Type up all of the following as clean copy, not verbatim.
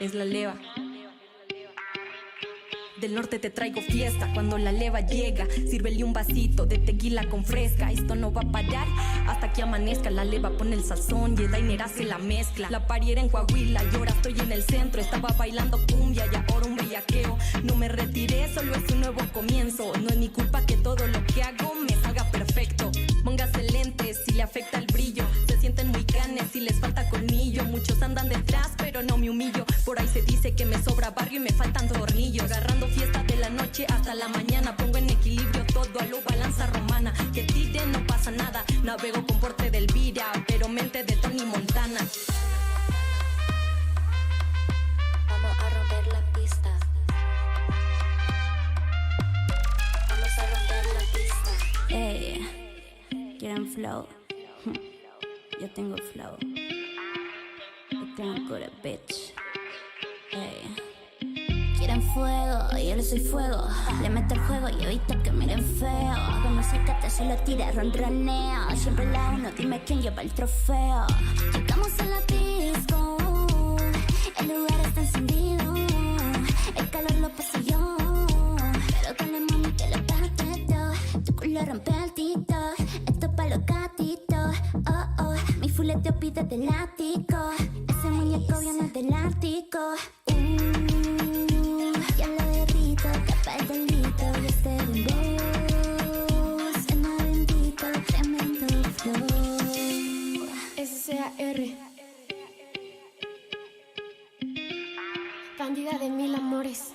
Es la leva. Del norte te traigo fiesta cuando la leva llega. Sírvele un vasito de tequila con fresca. Esto no va a parar hasta que amanezca. La leva pone el sazón y el dainer hace la mezcla. La pariera en Coahuila y ahora estoy en el centro. Estaba bailando cumbia y ahora un bellaqueo. No me retiré, solo es un nuevo comienzo. No es mi culpa que todo lo que hago me salga perfecto. Póngase lentes si le afecta el brillo. Se sienten muy canes si les falta colmillo. Muchos andan detrás pero no me humillo. Por ahí se dice que me sobra barrio y me faltan tornillos. Agarrando fiesta de la noche hasta la mañana. Pongo en equilibrio todo a lo balanza romana. Que tire no pasa nada. Navego con porte del Vira, pero mente de Tony Montana. Vamos a romper la pista. Vamos a romper la pista. Ey, ¿quieren flow? Yo tengo flow. Yo tengo good bitch. Ey. Quieren fuego, yo le soy fuego. Le meto el juego y evito que miren feo. Como sacate, solo tira, ronroneo. Siempre la uno, dime quién lleva el trofeo. Llegamos a la disco. El lugar está encendido. El calor lo paso yo. Pero con la mami que le bate todo. Tu culo rompe el tito. Esto pa' los gatitos. Oh, oh, mi fuleteo pide del ático. Ese muñeco viene del Ártico. Ya lo derrito, tapa el delito. Y este dembow suena bendito, tremendo flow. S.A.R. Bandida de mil amores.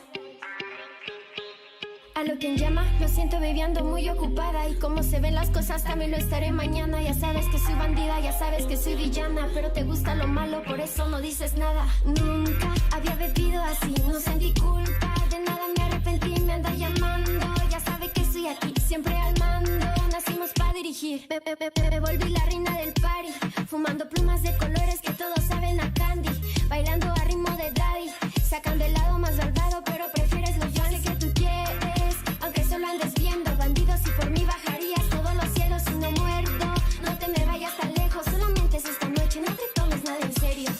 A lo quien llama, lo siento baby, ando muy ocupada. Y como se ven las cosas, también lo estaré mañana. Ya sabes que soy bandida, ya sabes que soy villana. Pero te gusta lo malo, por eso no dices nada. Nunca había bebido así, no sentí culpa. De nada me arrepentí, me anda llamando. Ya sabe que estoy aquí, siempre al mando. Nacimos para dirigir, me volví la reina del party. Fumando plumas de colores que todos saben a candy. Bailando a ritmo de daddy. Sacando el lado más malvado, pero prefieres lo yo. Sé que tú quieres, aunque solo andes viendo bandidos. Y por mí bajarías todos los cielos y no muerdo. No te me vayas tan lejos, solamente es esta noche. No te tomes nada en serio.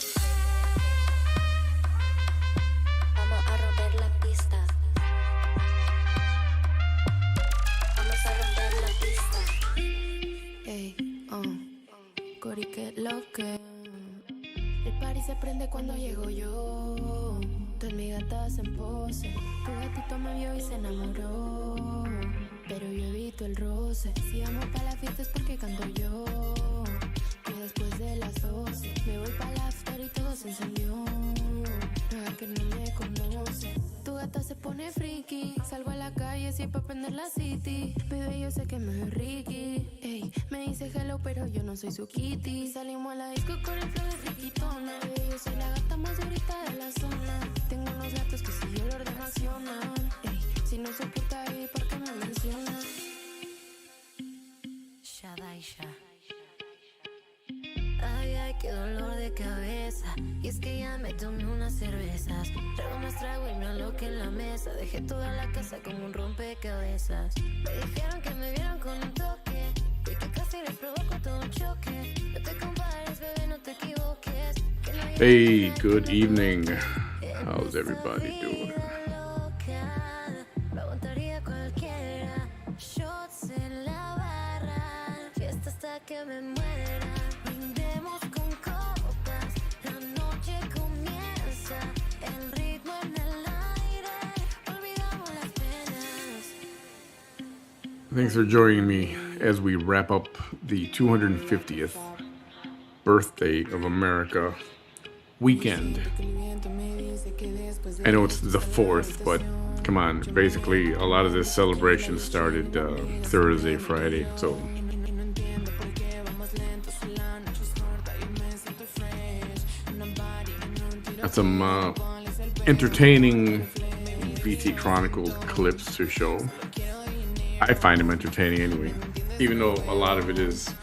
Vamos a romper la pista. Vamos a romper la pista. Ey, Cori, que lo que. El party se prende cuando llego yo. Todas mis gatas en pose. Tu gatito me vio y se enamoró. Pero yo evito el roce. Si vamos pa' la fiesta es porque canto yo. Y después de las 12 me voy pa' la after y todo se encendió. Nada que no me conoce. Tu gata se pone friki. Salgo a la calle si pa' prender la city. Bebé, yo sé que me veo Ricky. Ey, me dice hello pero yo no soy su kitty. Salimos a la disco con el flow de friquitona. Bebé, yo soy la gata más durita de la zona. Tengo unos gatos que si yo lo ordenacionan. Ey, si no soporta vivir, ¿por qué me menciona? Shadaisha. Ay, ay, qué dolor de cabeza. Y es que ya me tomé unas cervezas. Traigo más trago y me aloqué en la mesa. Dejé toda la casa como un rompecabezas. Me dijeron que me vieron con un toque y que casi les provoco todo un choque. No te compares, bebé, no te equivoques. Hey, good evening. How's everybody doing? Lo aguantaría cualquiera. Shots en la barra. Fiesta hasta que me muera. Brindemos con copas. La noche comienza. El ritmo en el aire. Olvidamos las penas. Thanks for joining me as we wrap up the 250th birthday of America weekend. I know it's the 4th, but come on, basically a lot of this celebration started Thursday, Friday, so got some entertaining VT Chronicles clips to show. I find them entertaining anyway, even though a lot of it is,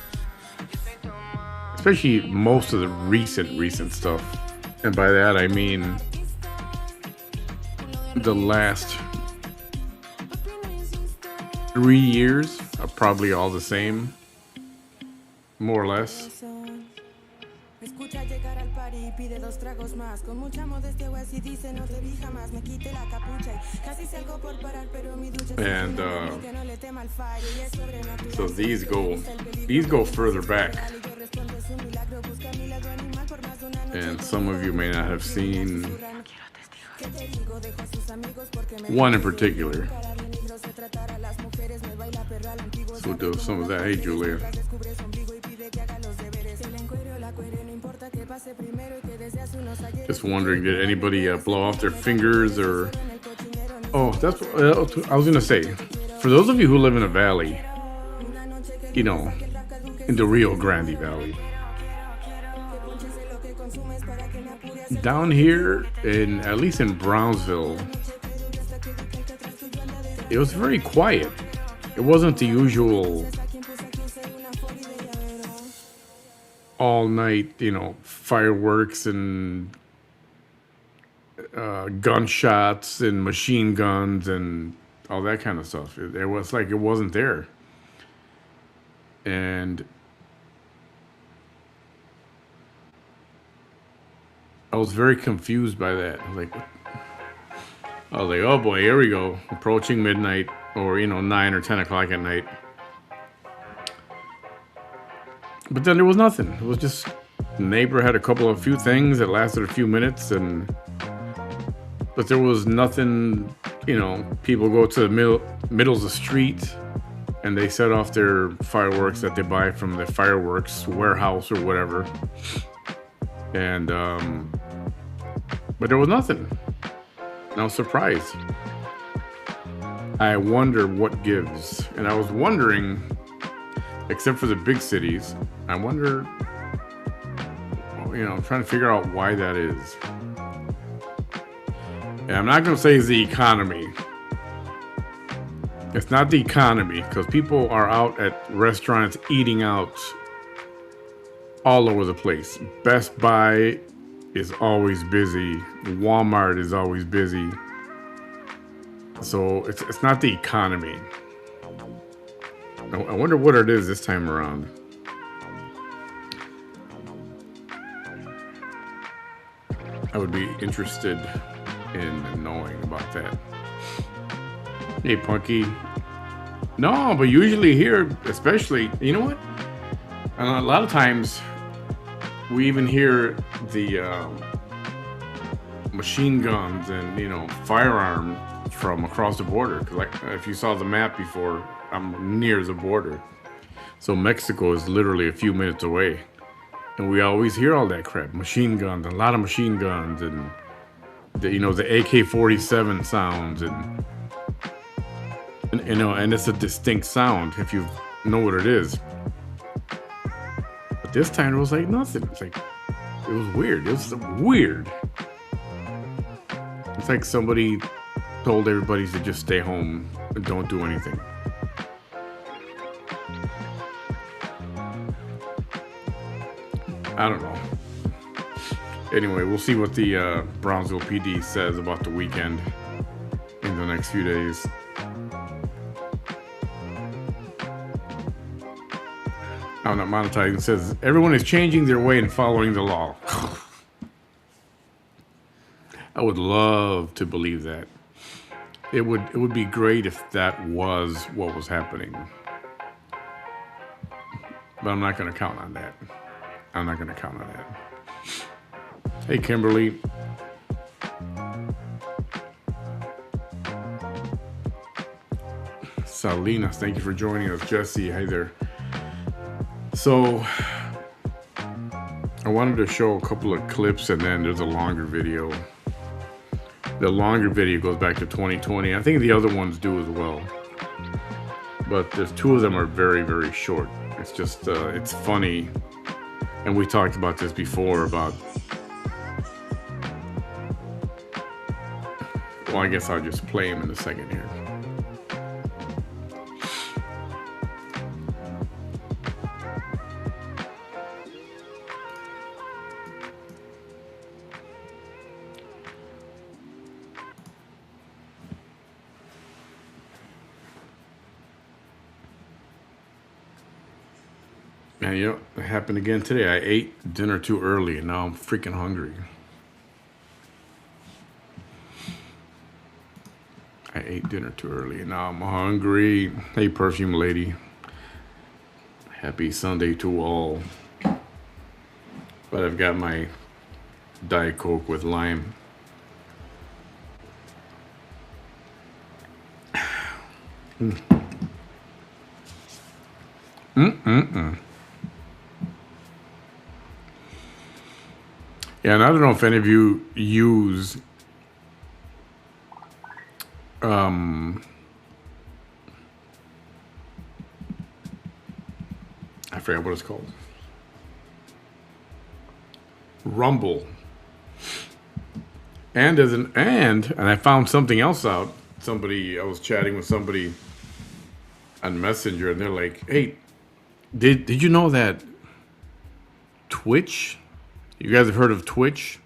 especially most of the recent stuff, and by that I mean the last 3 years are probably all the same, more or less. Escucha llegar al party y pide 2 tragos más. Con mucha modestia o así dice, no te vi jamás. Me quité la capucha y casi salgo por parar, pero mi ducha And que no le tema al fallo y es sobrenatural. so these go further back. And some of you may not have seen one in particular. So we'll do some of that. Hey, Julia. Just wondering, did anybody blow off their fingers or... Oh, that's I was gonna say. For those of you who live in a valley, you know, in the Rio Grande Valley, down here at least in Brownsville, it was very quiet. It wasn't the usual all night, you know, fireworks and gunshots and machine guns and all that kind of stuff. It was like it wasn't there. And I was very confused by that. I was like, oh boy, here we go. Approaching midnight, or, you know, 9 or 10 o'clock at night. But then there was nothing. It was just the neighbor had a few things that lasted a few minutes, but there was nothing. You know, people go to the middle of the street and they set off their fireworks that they buy from the fireworks warehouse or whatever. And but there was nothing. And I was surprised. I wonder what gives. And I was wondering, except for the big cities, I wonder, you know, I'm trying to figure out why that is. And I'm not going to say it's the economy. It's not the economy, because people are out at restaurants eating out all over the place. Best Buy is always busy. Walmart is always busy. So it's not the economy. I wonder what it is this time around. I would be interested in knowing about that. Hey, Punky. No, but usually here, especially, you know what? A lot of times, we even hear the machine guns and, you know, firearm from across the border. Like, if you saw the map before, I'm near the border. So Mexico is literally a few minutes away. And we always hear all that crap. Machine guns, a lot of machine guns, and the, you know, the AK-47 sounds, and you know, and it's a distinct sound if you know what it is. But this time it was like nothing. It's like, it was weird. It was weird. It's like somebody told everybody to just stay home and don't do anything. I don't know. Anyway, we'll see what the Brownsville PD says about the weekend in the next few days. I'm not monetizing. It says everyone is changing their way and following the law. I would love to believe that. It would be great if that was what was happening. But I'm not going to count on that. I'm not going to count on that. Hey, Kimberly. Salinas, thank you for joining us. Jesse, hey there. So, I wanted to show a couple of clips, and then there's a longer video. The longer video goes back to 2020. I think the other ones do as well. But there's two of them are very, very short. It's just, it's funny. And we talked about this before about... Well, I guess I'll just play them in a second here. And you know, it happened again today. I ate dinner too early, and now I'm freaking hungry. I ate dinner too early, and now I'm hungry. Hey, perfume lady. Happy Sunday to all. But I've got my Diet Coke with lime. Yeah, and I don't know if any of you use I forget what it's called. Rumble. And I found something else out. I was chatting with somebody on Messenger, and they're like, "Hey, did you know that Twitch? You guys have heard of Twitch?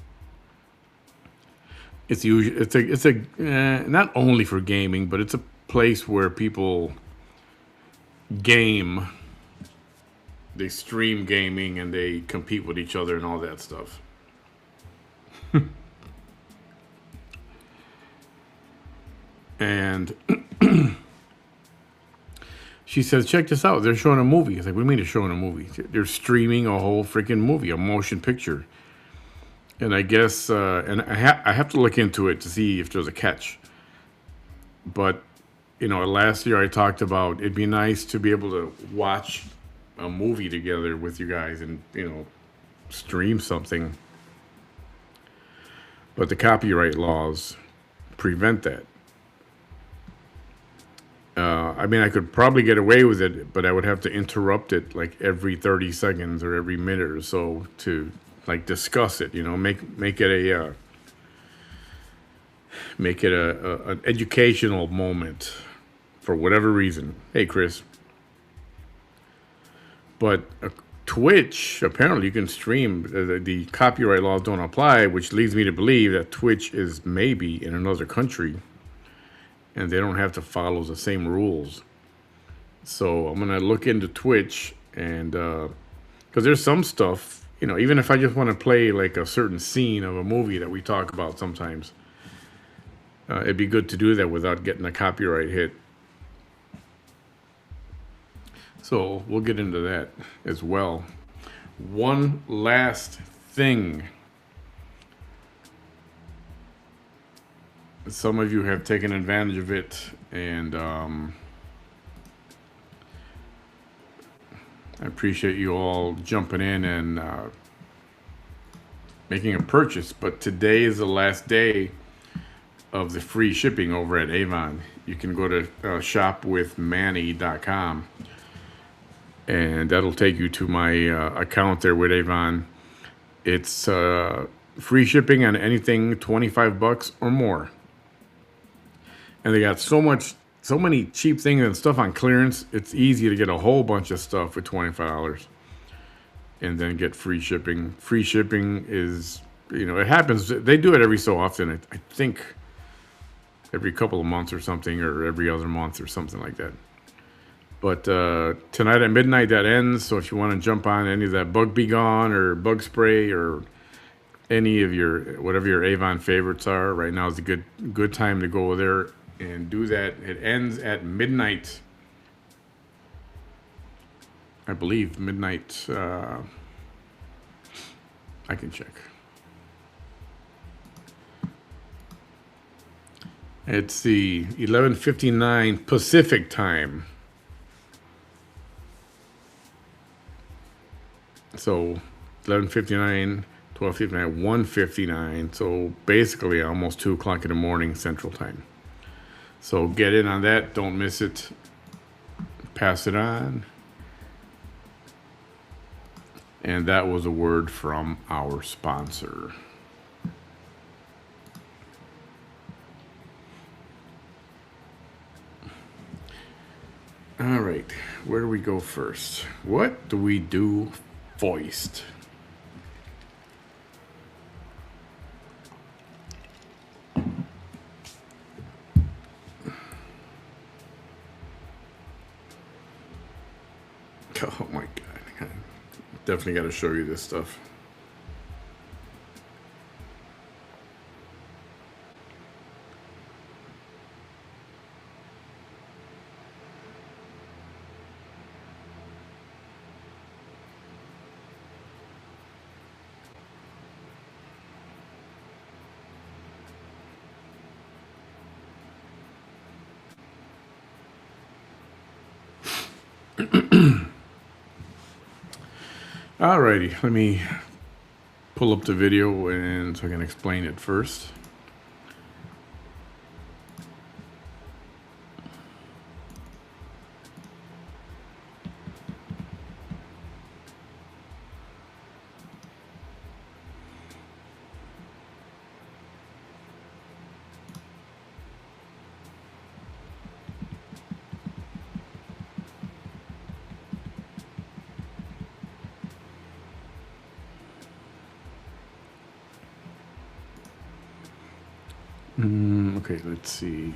It's not only for gaming, but it's a place where people game. They stream gaming and they compete with each other and all that stuff." And she says, "Check this out. They're showing a movie." It's like, "What do you mean they're showing a movie?" They're streaming a whole freaking movie, a motion picture. And I guess, and I have to look into it to see if there's a catch. But, you know, last year I talked about it'd be nice to be able to watch a movie together with you guys and, you know, stream something. But the copyright laws prevent that. I mean, I could probably get away with it, but I would have to interrupt it like every 30 seconds or every minute or so to like discuss it, you know, make it an educational moment for whatever reason. Hey, Chris. But Twitch, apparently you can stream. The copyright laws don't apply, which leads me to believe that Twitch is maybe in another country and they don't have to follow the same rules. So I'm going to look into Twitch, and because there's some stuff, you know, even if I just want to play like a certain scene of a movie that we talk about sometimes, it'd be good to do that without getting a copyright hit. So we'll get into that as well. One last thing. Some of you have taken advantage of it, and I appreciate you all jumping in and making a purchase. But today is the last day of the free shipping over at Avon. You can go to shopwithmanny.com, and that'll take you to my account there with Avon. It's free shipping on anything $25 or more. And they got so many cheap things and stuff on clearance. It's easy to get a whole bunch of stuff for $25 and then get free shipping. Free shipping is, you know, it happens. They do it every so often. I think every couple of months or something, or every other month or something like that. But tonight at midnight that ends. So if you want to jump on any of that Bug Be Gone or Bug Spray or any of whatever your Avon favorites are, right now is a good time to go there and do that. It ends at midnight, I believe. Midnight. I can check. It's the 11:59 Pacific time. So 11:59, 12:59, 1:59. So basically almost 2 o'clock in the morning Central Time. So get in on that. Don't miss it. Pass it on. And that was a word from our sponsor. All right. Where do we go first? What do we do first? Oh my God. Definitely got to show you this stuff. Alrighty, let me pull up the video and so I can explain it first. Okay, let's see.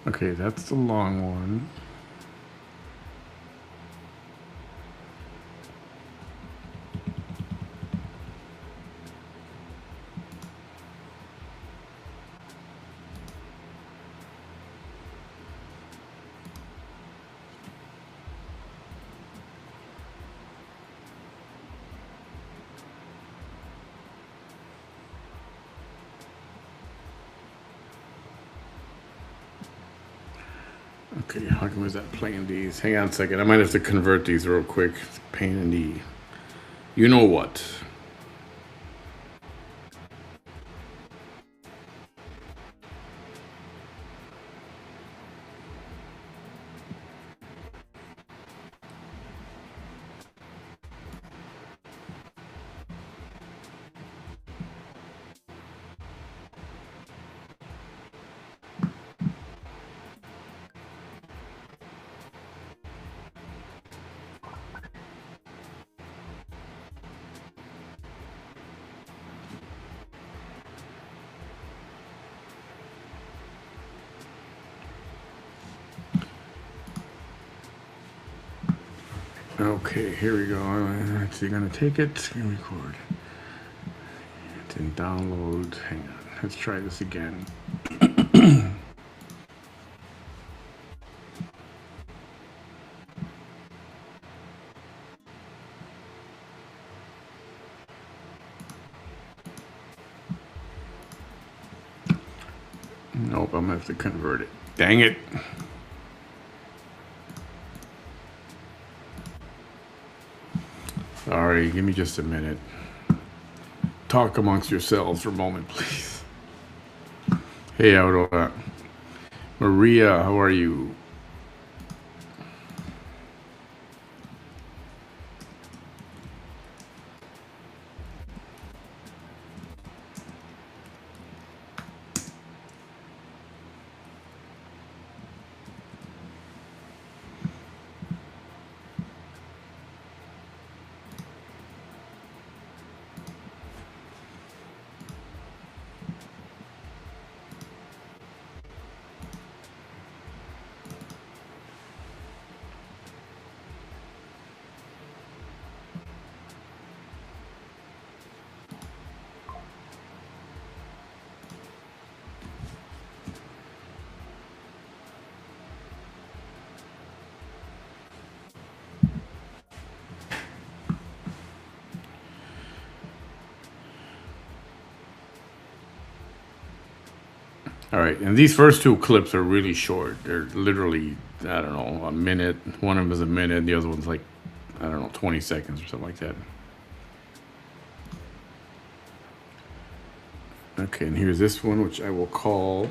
Okay, that's the long one. Okay, how come is that playing these? Hang on a second. I might have to convert these real quick. It's a pain in the... You know what? Okay, here we go. So you're gonna take it and record. It didn't download. Hang on. Let's try this again. Nope, I'm gonna have to convert it. Dang it. Sorry, give me just a minute. Talk amongst yourselves for a moment, please. Hey, Aurora. Maria, how are you? All right, and these first two clips are really short. They're literally, I don't know, a minute. One of them is a minute, the other one's like, I don't know, 20 seconds or something like that. Okay, and here's this one, which I will call...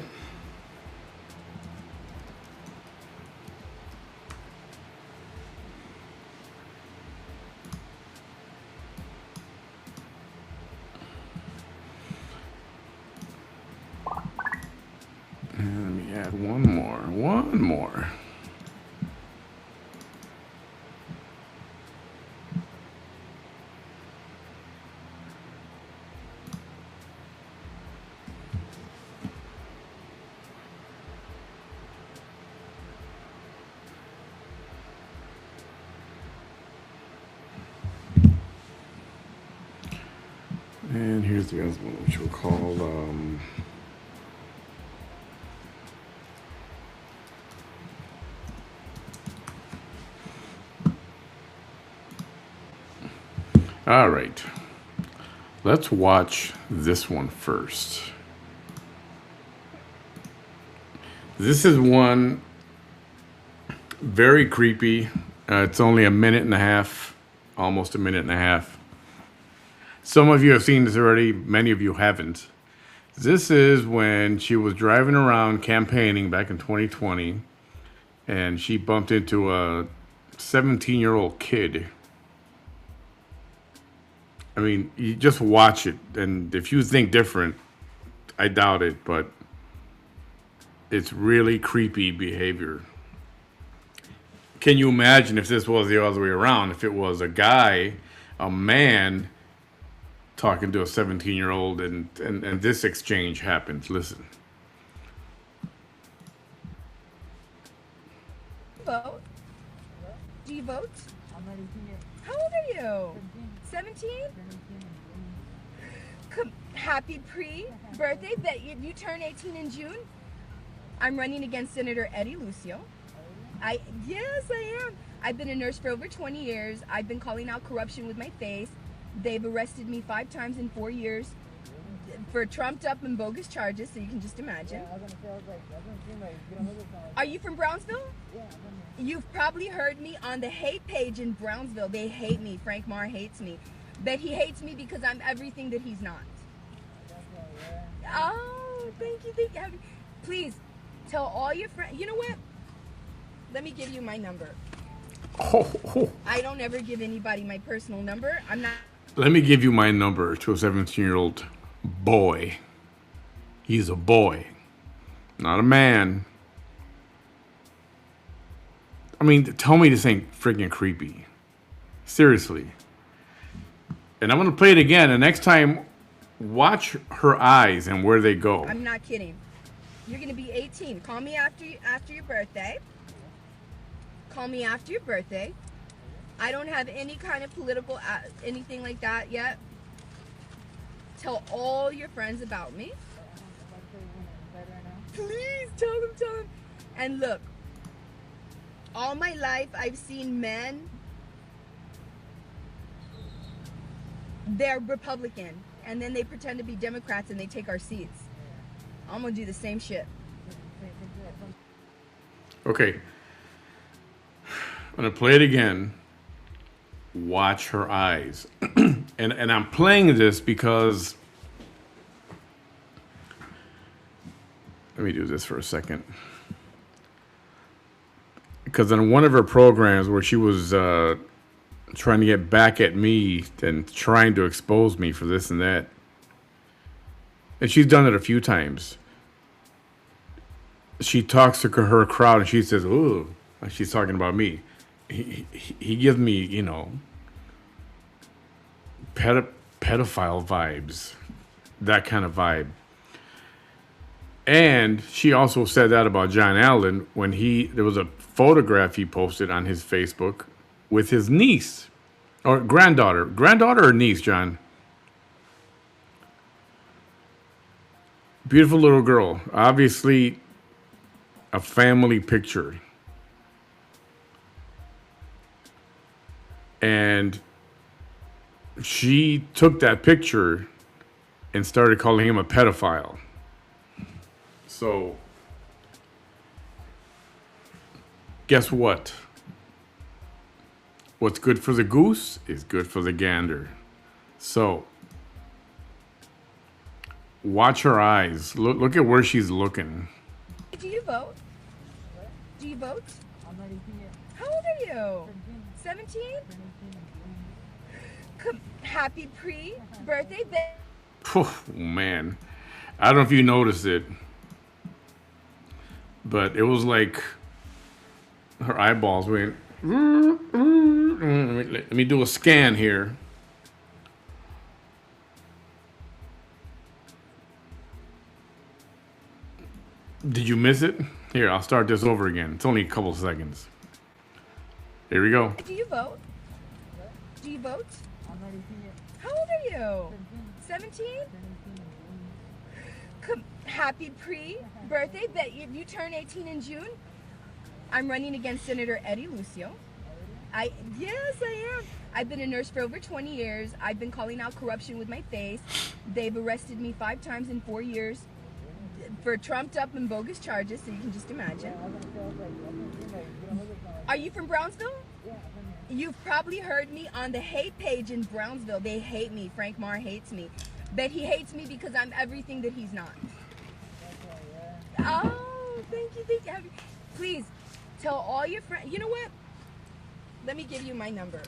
And let me add one more. here's the other one, which we'll call all right. Let's watch this one first. This is one very creepy. It's only a minute and a half, almost a minute and a half. Some of you have seen this already, many of you haven't. This is when she was driving around campaigning back in 2020, and she bumped into a 17-year-old kid. I mean, you just watch it, and if you think different, I doubt it, but it's really creepy behavior. Can you imagine if this was the other way around? If it was a guy, a man, talking to a 17-year-old, and this exchange happens. Listen. Vote? Do you vote? How old are you? 17? Happy pre-birthday that you turn 18 in June. I'm running against Senator Eddie Lucio. Yes, I am. I've been a nurse for over 20 years. I've been calling out corruption with my face. They've arrested me 5 times in 4 years for trumped up and bogus charges, so you can just imagine. Are you from Brownsville? You've probably heard me on the hate page in Brownsville. They hate me. Frank Marr hates me. But he hates me because I'm everything that he's not. Oh, thank you. Please, tell all your friends. You know what? Let me give you my number. I don't ever give anybody my personal number. I'm not. Let me give you my number to a 17-year-old boy. He's a boy, not a man. I mean, tell me this ain't freaking creepy. Seriously. And I'm going to play it again. And next time, watch her eyes and where they go. I'm not kidding. You're going to be 18. Call me after your birthday. Call me after your birthday. I don't have any kind of political, anything like that yet. Tell all your friends about me. Please, tell them. And look, all my life I've seen men, they're Republican, and then they pretend to be Democrats and they take our seats. I'm gonna do the same shit. Okay. I'm going to play it again. Watch her eyes. and I'm playing this because... Let me do this for a second. Because in one of her programs where she was trying to get back at me and trying to expose me for this and that, and she's done it a few times, she talks to her crowd and she says, ooh, she's talking about me. He gives me, you know, pedophile vibes, that kind of vibe. And she also said that about John Allen when there was a photograph he posted on his Facebook with his niece or granddaughter or niece, John. Beautiful little girl, obviously a family picture. And she took that picture and started calling him a pedophile. So, guess what? What's good for the goose is good for the gander. So, watch her eyes. Look at where she's looking. Do you vote? Do you vote? How old are you? 17? Happy pre-birthday. Oh, man. I don't know if you noticed it, but it was like her eyeballs went. Let me do a scan here. Did you miss it? Here, I'll start this over again. It's only a couple seconds. Here we go. Do you vote? Do you vote? How old are you? 17? Happy pre-birthday that if you turn 18 in June, I'm running against Senator Eddie Lucio. Yes, I am. I've been a nurse for over 20 years. I've been calling out corruption with my face. They've arrested me 5 times in 4 years for trumped up and bogus charges, so you can just imagine. Are you from Brownsville? You've probably heard me on the hate page in Brownsville. They hate me. Frank Marr hates me. But he hates me because I'm everything that he's not. Oh, thank you. Please, tell all your friends. You know what? Let me give you my number.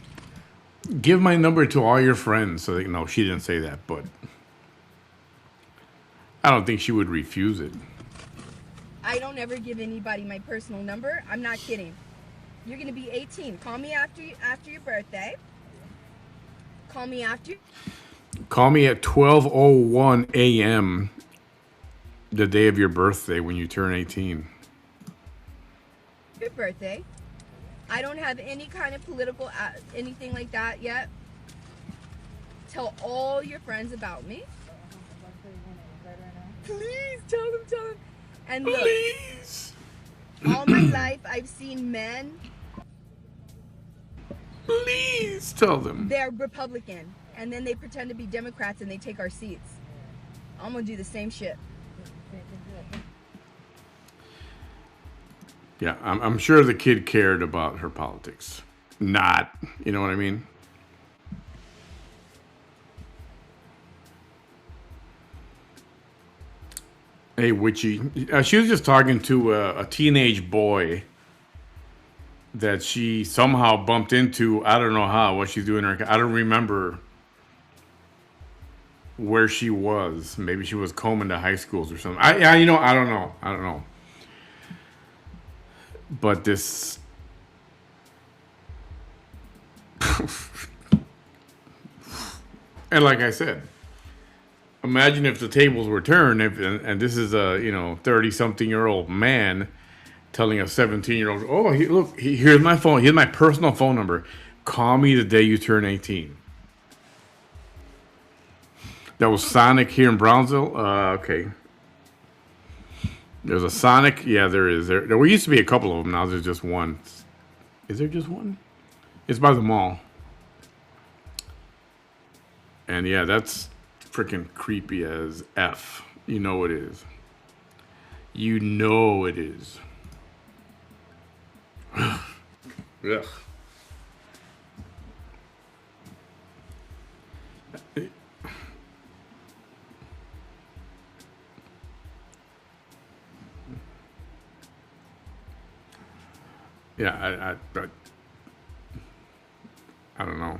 Give my number to all your friends. So no, she didn't say that, but I don't think she would refuse it. I don't ever give anybody my personal number. I'm not kidding. You're going to be 18. Call me after your birthday. Call me after. Call me at 12:01 a.m. the day of your birthday when you turn 18. Your birthday. I don't have any kind of political anything like that yet. Tell all your friends about me. Please tell them. And look, Please. all my life I've seen men. Please tell them. They're Republican, and then they pretend to be Democrats and they take our seats. I'm gonna do the same shit. Yeah, I'm sure the kid cared about her politics. Not, you know what I mean? Hey, Witchy. She was just talking to a teenage boy that she somehow bumped into. I don't know how, what she's doing. I don't remember where she was. Maybe she was combing to high schools or something. I don't know. But this... And like I said, imagine if the tables were turned, and this is a 30-something-year-old man telling a 17-year-old, "Oh, here's my phone. Here's my personal phone number. Call me the day you turn 18." That was Sonic here in Brownsville. Okay. There's a Sonic. Yeah, there is. There used to be a couple of them. Now there's just one. Is there just one? It's by the mall. And yeah, that's freaking creepy as F. You know it is. You know it is. Ugh. Yeah, I don't know.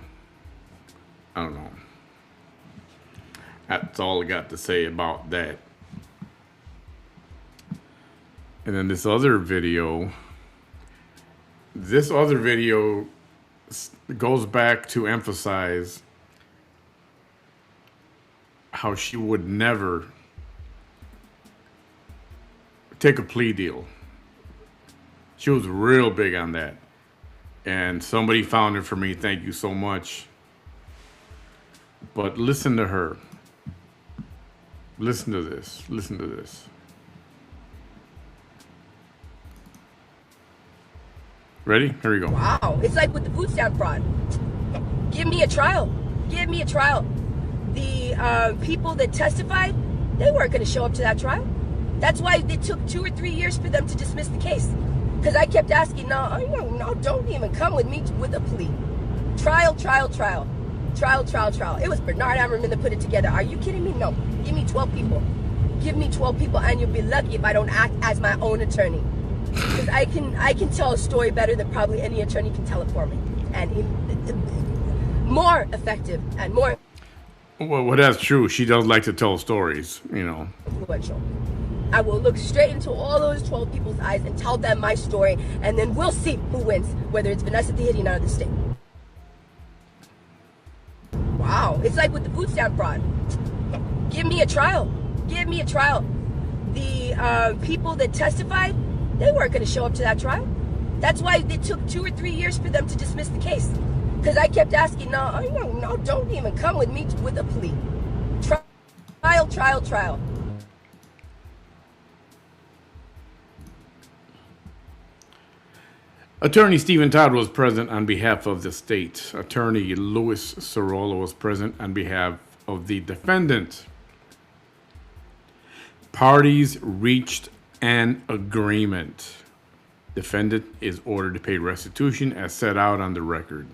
That's all I got to say about that. And then this other video goes back to emphasize how she would never take a plea deal. She was real big on that. And somebody found it for me. Thank you so much. But listen to her. Listen to this. Ready? Here we go. Wow, it's like with the food stamp fraud. Give me a trial. The people that testified, they weren't going to show up to that trial. That's why it took 2 or 3 years for them to dismiss the case. Because I kept asking, no, don't even come with me with a plea. Trial. It was Bernard Ammerman that put it together. Are you kidding me? No. Give me 12 people. And you'll be lucky if I don't act as my own attorney. Because I can tell a story better than probably any attorney can tell it for me. And more effective and more... Well, that's true. She does like to tell stories, influential. I will look straight into all those 12 people's eyes and tell them my story, and then we'll see who wins, whether it's Vanessa Tehidina or the state. Wow, it's like with the food stamp fraud. Give me a trial. The people that testified, they weren't going to show up to that trial. That's why it took 2 or 3 years for them to dismiss the case. Because I kept asking, no, don't even come with me with a plea. Trial. Attorney Stephen Todd was present on behalf of the state. Attorney Louis Sorolla was present on behalf of the defendant. Parties reached an agreement. Defendant is ordered to pay restitution as set out on the record.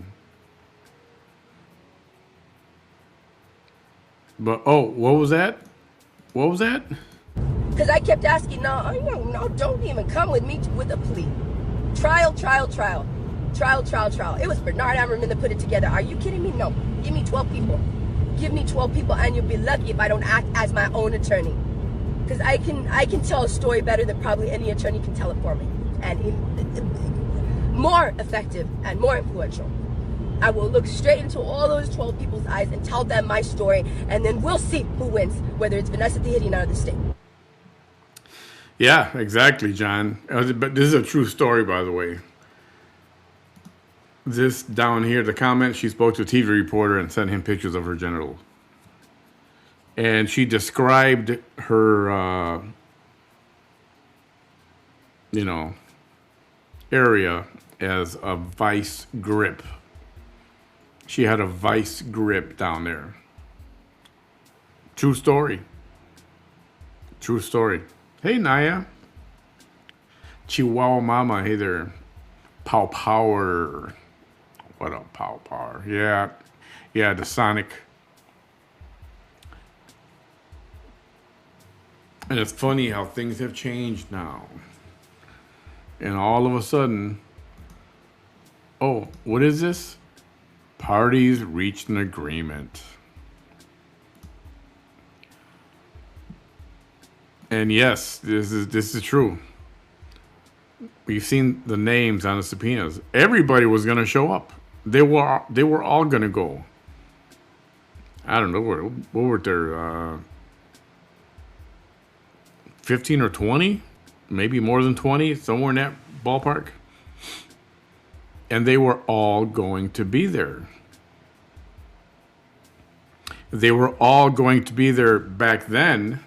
But, oh, what was that? What was that? Because I kept asking, no, don't even come with me with a plea. Trial. It was Bernard Ammerman that put it together. Are you kidding me? No. Give me 12 people. Give me 12 people, and you'll be lucky if I don't act as my own attorney. Because I can tell a story better than probably any attorney can tell it for me. And more effective and more influential. I will look straight into all those 12 people's eyes and tell them my story, and then we'll see who wins, whether it's Vanessa Tehidina or the state. Yeah, exactly, John. But this is a true story, by the way. This down here, the comment, she spoke to a TV reporter and sent him pictures of her genitals. And she described her, area as a vice grip. She had a vice grip down there. True story. Hey, Naya. Chihuahua Mama. Hey there. Pow Power. What up, Pow Power? Yeah, the Sonic. And it's funny how things have changed now. And all of a sudden, oh, what is this? Parties reached an agreement. And yes, this is true. We've seen the names on the subpoenas. Everybody was going to show up. They were all going to go. I don't know, what were there? 15 or 20? Maybe more than 20, somewhere in that ballpark. And they were all going to be there. They were all going to be there back then.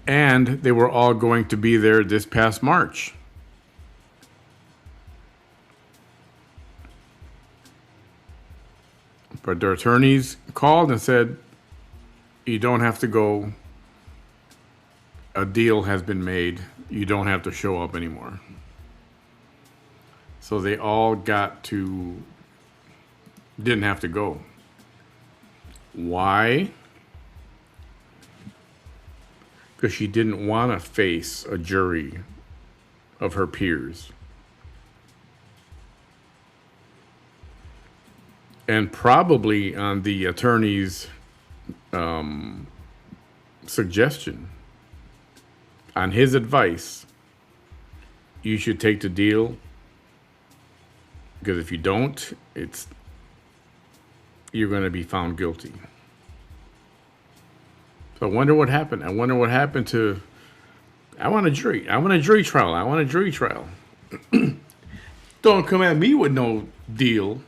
And they were all going to be there this past March. But their attorneys called and said, you don't have to go. A deal has been made. You don't have to show up anymore. So they all didn't have to go. Why? Because she didn't want to face a jury of her peers. And probably on the attorney's suggestion, on his advice, you should take the deal, because if you don't, you're going to be found guilty. So I wonder what happened. I wonder what happened to. I want a jury trial. Don't come at me with no deal.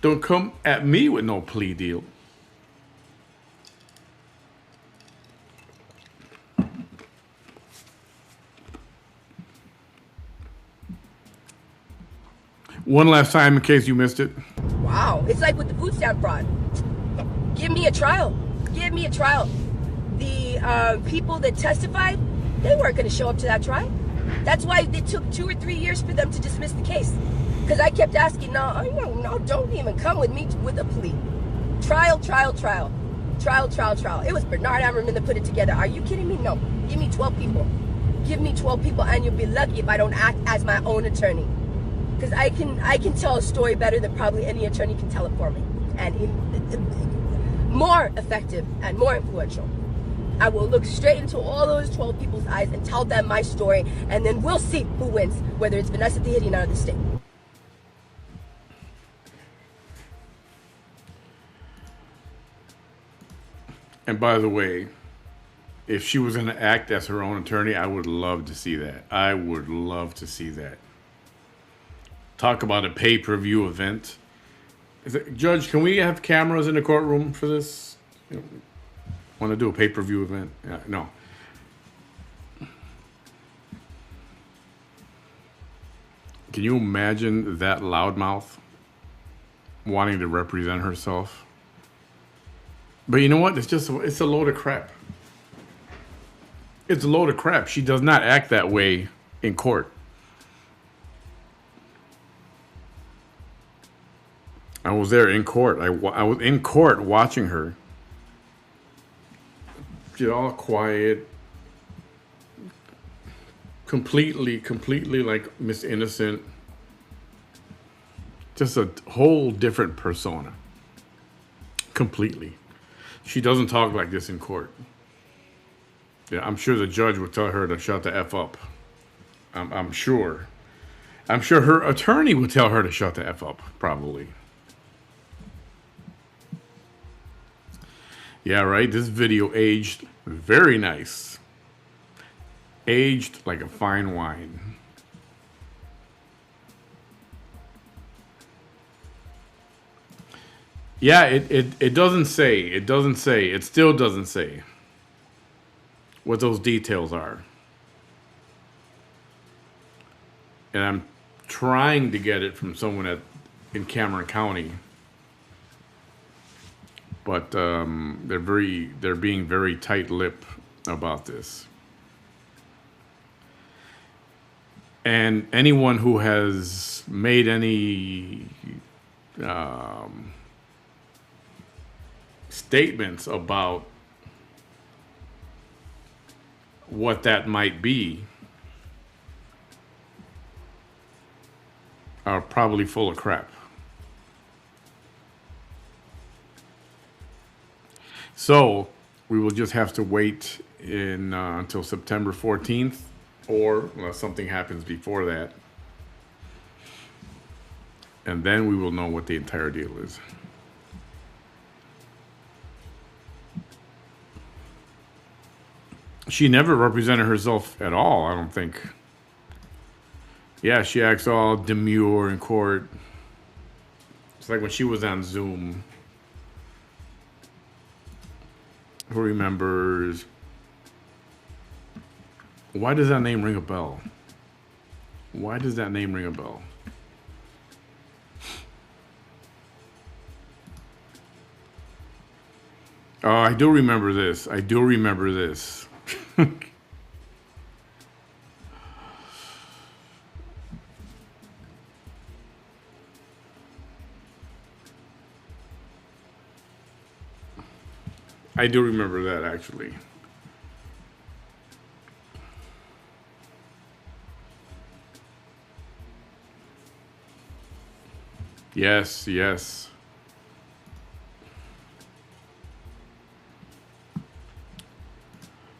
Don't come at me with no plea deal. One last time in case you missed it. Wow, it's like with the food stamp fraud. Give me a trial. The people that testified, they weren't going to show up to that trial. That's why it took 2 or 3 years for them to dismiss the case. Because I kept asking, no, don't even come with me with a plea. Trial. It was Bernard Ammerman that put it together. Are you kidding me? No. Give me 12 people. And you'll be lucky if I don't act as my own attorney. Because I can tell a story better than probably any attorney can tell it for me. And more effective and more influential. I will look straight into all those 12 people's eyes and tell them my story, and then we'll see who wins, whether it's Vanessa Tehidina or the state. And by the way, if she was going to act as her own attorney, I would love to see that. Talk about a pay-per-view event. Judge, can we have cameras in the courtroom for this? Want to do a pay-per-view event? No. Can you imagine that loudmouth wanting to represent herself? But you know what? It's a load of crap. It's a load of crap. She does not act that way in court. I was there in court. I was in court watching her. She's all quiet. Completely like Miss Innocent. Just a whole different persona. Completely. She doesn't talk like this in court. Yeah, I'm sure the judge would tell her to shut the F up. I'm sure. I'm sure her attorney would tell her to shut the F up, probably. Yeah, right? This video aged very nice. Aged like a fine wine. Yeah, it doesn't say. It doesn't say. It still doesn't say what those details are. And I'm trying to get it from someone in Cameron County. But they're being very tight-lipped about this. And anyone who has made any statements about what that might be are probably full of crap. So we will just have to wait until September 14th, or unless something happens before that. And then we will know what the entire deal is. She never represented herself at all, I don't think. Yeah, she acts all demure in court. It's like when she was on Zoom. Who remembers? Why does that name ring a bell? Why does that name ring a bell? Oh, I do remember this. I do remember this. I do remember that, actually. Yes, yes.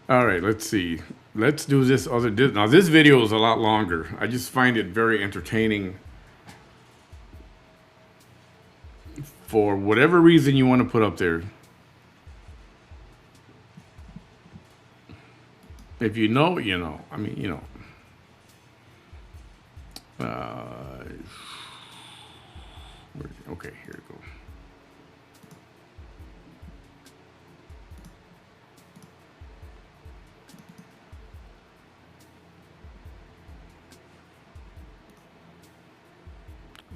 All right, let's see. Let's do this other. Now, this video is a lot longer. I just find it very entertaining. For whatever reason you want to put up there. If you know, you know. I mean, you know. Okay, here we go.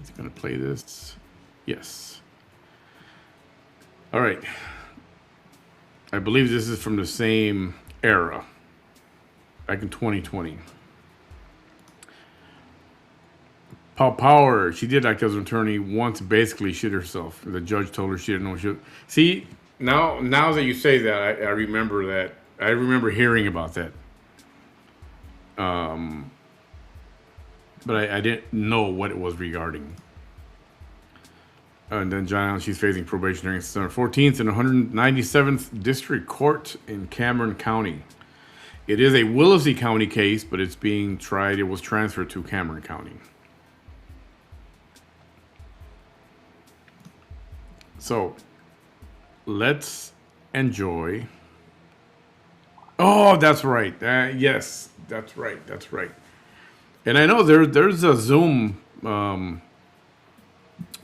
Is it going to play this? Yes. All right. I believe this is from the same era. Back in 2020. Paul Power, she did act as an attorney once, basically shit herself. The judge told her she didn't know she. See, now that you say that, I remember that. I remember hearing about that. But I didn't know what it was regarding. And then John Allen, she's facing probation hearing September 14th in 197th District Court in Cameron County. It is a Willacy County case, but it's being tried. It was transferred to Cameron County. So, let's enjoy. Oh, that's right. Yes, that's right. That's right. And I know there's a Zoom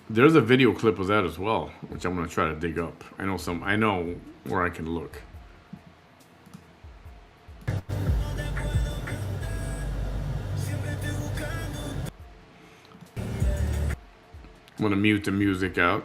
There's a video clip of that as well, which I'm gonna try to dig up. I know where I can look. I'm gonna mute the music out.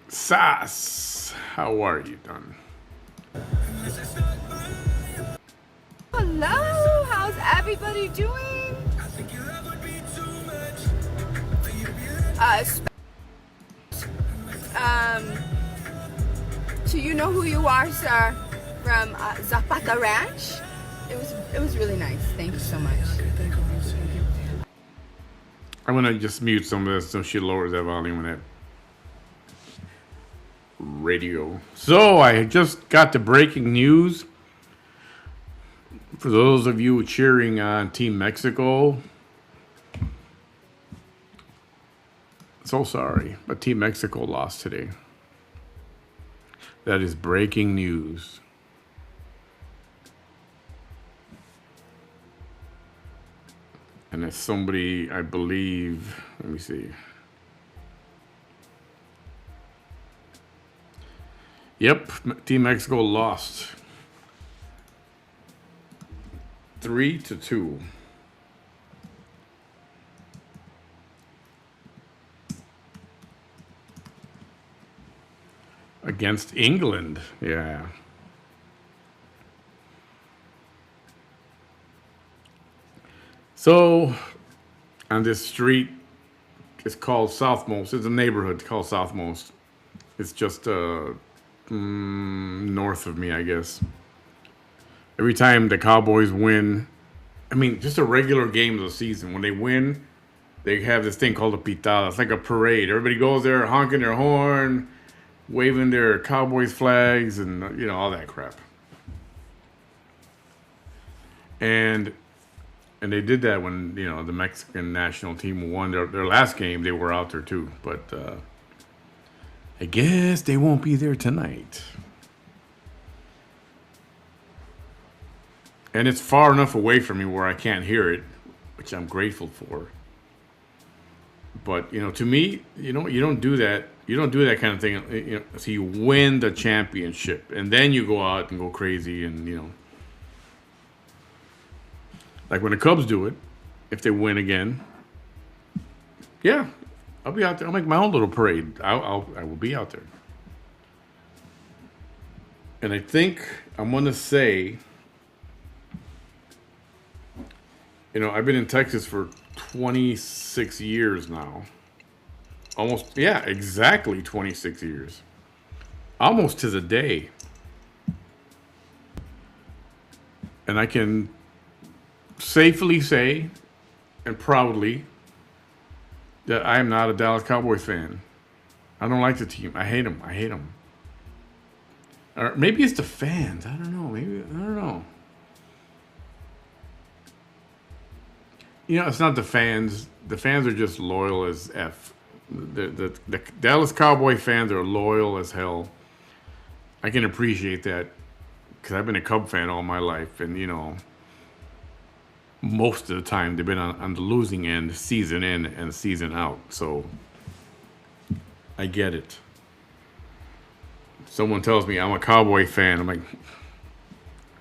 Sass, how are you, Don? Hello, how's everybody doing? Do you know who you are, sir? From Zapata Ranch? It was really nice. Thank you so much. I'm gonna just mute some of this so she lowers that volume on that radio. So I just got the breaking news. For those of you cheering on Team Mexico, so sorry, but Team Mexico lost today. That is breaking news. And it's somebody, I believe, let me see. Yep, Team Mexico lost 3-2. Against England, yeah. So, on this street, it's called Southmost. It's a neighborhood called Southmost. It's just north of me, I guess. Every time the Cowboys win, I mean, just a regular game of the season, when they win, they have this thing called a pitada. It's like a parade. Everybody goes there honking their horn, waving their Cowboys flags, and, you know, all that crap. And they did that when, you know, the Mexican national team won their last game. They were out there too. But I guess they won't be there tonight. And it's far enough away from me where I can't hear it, which I'm grateful for. But, you know, to me, you know, you don't do that. You don't do that kind of thing. You know, so you win the championship, and then you go out and go crazy, and, you know. Like when the Cubs do it, if they win again, yeah, I'll be out there. I'll make my own little parade. I will be out there. And I think I'm going to say, you know, I've been in Texas for 26 years now. Almost, yeah, exactly 26 years. Almost to the day. And I can safely say and proudly that I am not a Dallas Cowboys fan. I don't like the team. I hate them. Or maybe it's the fans. I don't know. You know, it's not the fans. The fans are just loyal as F. The Dallas Cowboy fans are loyal as hell. I can appreciate that because I've been a Cub fan all my life, and, you know, most of the time they've been on the losing end, season in and season out. So I get it. Someone tells me I'm a Cowboy fan. I'm like,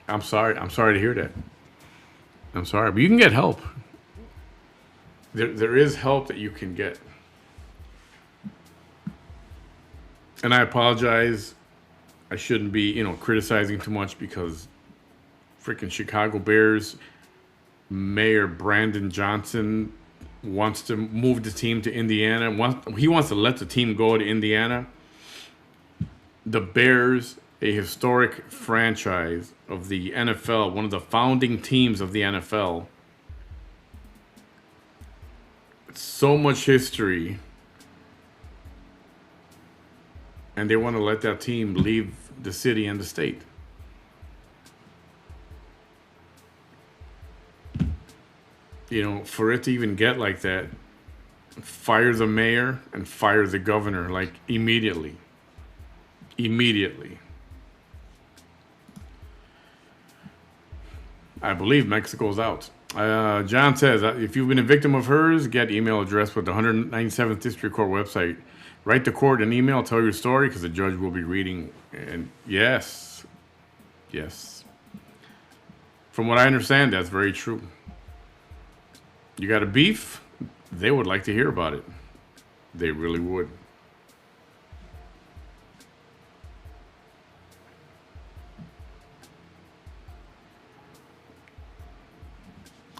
I'm sorry to hear that. I'm sorry, but you can get help. There is help that you can get. And I apologize. I shouldn't be, you know, criticizing too much because freaking Chicago Bears Mayor Brandon Johnson wants to move the team to Indiana. He wants to let the team go to Indiana. The Bears, a historic franchise of the NFL, one of the founding teams of the NFL. So much history. And they want to let that team leave the city and the state. You know, for it to even get like that, fire the mayor and fire the governor, like immediately. Immediately. I believe Mexico's out. John says, if you've been a victim of hers, get email address with the 197th District Court website. Write the court an email, tell your story, because the judge will be reading. And yes. From what I understand, that's very true. You got a beef? They would like to hear about it. They really would.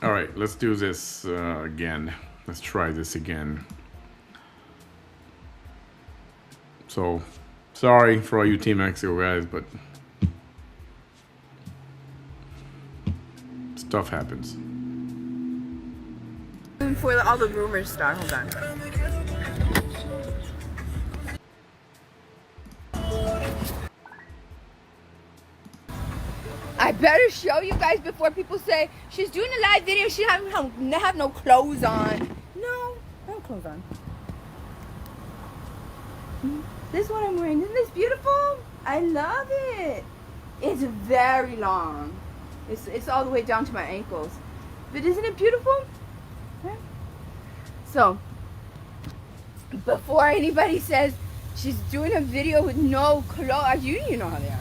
All right, let's do this again. Let's try this again. So, sorry for all you Team Mexico guys, but stuff happens. Before all the rumors start, hold on. I better show you guys before people say she's doing a live video. She have no clothes on. No, I have clothes on. This is what I'm wearing. Isn't this beautiful? I love it. It's very long. It's all the way down to my ankles. But isn't it beautiful? Yeah. So, before anybody says she's doing a video with no clothes, you know how they are.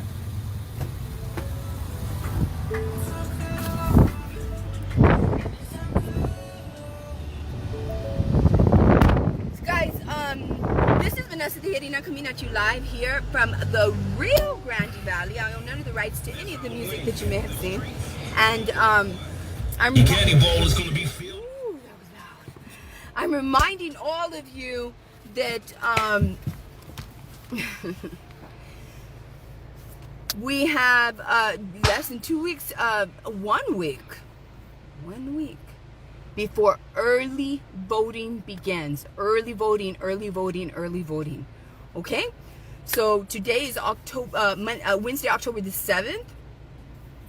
Guys, this is Vanessa the Hirina coming at you live here from the Rio Grande Valley. I own none of the rights to any of the music that you may have seen. And I'm candy bowl is gonna be filled. Ooh, that was loud. I'm reminding all of you that we have less than 2 weeks, 1 week before early voting begins. Early voting. Okay? So today is Wednesday, October the 7th.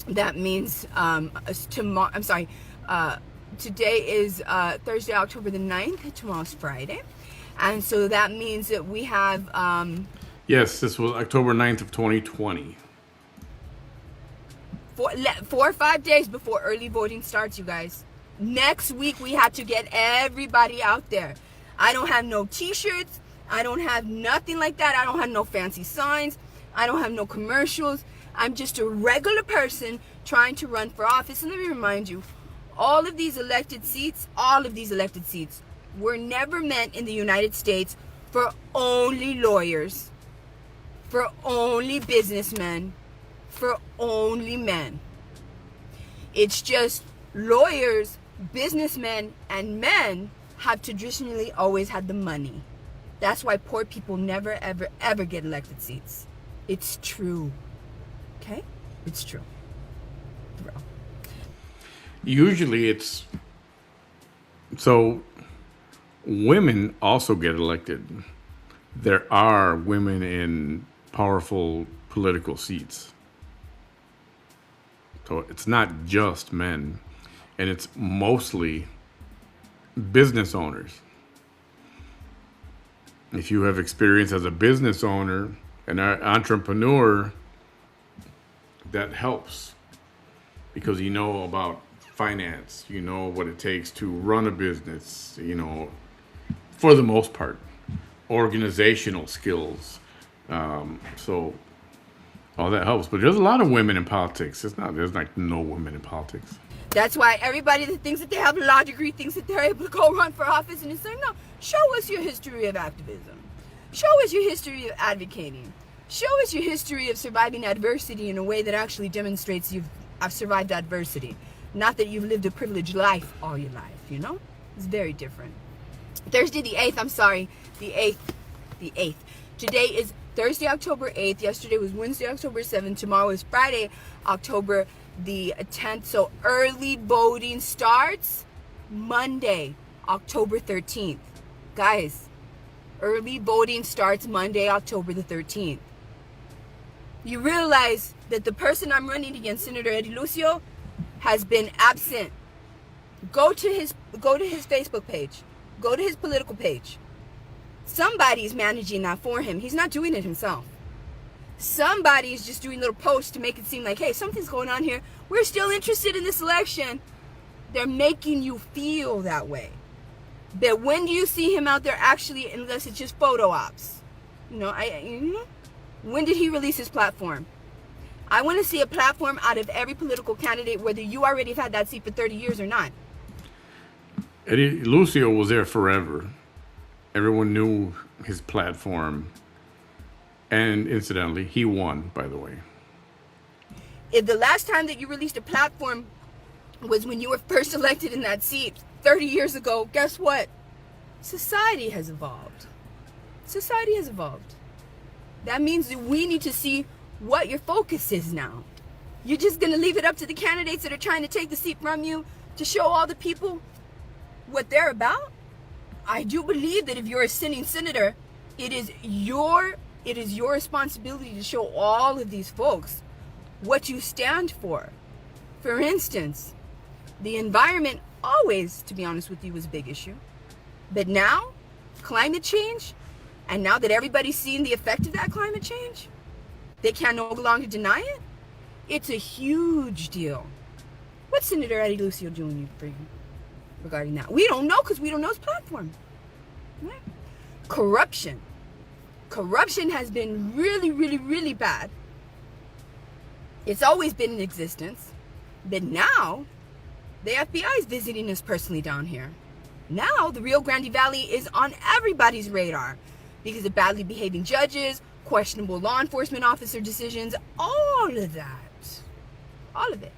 That means tomorrow, I'm sorry, today is Thursday, October the 9th. Tomorrow's Friday. And so that means that we have... Yes, this was October 9th of 2020. 4 or 5 days before early voting starts, you guys. Next week, we have to get everybody out there. I don't have no t-shirts. I don't have nothing like that. I don't have no fancy signs. I don't have no commercials. I'm just a regular person trying to run for office. And let me remind you, all of these elected seats were never meant in the United States for only lawyers, for only businessmen, for only men. It's just lawyers, businessmen, and men have traditionally always had the money. That's why poor people never, ever, ever get elected seats. It's true. Okay? It's true. Bro. Usually it's... So, women also get elected. There are women in powerful political seats. So it's not just men. And it's mostly business owners. If you have experience as a business owner, an entrepreneur, that helps. Because you know about finance. You know what it takes to run a business, you know, for the most part. Organizational skills. So all that helps. But there's a lot of women in politics. There's like no women in politics. That's why everybody that thinks that they have a law degree thinks that they're able to go run for office, and it's like, no, show us your history of activism. Show us your history of advocating. Show us your history of surviving adversity in a way that actually demonstrates you've survived adversity. Not that you've lived a privileged life all your life, you know? It's very different. Thursday the 8th, I'm sorry, the 8th. Today is Thursday, October 8th. Yesterday was Wednesday, October 7th. Tomorrow is Friday, October the 10th. So early voting starts Monday, October 13th. Guys, early voting starts Monday, October the 13th. You realize that the person I'm running against, Senator Eddie Lucio, has been absent. Go to his Facebook page. Go to his political page. Somebody's managing that for him. He's not doing it himself. Somebody is just doing little posts to make it seem like, hey, something's going on here. We're still interested in this election. They're making you feel that way. But when do you see him out there actually, unless it's just photo ops? When did he release his platform? I want to see a platform out of every political candidate, whether you already have had that seat for 30 years or not. Eddie Lucio was there forever. Everyone knew his platform. And incidentally, he won, by the way. If the last time that you released a platform was when you were first elected in that seat 30 years ago, guess what? Society has evolved. Society has evolved. That means that we need to see what your focus is now. You're just going to leave it up to the candidates that are trying to take the seat from you to show all the people what they're about? I do believe that if you're a sitting senator, it is your responsibility to show all of these folks what you stand for. For instance, the environment always, to be honest with you, was a big issue. But now, climate change, and now that everybody's seeing the effect of that climate change, they can no longer deny it. It's a huge deal. What's Senator Eddie Lucio doing for you regarding that? We don't know because we don't know his platform. Right? Corruption. Corruption has been really, really, really bad. It's always been in existence. But now, the FBI is visiting us personally down here. Now, the Rio Grande Valley is on everybody's radar because of badly behaving judges, questionable law enforcement officer decisions, all of that. All of it.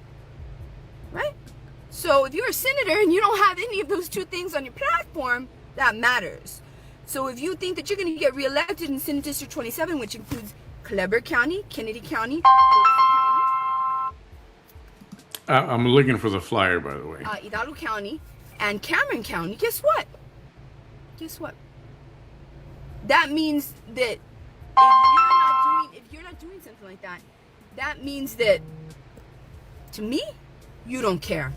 Right? So if you're a senator and you don't have any of those two things on your platform, that matters. So if you think that you're going to get reelected in Senate District 27, which includes Kleber County, Kennedy County, I'm looking for the flyer, by the way. Hidalgo County, and Cameron County, guess what? Guess what? That means that if you're not doing something like that, that means that, to me, you don't care.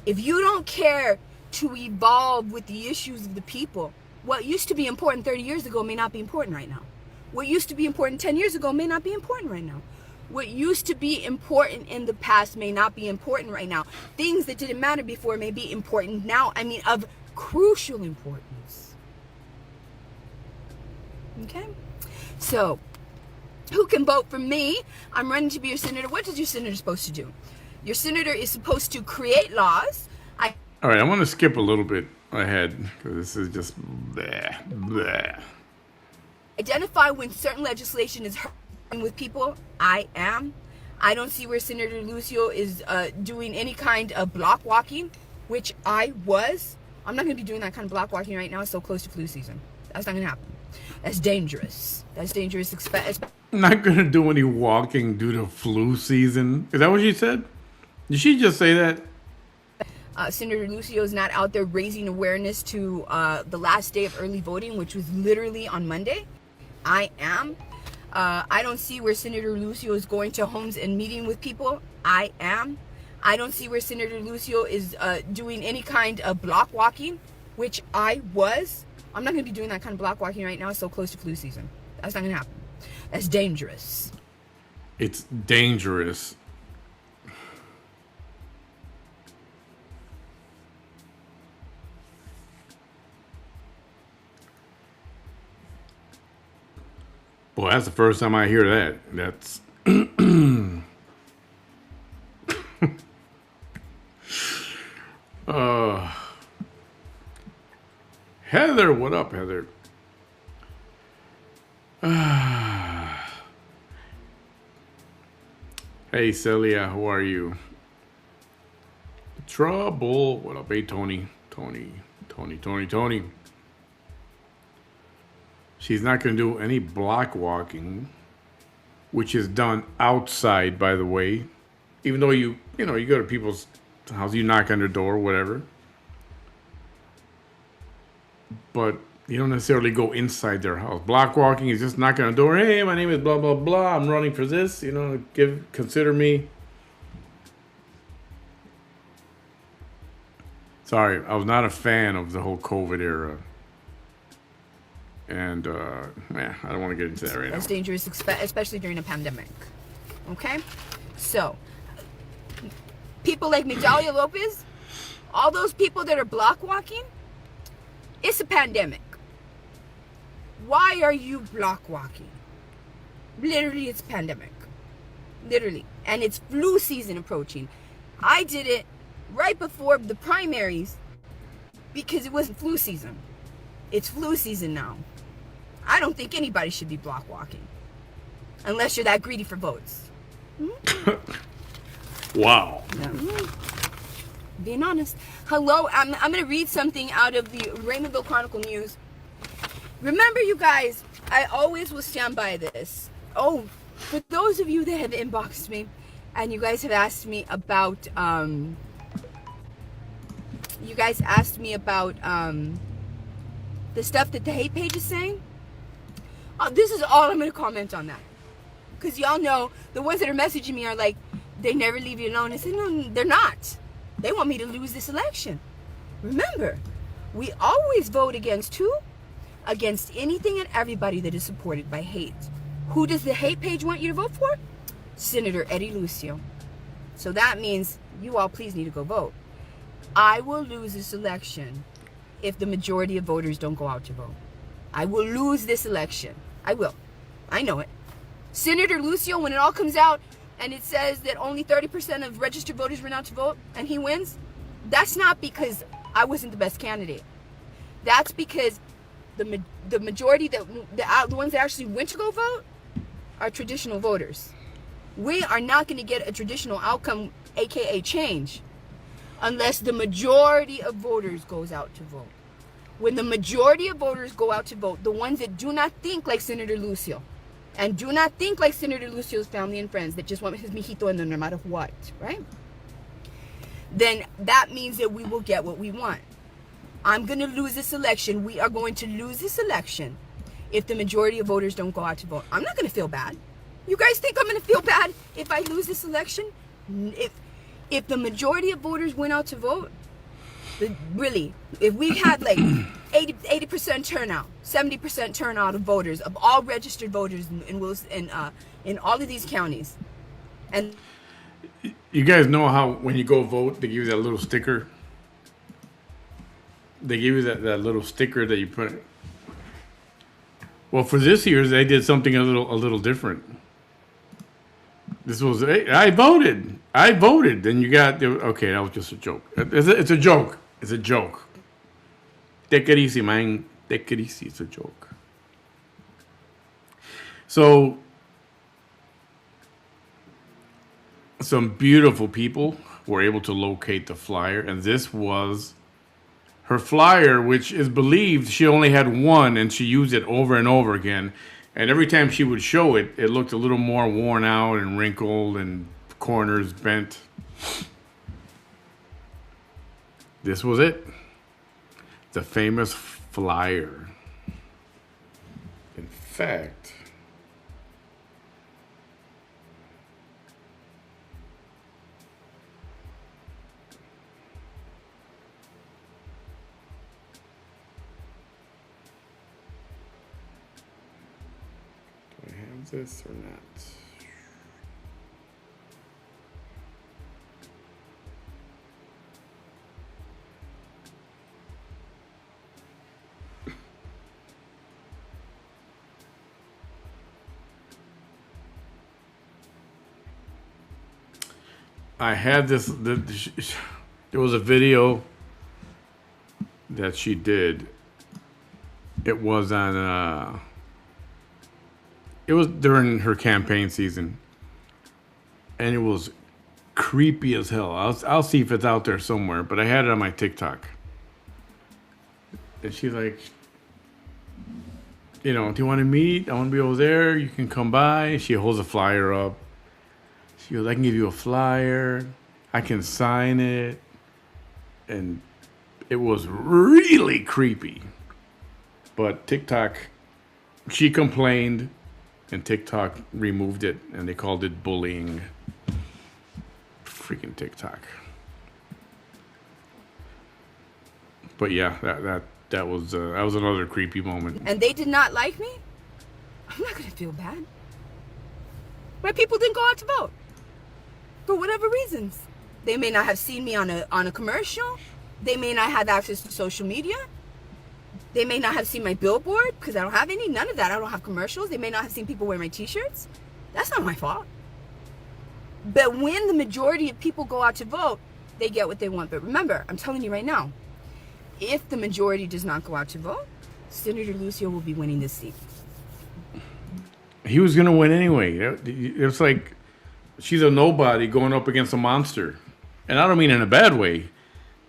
If you don't care to evolve with the issues of the people, what used to be important 30 years ago may not be important right now. What used to be important 10 years ago may not be important right now. What used to be important in the past may not be important right now. Things that didn't matter before may be important now. I mean, of crucial importance. Okay? So, who can vote for me? I'm running to be your senator. What is your senator supposed to do? Your senator is supposed to create laws. All right, I'm going to skip a little bit ahead because this is just bleh. Identify when certain legislation is hurting with people. I don't see where Senator Lucio is doing any kind of block walking, which I was. I'm not going to be doing that kind of block walking right now. It's so close to flu season. That's not going to happen. That's dangerous. That's dangerous. I'm not going to do any walking due to flu season. Is that what she said? Did she just say that? Senator Lucio is not out there raising awareness to the last day of early voting, which was literally on Monday. I am. I don't see where Senator Lucio is going to homes and meeting with people. I am. I don't see where Senator Lucio is doing any kind of block walking, which I was. I'm not going to be doing that kind of block walking right now. It's so close to flu season. That's not going to happen. That's dangerous. It's dangerous. Well, that's the first time I hear that. That's Heather, what up, Heather? Hey, Celia, how are you? Trouble. What up? Hey, Tony. She's not going to do any block walking, which is done outside, by the way. Even though you go to people's house, you knock on their door, whatever. But you don't necessarily go inside their house. Block walking is just knocking on the door. Hey, my name is blah, blah, blah. I'm running for this. Consider me. Sorry, I was not a fan of the whole COVID era. And, yeah, I don't want to get into that right now. That's dangerous, especially during a pandemic. Okay? So, people like Natalia Lopez, all those people that are block walking, it's a pandemic. Why are you block walking? Literally, it's a pandemic. Literally. And it's flu season approaching. I did it right before the primaries because it wasn't flu season. It's flu season now. I don't think anybody should be block walking unless you're that greedy for votes. Wow. Yeah. Being honest. Hello, I'm going to read something out of the Raymondville Chronicle News. Remember, you guys, I always will stand by this. Oh, for those of you that have inboxed me and you guys have asked me about, the stuff that the hate page is saying. This is all I'm going to comment on that. Because y'all know, the ones that are messaging me are like, they never leave you alone. I said, no, they're not. They want me to lose this election. Remember, we always vote against who? Against anything and everybody that is supported by hate. Who does the hate page want you to vote for? Senator Eddie Lucio. So that means you all please need to go vote. I will lose this election if the majority of voters don't go out to vote. I will lose this election. I will. I know it. Senator Lucio, when it all comes out and it says that only 30% of registered voters went out to vote and he wins, that's not because I wasn't the best candidate. That's because the majority, the ones that actually went to go vote are traditional voters. We are not going to get a traditional outcome, aka change, unless the majority of voters goes out to vote. When the majority of voters go out to vote, the ones that do not think like Senator Lucio, and do not think like Senator Lucio's family and friends that just want his mijito in them no matter what, right? Then that means that we will get what we want. I'm going to lose this election. We are going to lose this election if the majority of voters don't go out to vote. I'm not going to feel bad. You guys think I'm going to feel bad if I lose this election? If the majority of voters went out to vote, really, if we had like 80% turnout, 70% turnout of voters, of all registered voters in all of these counties, and you guys know how when you go vote, they give you that little sticker. They give you that little sticker that you put. Well, for this year, they did something a little different. This was, hey, I voted. Then you got, okay, that was just a joke. It's a joke. It's a joke. Take it easy, man. Take it easy. It's a joke. So, some beautiful people were able to locate the flyer, and this was her flyer, which is believed she only had one, and she used it over and over again. And every time she would show it, it looked a little more worn out and wrinkled and corners bent. This was it. The famous flyer. In fact, do I have this or not? I had this. There was a video that she did. It was on. It was during her campaign season, and it was creepy as hell. I'll see if it's out there somewhere, but I had it on my TikTok. And she's like, you know, do you want to meet? I want to be over there. You can come by. She holds a flyer up. She goes, I can give you a flyer. I can sign it. And it was really creepy. But TikTok, she complained, and TikTok removed it, and they called it bullying. Freaking TikTok. But yeah, that was another creepy moment. and they did not like me, I'm not gonna feel bad. My people didn't go out to vote for whatever reasons. They may not have seen me on a commercial. They may not have access to social media. They may not have seen my billboard because I don't have any. None of that. I don't have commercials. They may not have seen people wear my t-shirts. That's not my fault. But when the majority of people go out to vote, they get what they want. But remember, I'm telling you right now, if the majority does not go out to vote, Senator Lucio will be winning this seat. He was gonna win anyway. It was like she's a nobody going up against a monster, and I don't mean in a bad way.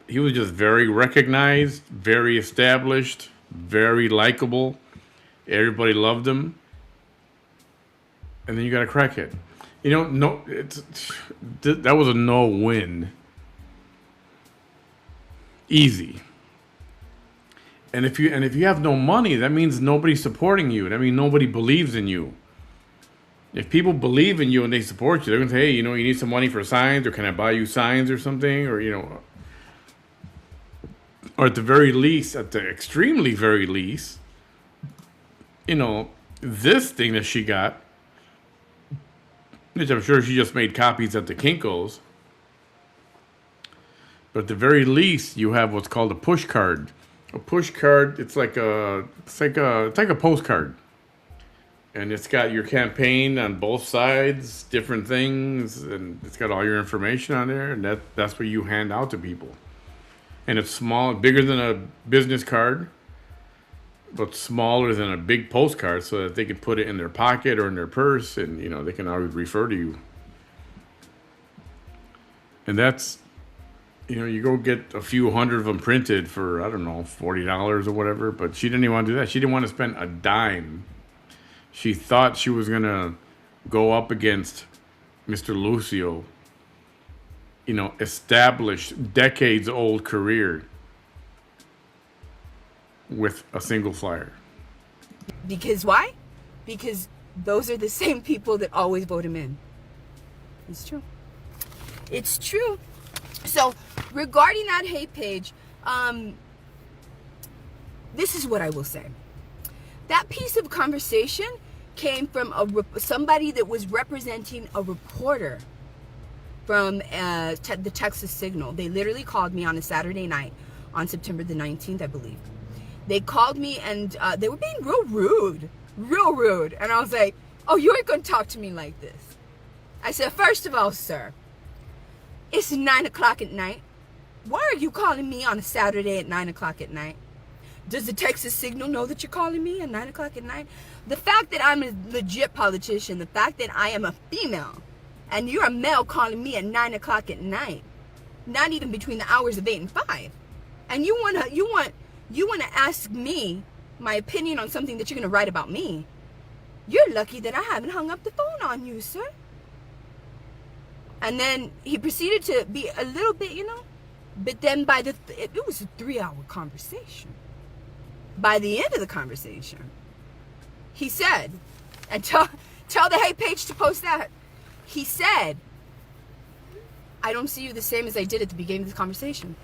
He was just very recognized, very established, very likable. Everybody loved him. And then you got a crackhead. You know, no, that was a no win. Easy. And if you have no money, that means nobody's supporting you. That means nobody believes in you. If people believe in you and they support you, they're gonna say, hey, you know, you need some money for signs, or can I buy you signs or something, or you know, or at the very least, at the extremely very least, you know, this thing that she got, which I'm sure she just made copies at the Kinko's. But at the very least, you have what's called a push card. A push card, it's like a postcard. And it's got your campaign on both sides, different things, and it's got all your information on there, and that's what you hand out to people. And it's small, bigger than a business card, but smaller than a big postcard, so that they can put it in their pocket or in their purse, and you know they can always refer to you. And that's, you know, you go get a few hundred of them printed for, I don't know, $40 or whatever. But she didn't even want to do that. She didn't want to spend a dime. She thought she was gonna go up against Mr. Lucio. You know, established, decades-old career with a single flyer. Because why? Because those are the same people that always vote him in. It's true. It's true. So, regarding that hate page, this is what I will say. That piece of conversation came from somebody that was representing a reporter from the Texas Signal. They literally called me on a Saturday night on September the 19th, I believe. They called me and they were being real rude. And I was like, oh, you ain't gonna talk to me like this. I said, first of all, sir, it's 9 o'clock at night. Why are you calling me on a Saturday at 9 o'clock at night? Does the Texas Signal know that you're calling me at 9 o'clock at night? The fact that I'm a legit politician, the fact that I am a female, and you're a male calling me at 9 o'clock at night, not even between the hours of 8 and 5, and you wanna ask me my opinion on something that you're gonna write about me. You're lucky that I haven't hung up the phone on you, sir. And then he proceeded to be a little bit, you know, but then it was a 3-hour conversation. By the end of the conversation, he said, and tell the hate page to post that. He said, I don't see you the same as I did at the beginning of the conversation.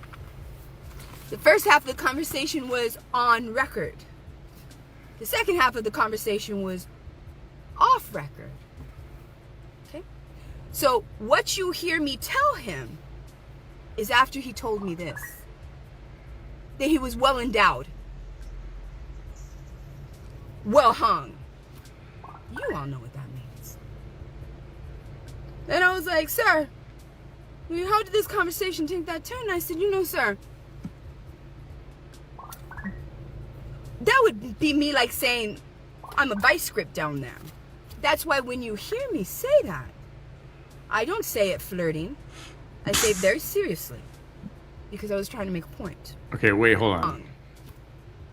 The first half of the conversation was on record. The second half of the conversation was off record. Okay? So what you hear me tell him is after he told me this, that he was well endowed, well hung. You all know what that means. And I was like, sir, how did this conversation take that turn? I said, you know, sir, that would be me like saying I'm a vice script down there. That's why when you hear me say that, I don't say it flirting. I say it very seriously, because I was trying to make a point. Okay, wait, hold on.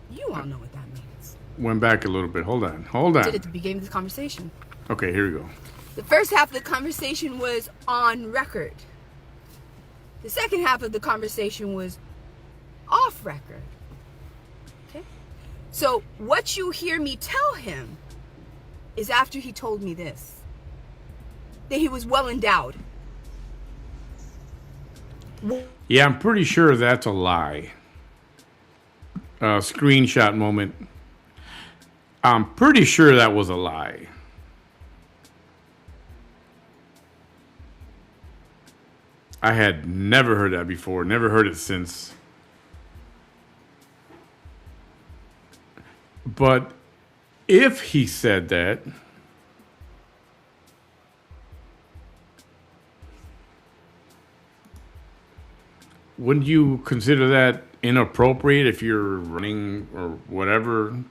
You all know what that means. Went back a little bit. Hold on. I did at the beginning of this conversation. Okay, here we go. The first half of the conversation was on record. The second half of the conversation was off record. Okay? So what you hear me tell him is after he told me this, that he was well endowed. Yeah, I'm pretty sure that's a lie. screenshot moment. I'm pretty sure that was a lie. I had never heard that before, never heard it since. But if he said that, wouldn't you consider that inappropriate if you're running or whatever?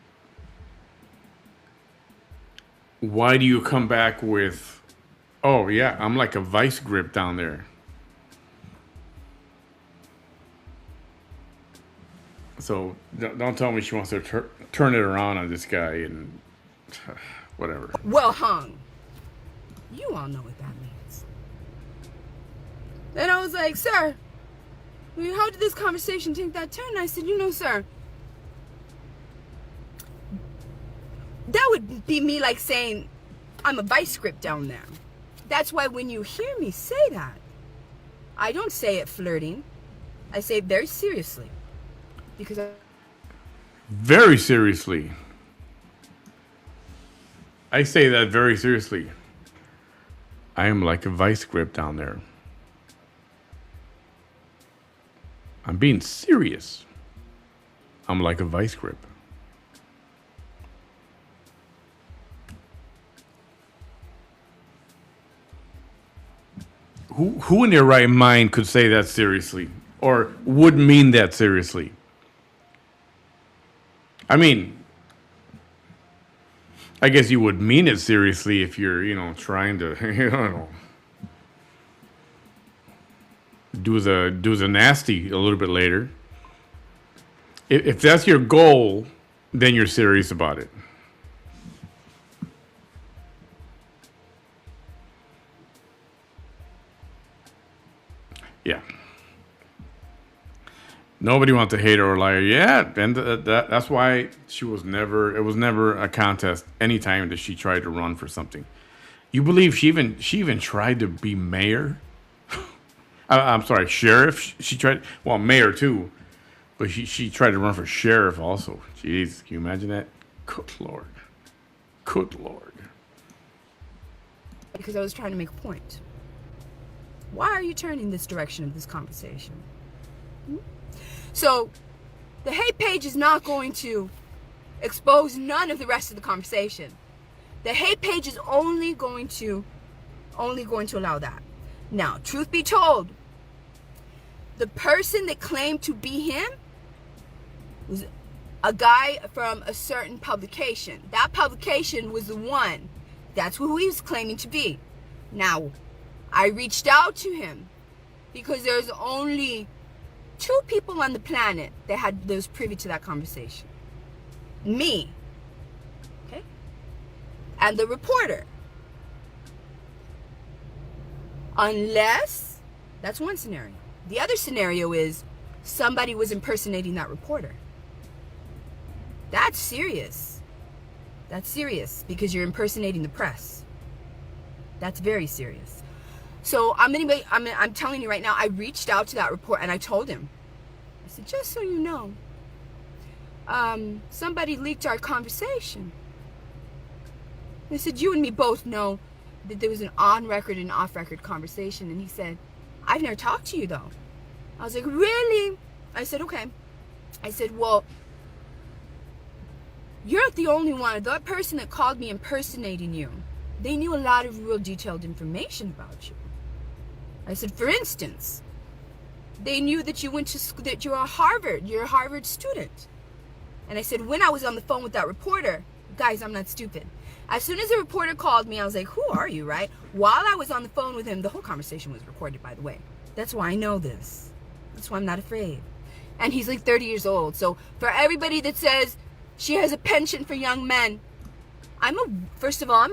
Why do you come back with, oh yeah, I'm like a vice grip down there? So don't tell me she wants to turn it around on this guy and whatever. Well hung. You all know what that means. Then I was like, sir, how did this conversation take that turn? I said, sir, that would be me like saying I'm a vice grip down there. That's why when you hear me say that, I don't say it flirting. I say it very seriously. Because very seriously. I say that very seriously. I am like a vice grip down there. I'm being serious. I'm like a vice grip. Who in their right mind could say that seriously? Or would mean that seriously? I mean, I guess you would mean it seriously if you're, trying to, do the nasty a little bit later. If that's your goal, then you're serious about it. Yeah. Nobody wants to hate her or lie. Yeah, and that's why it was never a contest anytime that she tried to run for something. You believe she even tried to be mayor? I'm sorry, sheriff. She tried, well, mayor too, but she tried to run for sheriff also. Jeez, can you imagine that? Good Lord. because I was trying to make a point. Why are you turning this direction of this conversation? So the hate page is not going to expose none of the rest of the conversation. The hate page is only going to allow that. Now, truth be told, the person that claimed to be him was a guy from a certain publication. That publication was the one. That's who he was claiming to be. Now, I reached out to him because there's only 2 people on the planet that was privy to that conversation. Me, okay, and the reporter. Unless, that's one scenario. The other scenario is somebody was impersonating that reporter. That's serious. That's serious because you're impersonating the press. That's very serious. So I'm telling you right now, I reached out to that reporter and I told him, I said, just so you know, somebody leaked our conversation. I said, you and me both know that there was an on-record and off-record conversation. And he said, I've never talked to you though. I was like, really? I said, okay. I said, well, you're not the only one. That person that called me impersonating you, they knew a lot of real detailed information about you. I said, for instance, they knew that you went to school, that you're a Harvard student. And I said, when I was on the phone with that reporter, guys, I'm not stupid. As soon as the reporter called me, I was like, who are you, right? While I was on the phone with him, the whole conversation was recorded, by the way. That's why I know this. That's why I'm not afraid. And he's like 30 years old. So for everybody that says she has a penchant for young men, first of all,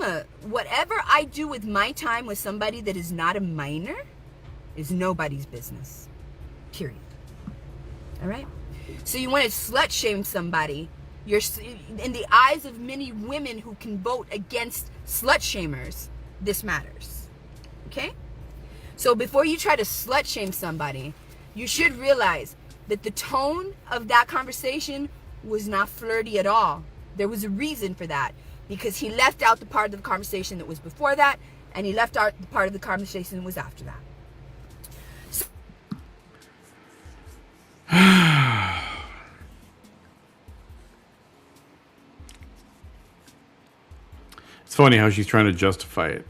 whatever I do with my time with somebody that is not a minor is nobody's business. Period. All right? So you want to slut shame somebody. You're in the eyes of many women who can vote against slut shamers, this matters. Okay? So before you try to slut shame somebody, you should realize that the tone of that conversation was not flirty at all. There was a reason for that, because he left out the part of the conversation that was before that, and he left out the part of the conversation that was after that. So it's funny how she's trying to justify it.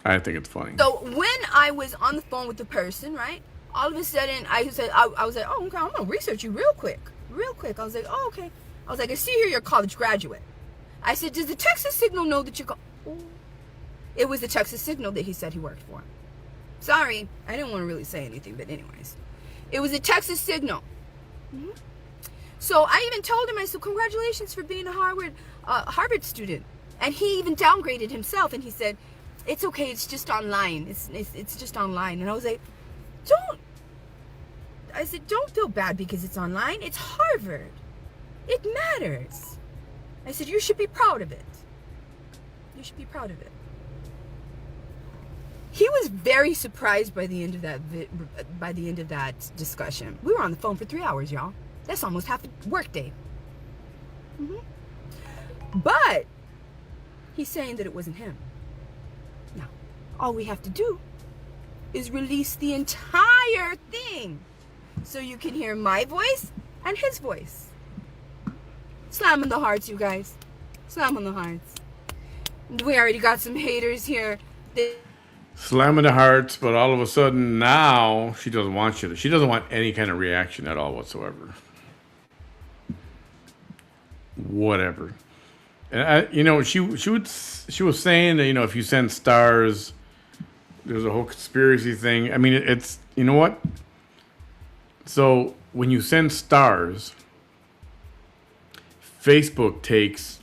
I think it's funny. So when I was on the phone with the person, right, all of a sudden I was like, oh, okay, I'm gonna research you real quick. I was like, oh, okay. I was like, I see here you're a college graduate. I said, does the Texas Signal know that you're It was the Texas Signal that he said he worked for. Sorry, I didn't want to really say anything, but anyways, it was a Texas Signal. Mm-hmm. So I even told him, I said, congratulations for being a Harvard student. And he even downgraded himself, and he said, it's okay, it's just online. It's just online. And I was like, don't feel bad because it's online. It's Harvard. It matters. I said, you should be proud of it. You should be proud of it. He was very surprised by the end of that discussion. We were on the phone for 3 hours, y'all. That's almost half a work day. Mm-hmm. But he's saying that it wasn't him. Now, all we have to do is release the entire thing so you can hear my voice and his voice. Slam on the hearts, you guys. Slam on the hearts. We already got some haters here. Slamming the hearts, but all of a sudden now she doesn't want you to. She doesn't want any kind of reaction at all whatsoever. Whatever. And she was saying that, if you send stars, there's a whole conspiracy thing. I mean, it's, you know what? So when you send stars, Facebook takes,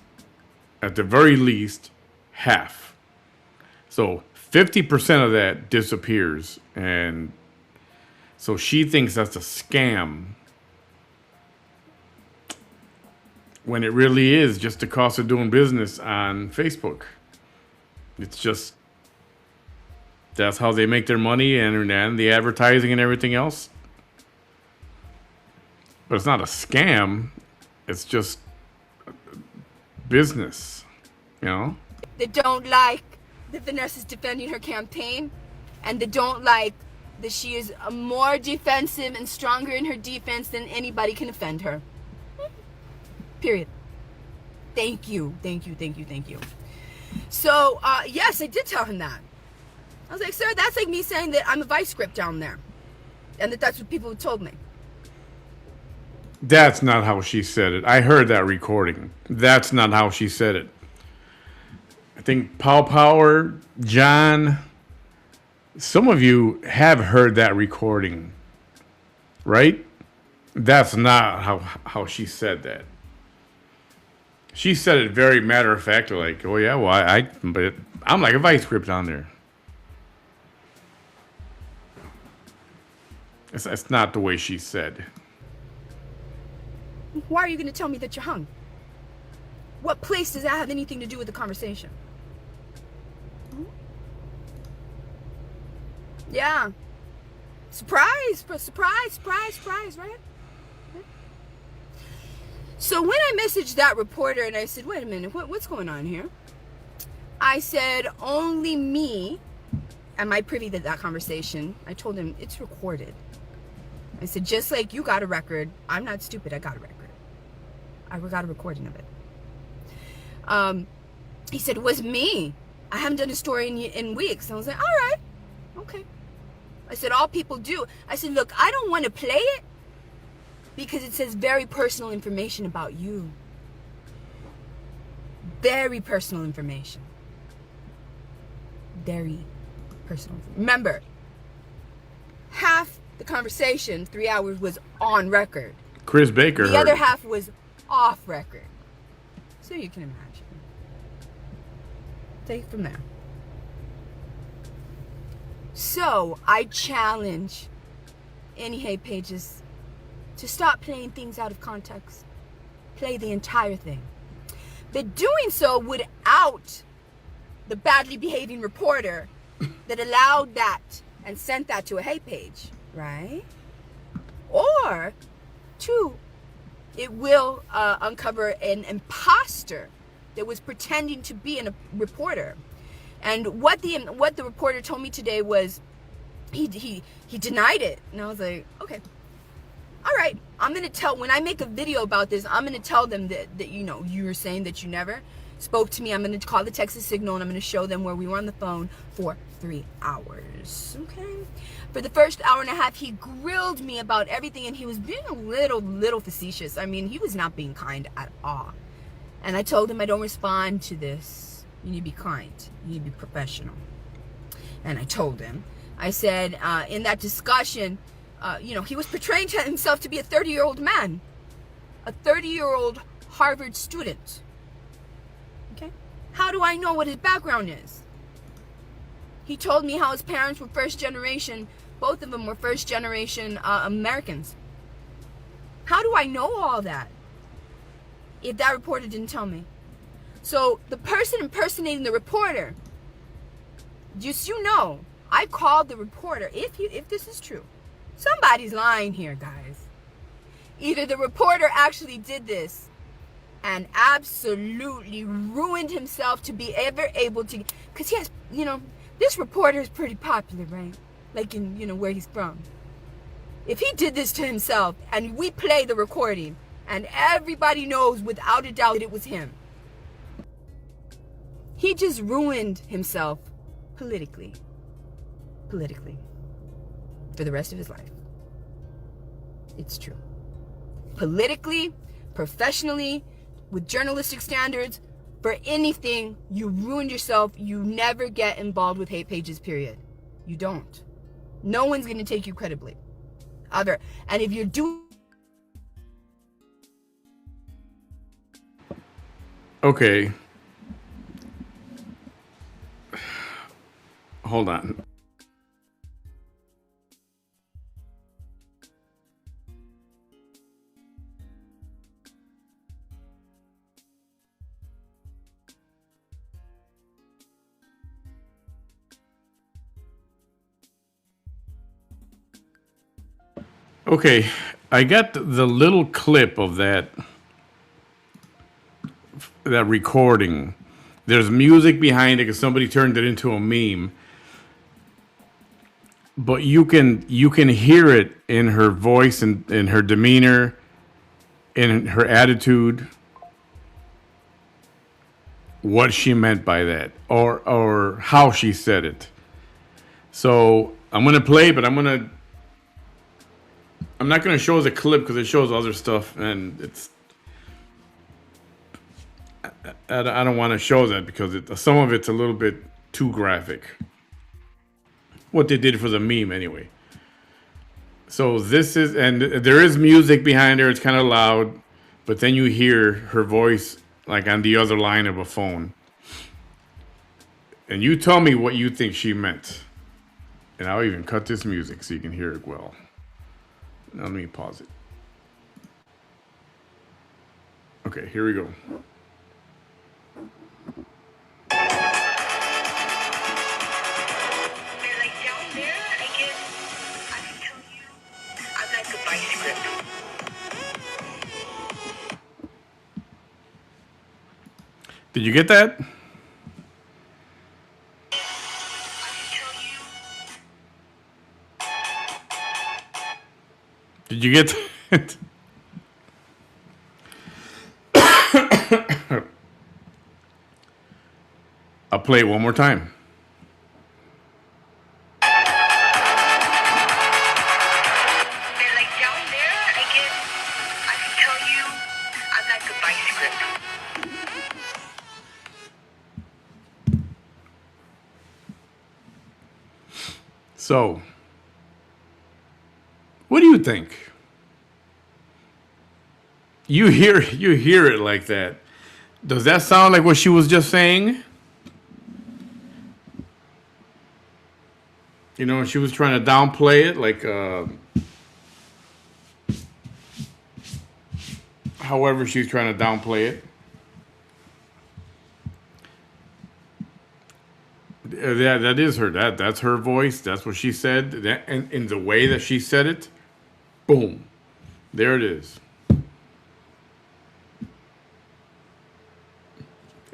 at the very least, half. So 50% of that disappears. And so she thinks that's a scam, when it really is just the cost of doing business on Facebook. It's just, that's how they make their money, and the advertising and everything else. But it's not a scam. It's just business, They don't like that Vanessa's defending her campaign, and they don't like that she is more defensive and stronger in her defense than anybody can offend her. Period. Thank you. So, yes, I did tell him that. I was like, sir, that's like me saying that I'm a vice grip down there. And that's what people told me. That's not how she said it. I heard that recording. That's not how she said it. I think Power, John, some of you have heard that recording, right? That's not how she said that. She said it very matter of fact, like, oh yeah, well, but I'm like a vice grip down there. That's not the way she said. Why are you going to tell me that you're hung? What place does that have anything to do with the conversation? Yeah. Surprise, right? So when I messaged that reporter and I said, wait a minute, what's going on here? I said, only me am I privy to that conversation. I told him, it's recorded. I said, just like you got a record, I'm not stupid, I got a record. I got a recording of it. He said, it was me. I haven't done a story in weeks. I was like, all right, okay. I said, all people do. I said, look, I don't want to play it because it says very personal information about you. Very personal information. Very personal. Remember, half the conversation, 3 hours, was on record. Chris Baker The other half was off record. So you can imagine. Take it from there. So I challenge any hate pages to stop playing things out of context. Play the entire thing. But doing so would out the badly behaving reporter that allowed that and sent that to a hate page. right? Or two, it will uncover an imposter that was pretending to be a reporter. And what the reporter told me today was he denied it. And I was like, okay, all right, I'm gonna tell, when I make a video about this, I'm gonna tell them that you know, you were saying that you never spoke to me. I'm gonna call the Texas signal and I'm gonna show them where we were on the phone for 3 hours. Okay. For the first hour and a half, he grilled me about everything, and he was being a little facetious. I mean, he was not being kind at all. And I told him, I don't respond to this. You need to be kind. You need to be professional. And I told him, I said, in that discussion, you know, he was portraying to himself to be a 30-year-old man, a 30-year-old Harvard student. Okay? How do I know what his background is? He told me how his parents were first generation, both of them were first generation Americans. How do I know all that if that reporter didn't tell me? So the person impersonating the reporter, just, you know, I called the reporter. If this is true, somebody's lying here, guys. Either the reporter actually did this and absolutely ruined himself to be ever able to, because he has, you know, this reporter is pretty popular, right? Like in, you know, where he's from. If he did this to himself and we play the recording and everybody knows without a doubt that it was him, he just ruined himself politically for the rest of his life. It's true. Politically, professionally, with journalistic standards, for anything, you ruined yourself. You never get involved with hate pages, period. You don't. No one's going to take you credibly. And if you're doing... Okay. Hold on. Okay, I got the little clip of that recording. There's music behind it because somebody turned it into a meme. But you can hear it in her voice and in her demeanor, in her attitude, what she meant by that, or how she said it. So I'm gonna play, but I'm not gonna show the clip because it shows other stuff, and I don't want to show that because some of it's a little bit too graphic. What they did for the meme, anyway. So this is, and there is music behind her. It's kind of loud, but then you hear her voice like on the other line of a phone. And you tell me what you think she meant. And I'll even cut this music so you can hear it well. Now let me pause it. Okay, here we go. Did you get that? Did you get that? I'll play it one more time. So, what do you think? You hear it like that. Does that sound like what she was just saying? You know, she was trying to downplay it, like however she's trying to downplay it. that is her. That's her voice. That's what she said. That, and in the way that she said it, boom, there it is.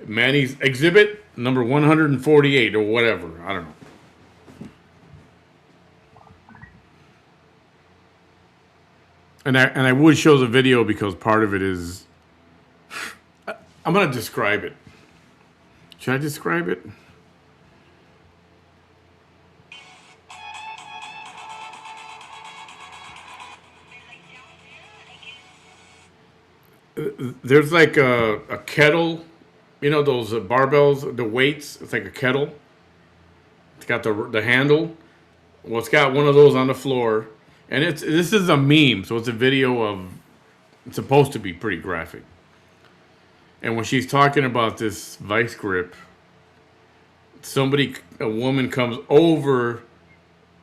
Manny's exhibit number 148 or whatever. I don't know. And I would show the video because part of it is. I'm gonna describe it. Should I describe it? There's like a kettle, you know those barbells, the weights. It's like a kettle. It's got the handle. Well, it's got one of those on the floor, and this is a meme, so it's a video of. It's supposed to be pretty graphic. And when she's talking about this vice grip, a woman comes over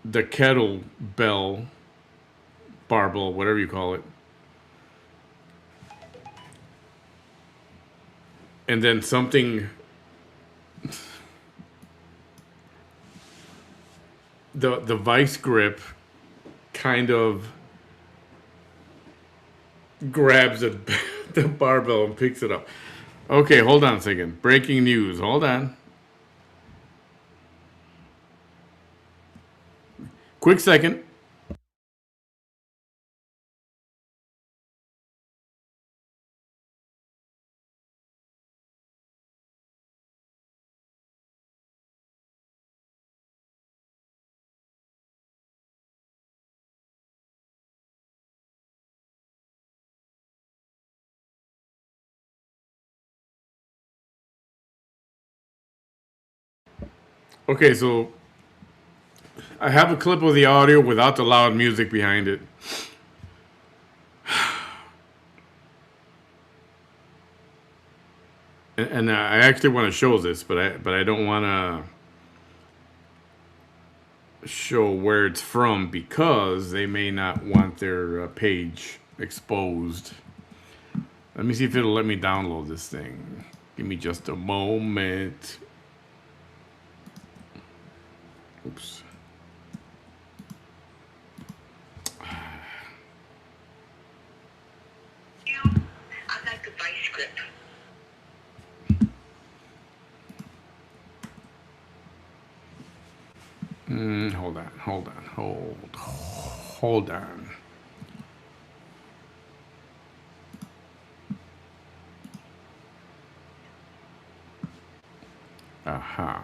the kettlebell, barbell, whatever you call it. And then something, the vice grip kind of grabs the barbell and picks it up. Okay, hold on a second. Breaking news. Hold on. Quick second. Okay, so I have a clip of the audio without the loud music behind it. And I actually want to show this, but I don't want to show where it's from because they may not want their page exposed. Let me see if it'll let me download this thing. Give me just a moment. Oops. I'm like the vice grip. Hold on. Aha.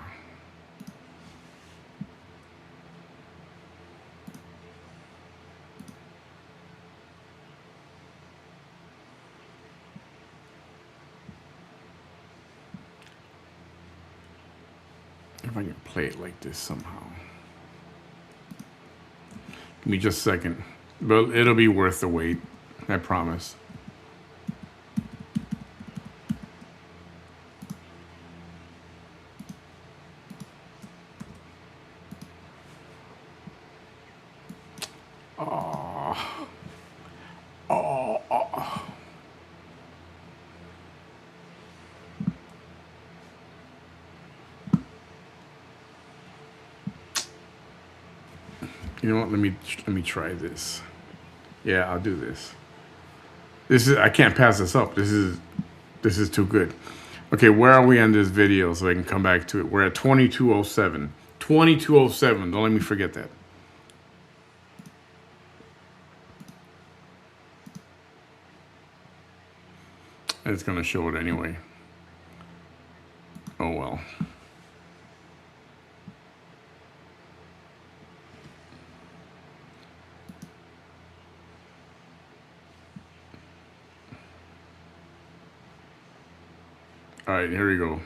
If I can play it like this somehow. Give me just a second. But it'll be worth the wait. I promise. You know what? Let me try this. Yeah, I'll do this. I can't pass this up. This is too good. Okay, where are we on this video so I can come back to it? We're at 2207. 2207. Don't let me forget that. It's gonna show it anyway. Oh well. All right, here we go.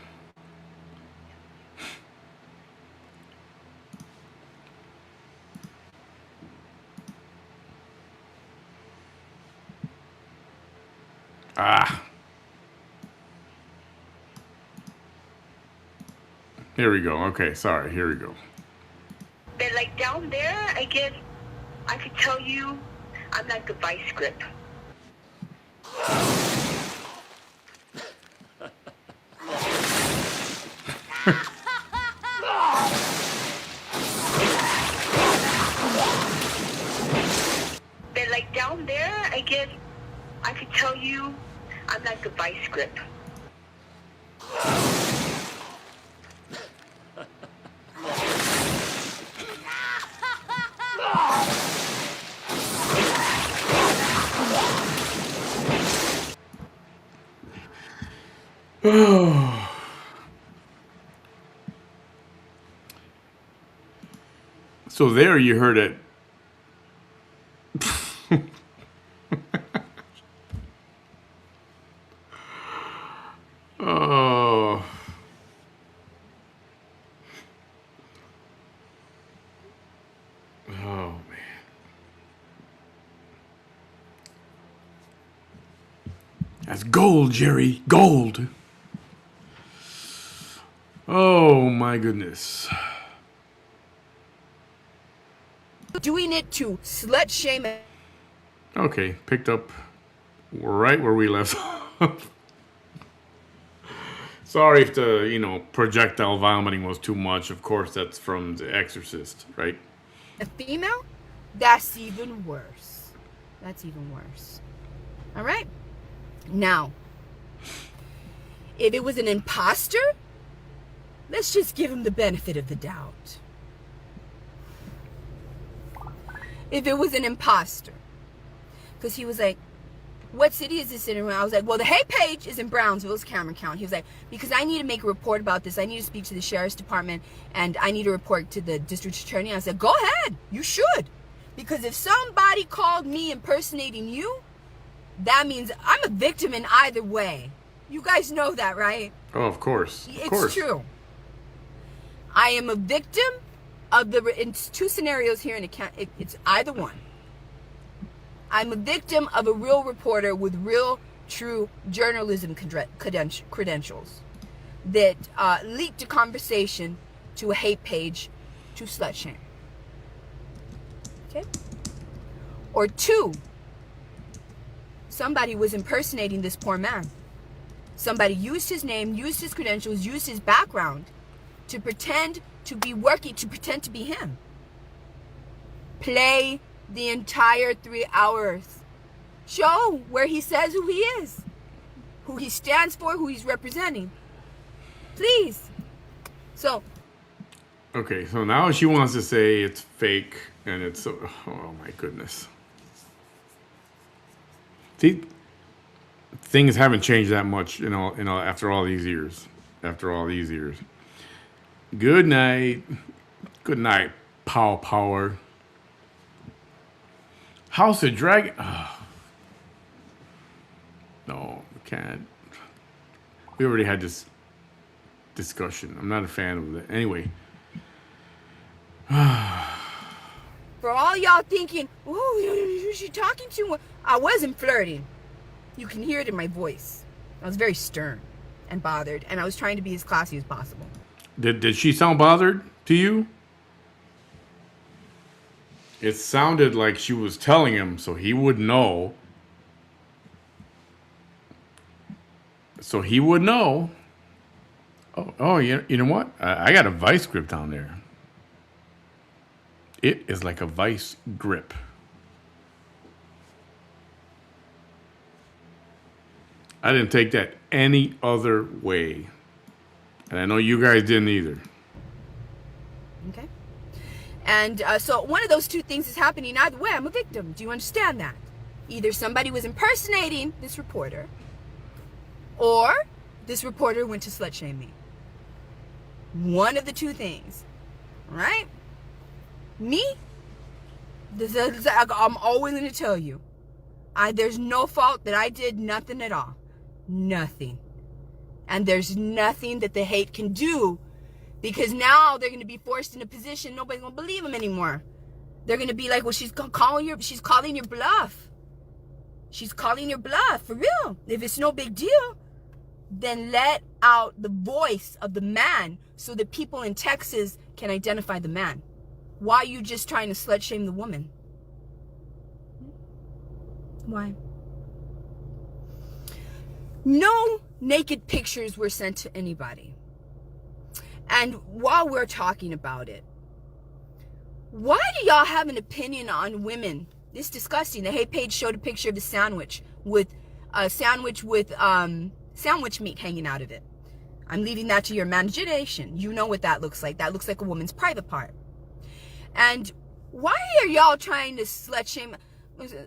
Here we go. Okay, sorry. Here we go. But like down there, I guess I could tell you I'm like the vice grip. I could tell you I'm like a vice grip. So there you heard it. Oh. Oh, man. That's gold, Jerry. Gold. Oh, my goodness. Doing it to slut shame. Okay, picked up right where we left off. Sorry if the, projectile vomiting was too much. Of course, that's from The Exorcist, right? A female? That's even worse. That's even worse. All right? Now, if it was an imposter, let's just give him the benefit of the doubt. If it was an imposter, because he was like, what city is this in? And I was like, well, the hate page is in Brownsville's Cameron County. He was like, because I need to make a report about this. I need to speak to the sheriff's department, and I need to report to the district attorney. I said, go ahead. You should. Because if somebody called me impersonating you, that means I'm a victim in either way. You guys know that, right? Oh, of course. It's true. I am a victim of in two scenarios here in the it's either one. I'm a victim of a real reporter with real, true journalism credentials that leaked a conversation to a hate page to slut shame. Okay? Or two, somebody was impersonating this poor man. Somebody used his name, used his credentials, used his background to pretend to be working, to pretend to be him. Play the entire 3 hours. Show where he says who he is, who he stands for, who he's representing. Please. So. Okay, so now she wants to say it's fake and it's, oh my goodness. See, things haven't changed that much, after all these years. After all these years. Good night. Good night, Power. House of Dragon. Oh. No, we can't. We already had this discussion. I'm not a fan of it. Anyway. For all y'all thinking, oh, who's she talking to? I wasn't flirting. You can hear it in my voice. I was very stern and bothered, and I was trying to be as classy as possible. Did she sound bothered to you? It sounded like she was telling him so he would know. So he would know. Oh, you know what? I got a vice grip down there. It is like a vice grip. I didn't take that any other way. And I know you guys didn't either. Okay. And so one of those two things is happening either way. I'm a victim. Do you understand that? Either somebody was impersonating this reporter, or this reporter went to slut shame me. One of the two things. All right? Me? I'm always going to tell you. There's no fault that I did nothing at all. Nothing. And there's nothing that the hate can do, because now they're going to be forced in a position nobody's going to believe them anymore. They're going to be like, well, she's calling your bluff. She's calling your bluff, for real. If it's no big deal, then let out the voice of the man so that people in Texas can identify the man. Why are you just trying to slut shame the woman? Why? No naked pictures were sent to anybody. And while we're talking about it, why do y'all have an opinion on women? It's disgusting. The hate page showed a picture of the sandwich. with a sandwich with sandwich meat hanging out of it. I'm leaving that to your imagination. You know what that looks like. That looks like a woman's private part. And why are y'all trying to slut shame?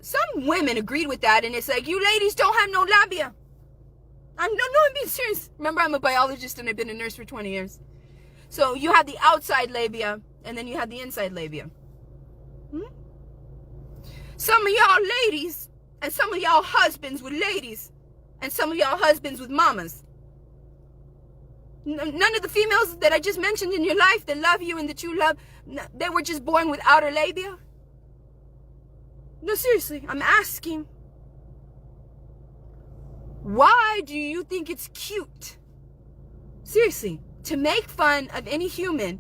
Some women agreed with that, and it's like, you ladies don't have no labia. I'm being serious. Remember, I'm a biologist and I've been a nurse for 20 years. So you have the outside labia, and then you have the inside labia. Some of y'all ladies, and some of y'all husbands with ladies, and some of y'all husbands with mamas. None of the females that I just mentioned in your life that love you and that you love, they were just born with outer labia. No, seriously, I'm asking. Why do you think it's cute? Seriously, to make fun of any human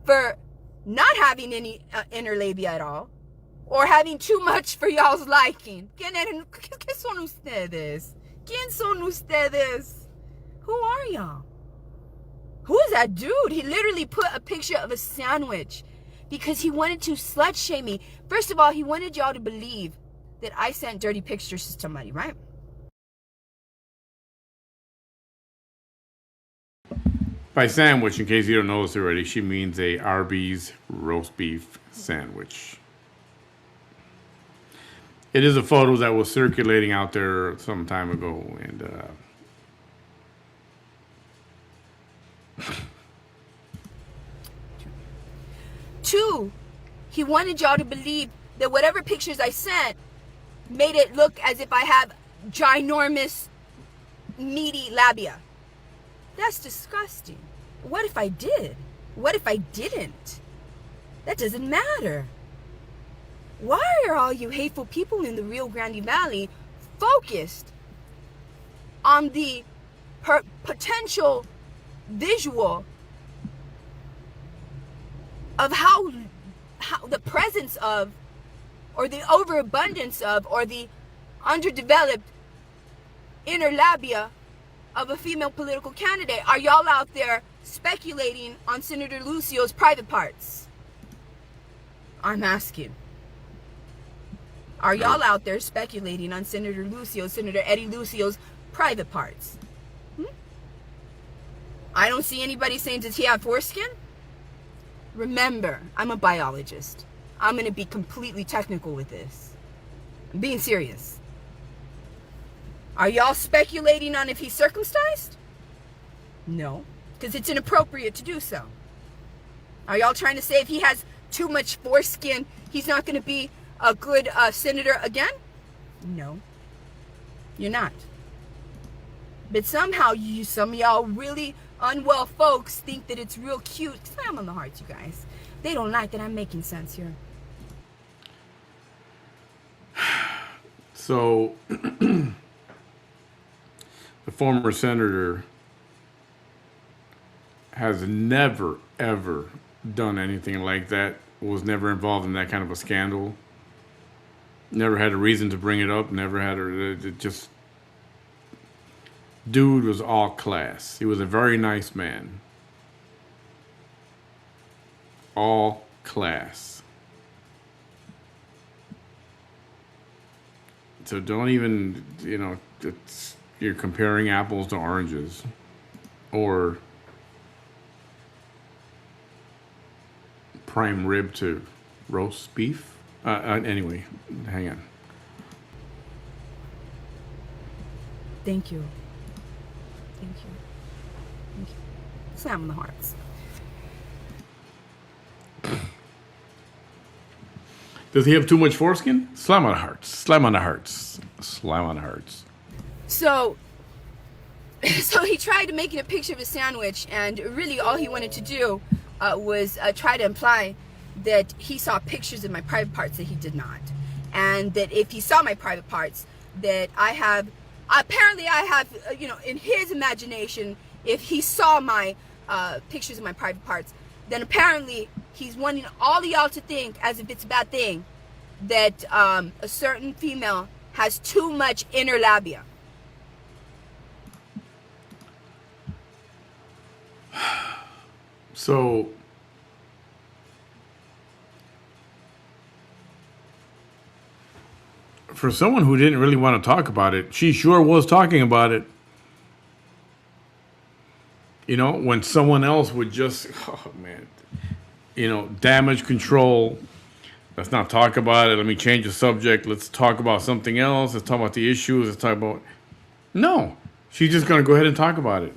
for not having any inner labia at all, or having too much for y'all's liking. ¿Qué son ustedes? ¿Quién son ustedes? Who are y'all? Who is that dude? He literally put a picture of a sandwich because he wanted to slut shame me. First of all, he wanted y'all to believe that I sent dirty pictures to somebody, right? By sandwich, in case you don't know this already, she means a Arby's roast beef sandwich. It is a photo that was circulating out there some time ago, and Two, he wanted y'all to believe that whatever pictures I sent made it look as if I have ginormous, meaty labia. That's disgusting. What if I did? What if I didn't? That doesn't matter. Why are all you hateful people in the Rio Grande Valley focused on the potential visual of how the presence of, or the overabundance of, or the underdeveloped inner labia of a female political candidate? Are y'all out there speculating on Senator Lucio's private parts? I'm asking. Are y'all out there speculating on Senator Eddie Lucio's private parts? I don't see anybody saying, does he have foreskin? Remember, I'm a biologist. I'm going to be completely technical with this. I'm being serious. Are y'all speculating on if he's circumcised? No, because it's inappropriate to do so. Are y'all trying to say if he has too much foreskin, he's not going to be a good senator again? No, you're not. But somehow some of y'all really unwell folks think that it's real cute. Slam on the hearts, you guys. They don't like that I'm making sense here. So the former senator has never, ever done anything like that, was never involved in that kind of a scandal, never had a reason to bring it up, never had just, dude was all class. He was a very nice man. All class. So don't even, you're comparing apples to oranges. Or prime rib to roast beef. Anyway, hang on. Thank you. Thank you. Thank you. Slam on the hearts. Does he have too much foreskin? Slam on the hearts. Slam on the hearts. Slam on the hearts. So he tried to make it a picture of a sandwich, and really all he wanted to do was try to imply that he saw pictures of my private parts that he did not. And that if he saw my private parts, that I have, in his imagination, if he saw my pictures of my private parts, then apparently he's wanting all of y'all to think, as if it's a bad thing, that a certain female has too much inner labia. So for someone who didn't really want to talk about it, she sure was talking about it. You know, when someone else would just, oh man, you know, damage control. Let's not talk about it. Let me change the subject. Let's talk about something else. Let's talk about the issues. Let's talk about. No, she's just going to go ahead and talk about it.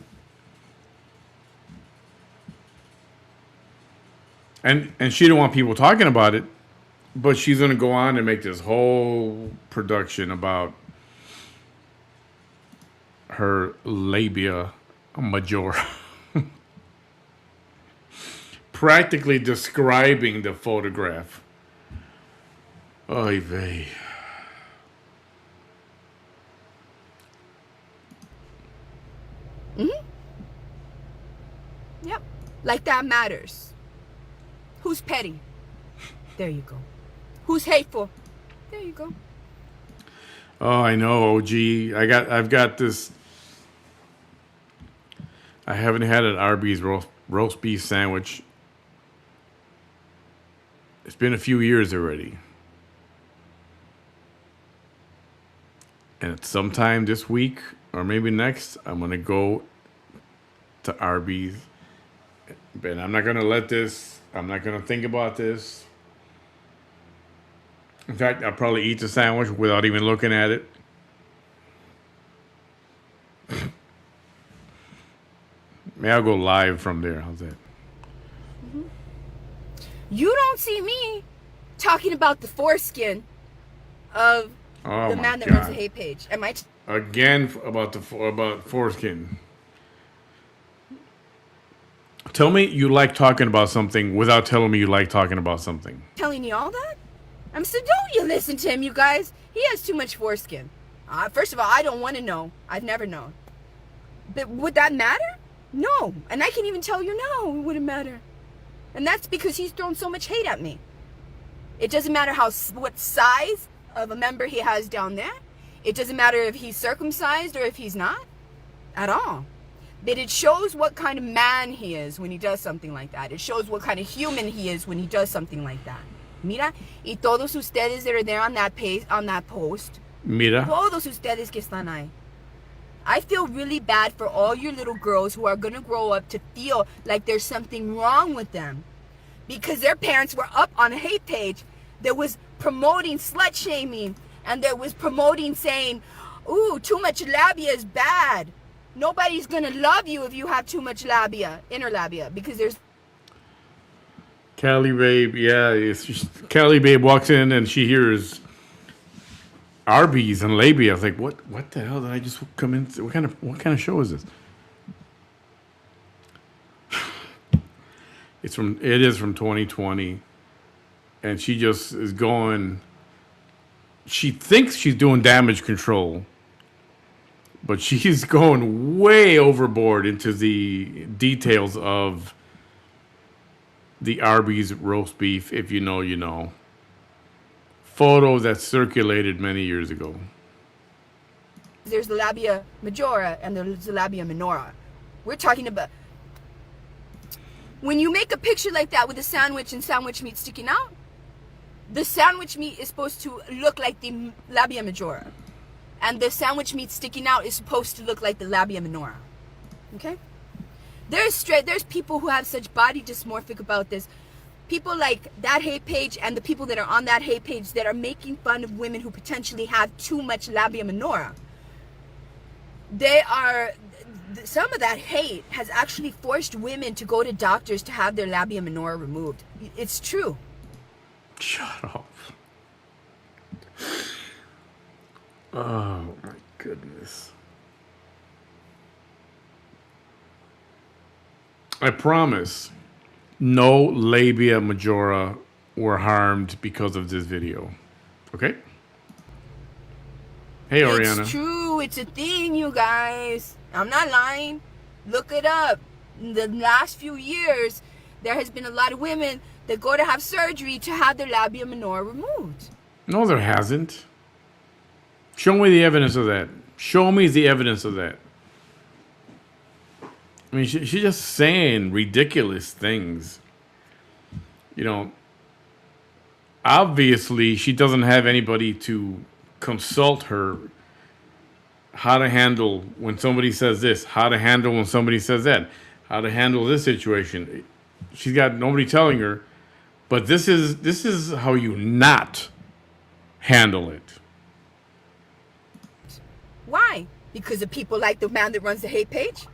And she didn't want people talking about it, but she's going to go on and make this whole production about her labia majora. Practically describing the photograph. Oy vey. Yep. Like that matters. Who's petty? There you go. Who's hateful? There you go. Oh, I know, OG. I've got this. I haven't had an Arby's roast beef sandwich. It's been a few years already. And sometime this week or maybe next, I'm going to go to Arby's. But I'm not going to I'm not going to think about this. In fact, I'll probably eat the sandwich without even looking at it. Maybe I'll go live from there. How's that? You don't see me talking about the foreskin of the man that runs the hate page. Am I? Again about foreskin. Tell me you like talking about something without telling me you like talking about something. Telling you all that? I'm so don't you listen to him, you guys. He has too much foreskin. First of all, I don't want to know. I've never known. But would that matter? No. And I can even tell you no, it wouldn't matter. And that's because he's thrown so much hate at me. It doesn't matter what size of a member he has down there. It doesn't matter if he's circumcised or if he's not. At all. But it shows what kind of man he is when he does something like that. It shows what kind of human he is when he does something like that. Mira, y todos ustedes that are there on that page, on that post. Mira. Todos ustedes que están ahí. I feel really bad for all your little girls who are going to grow up to feel like there's something wrong with them. Because their parents were up on a hate page that was promoting slut shaming and that was promoting saying, ooh, too much labia is bad. Nobody's going to love you if you have too much labia, inner labia, because there's... Cali Babe, yeah. Cali Babe walks in and she hears Arby's and labia. I was like, what the hell did I just come in? What kind of show is this? It is from 2020. And she just is going, she thinks she's doing damage control, but she's going way overboard into the details of the Arby's roast beef. If you know, you know. Photo that circulated many years ago. There's the labia majora and there's the labia minora. We're talking about when you make a picture like that with a sandwich and sandwich meat sticking out, the sandwich meat is supposed to look like the labia majora. And the sandwich meat sticking out is supposed to look like the labia minora. Okay? There's people who have such body dysmorphic about this. People like that hate page and the people that are on that hate page that are making fun of women who potentially have too much labia minora. Some of that hate has actually forced women to go to doctors to have their labia minora removed. It's true. Shut up. Oh my goodness. I promise no labia majora were harmed because of this video. Okay? Hey, Oriana. It's true. It's a thing, you guys. I'm not lying. Look it up. In the last few years, there has been a lot of women that go to have surgery to have their labia minora removed. No, there hasn't. Show me the evidence of that. Show me the evidence of that. I mean, she's just saying ridiculous things. You know, obviously she doesn't have anybody to consult her how to handle when somebody says this, how to handle when somebody says that, how to handle this situation. She's got nobody telling her, but this is how you not handle it. Why? Because of people like the man that runs the hate page?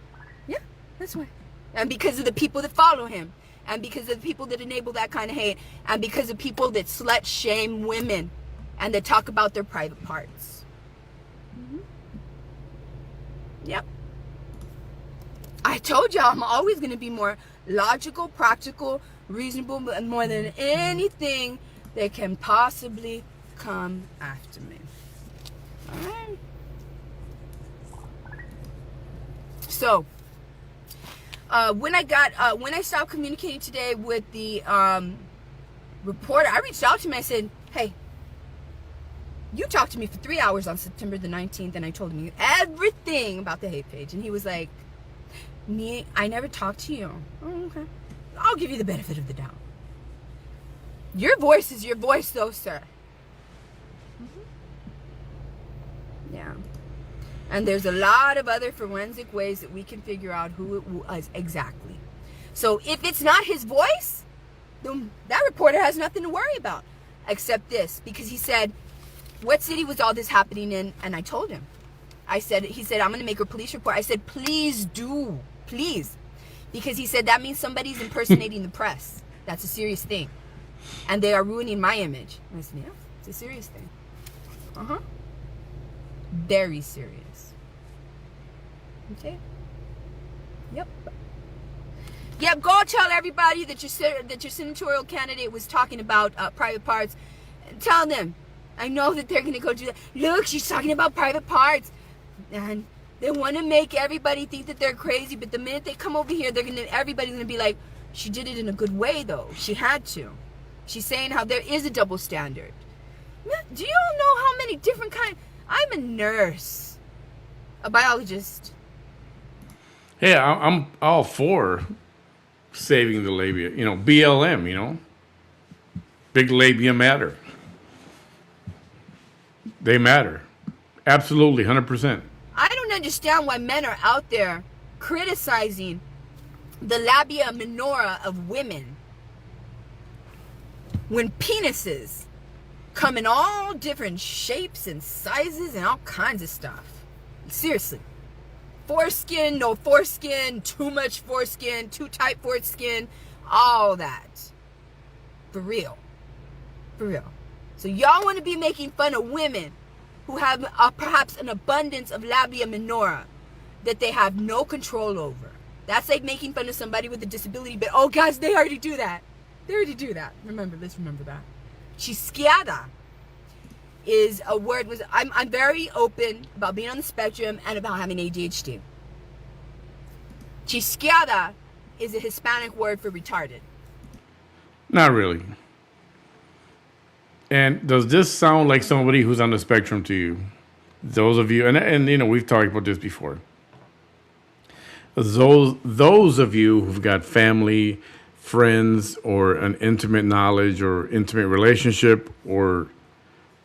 Yeah, that's why. And because of the people that follow him. And because of the people that enable that kind of hate. And because of people that slut shame women. And that talk about their private parts. Yep. I told y'all I'm always going to be more logical, practical, reasonable, and more than anything that can possibly come after me. Alright? So, when I stopped communicating today with the reporter, I reached out to him. I said, hey, you talked to me for 3 hours on September the 19th, and I told him everything about the hate page. And he was like, I never talked to you. Oh, okay. I'll give you the benefit of the doubt. Your voice is your voice, though, sir. Yeah. And there's a lot of other forensic ways that we can figure out who it was exactly. So if it's not his voice, then that reporter has nothing to worry about. Except this. Because he said, what city was all this happening in? And I told him. He said, I'm going to make a police report. I said, please do. Please. Because he said, that means somebody's impersonating the press. That's a serious thing. And they are ruining my image. And I said, yeah, it's a serious thing. Very serious. Okay? Yep. Yep, go tell everybody that your senatorial candidate was talking about private parts. Tell them. I know that they're going to go do that. Look, she's talking about private parts. And they want to make everybody think that they're crazy. But the minute they come over here, everybody's going to be like, she did it in a good way, though. She had to. She's saying how there is a double standard. Do you all know how many different kinds? I'm a nurse. A biologist. Hey, I'm all for saving the labia. BLM, Big labia matter. They matter. Absolutely, 100%. I don't understand why men are out there criticizing the labia minora of women when penises come in all different shapes and sizes and all kinds of stuff. Seriously. Foreskin, no foreskin, too much foreskin, too tight foreskin, all that. For real. For real. So y'all want to be making fun of women who have perhaps an abundance of labia minora that they have no control over. That's like making fun of somebody with a disability, but oh guys, they already do that. They already do that. Let's remember that. Chisquiada is a word. I'm very open about being on the spectrum and about having ADHD. Chisquiada is a Hispanic word for retarded. Not really. And does this sound like somebody who's on the spectrum to you? Those of you, and we've talked about this before. Those of you who've got family, friends, or an intimate knowledge or intimate relationship, or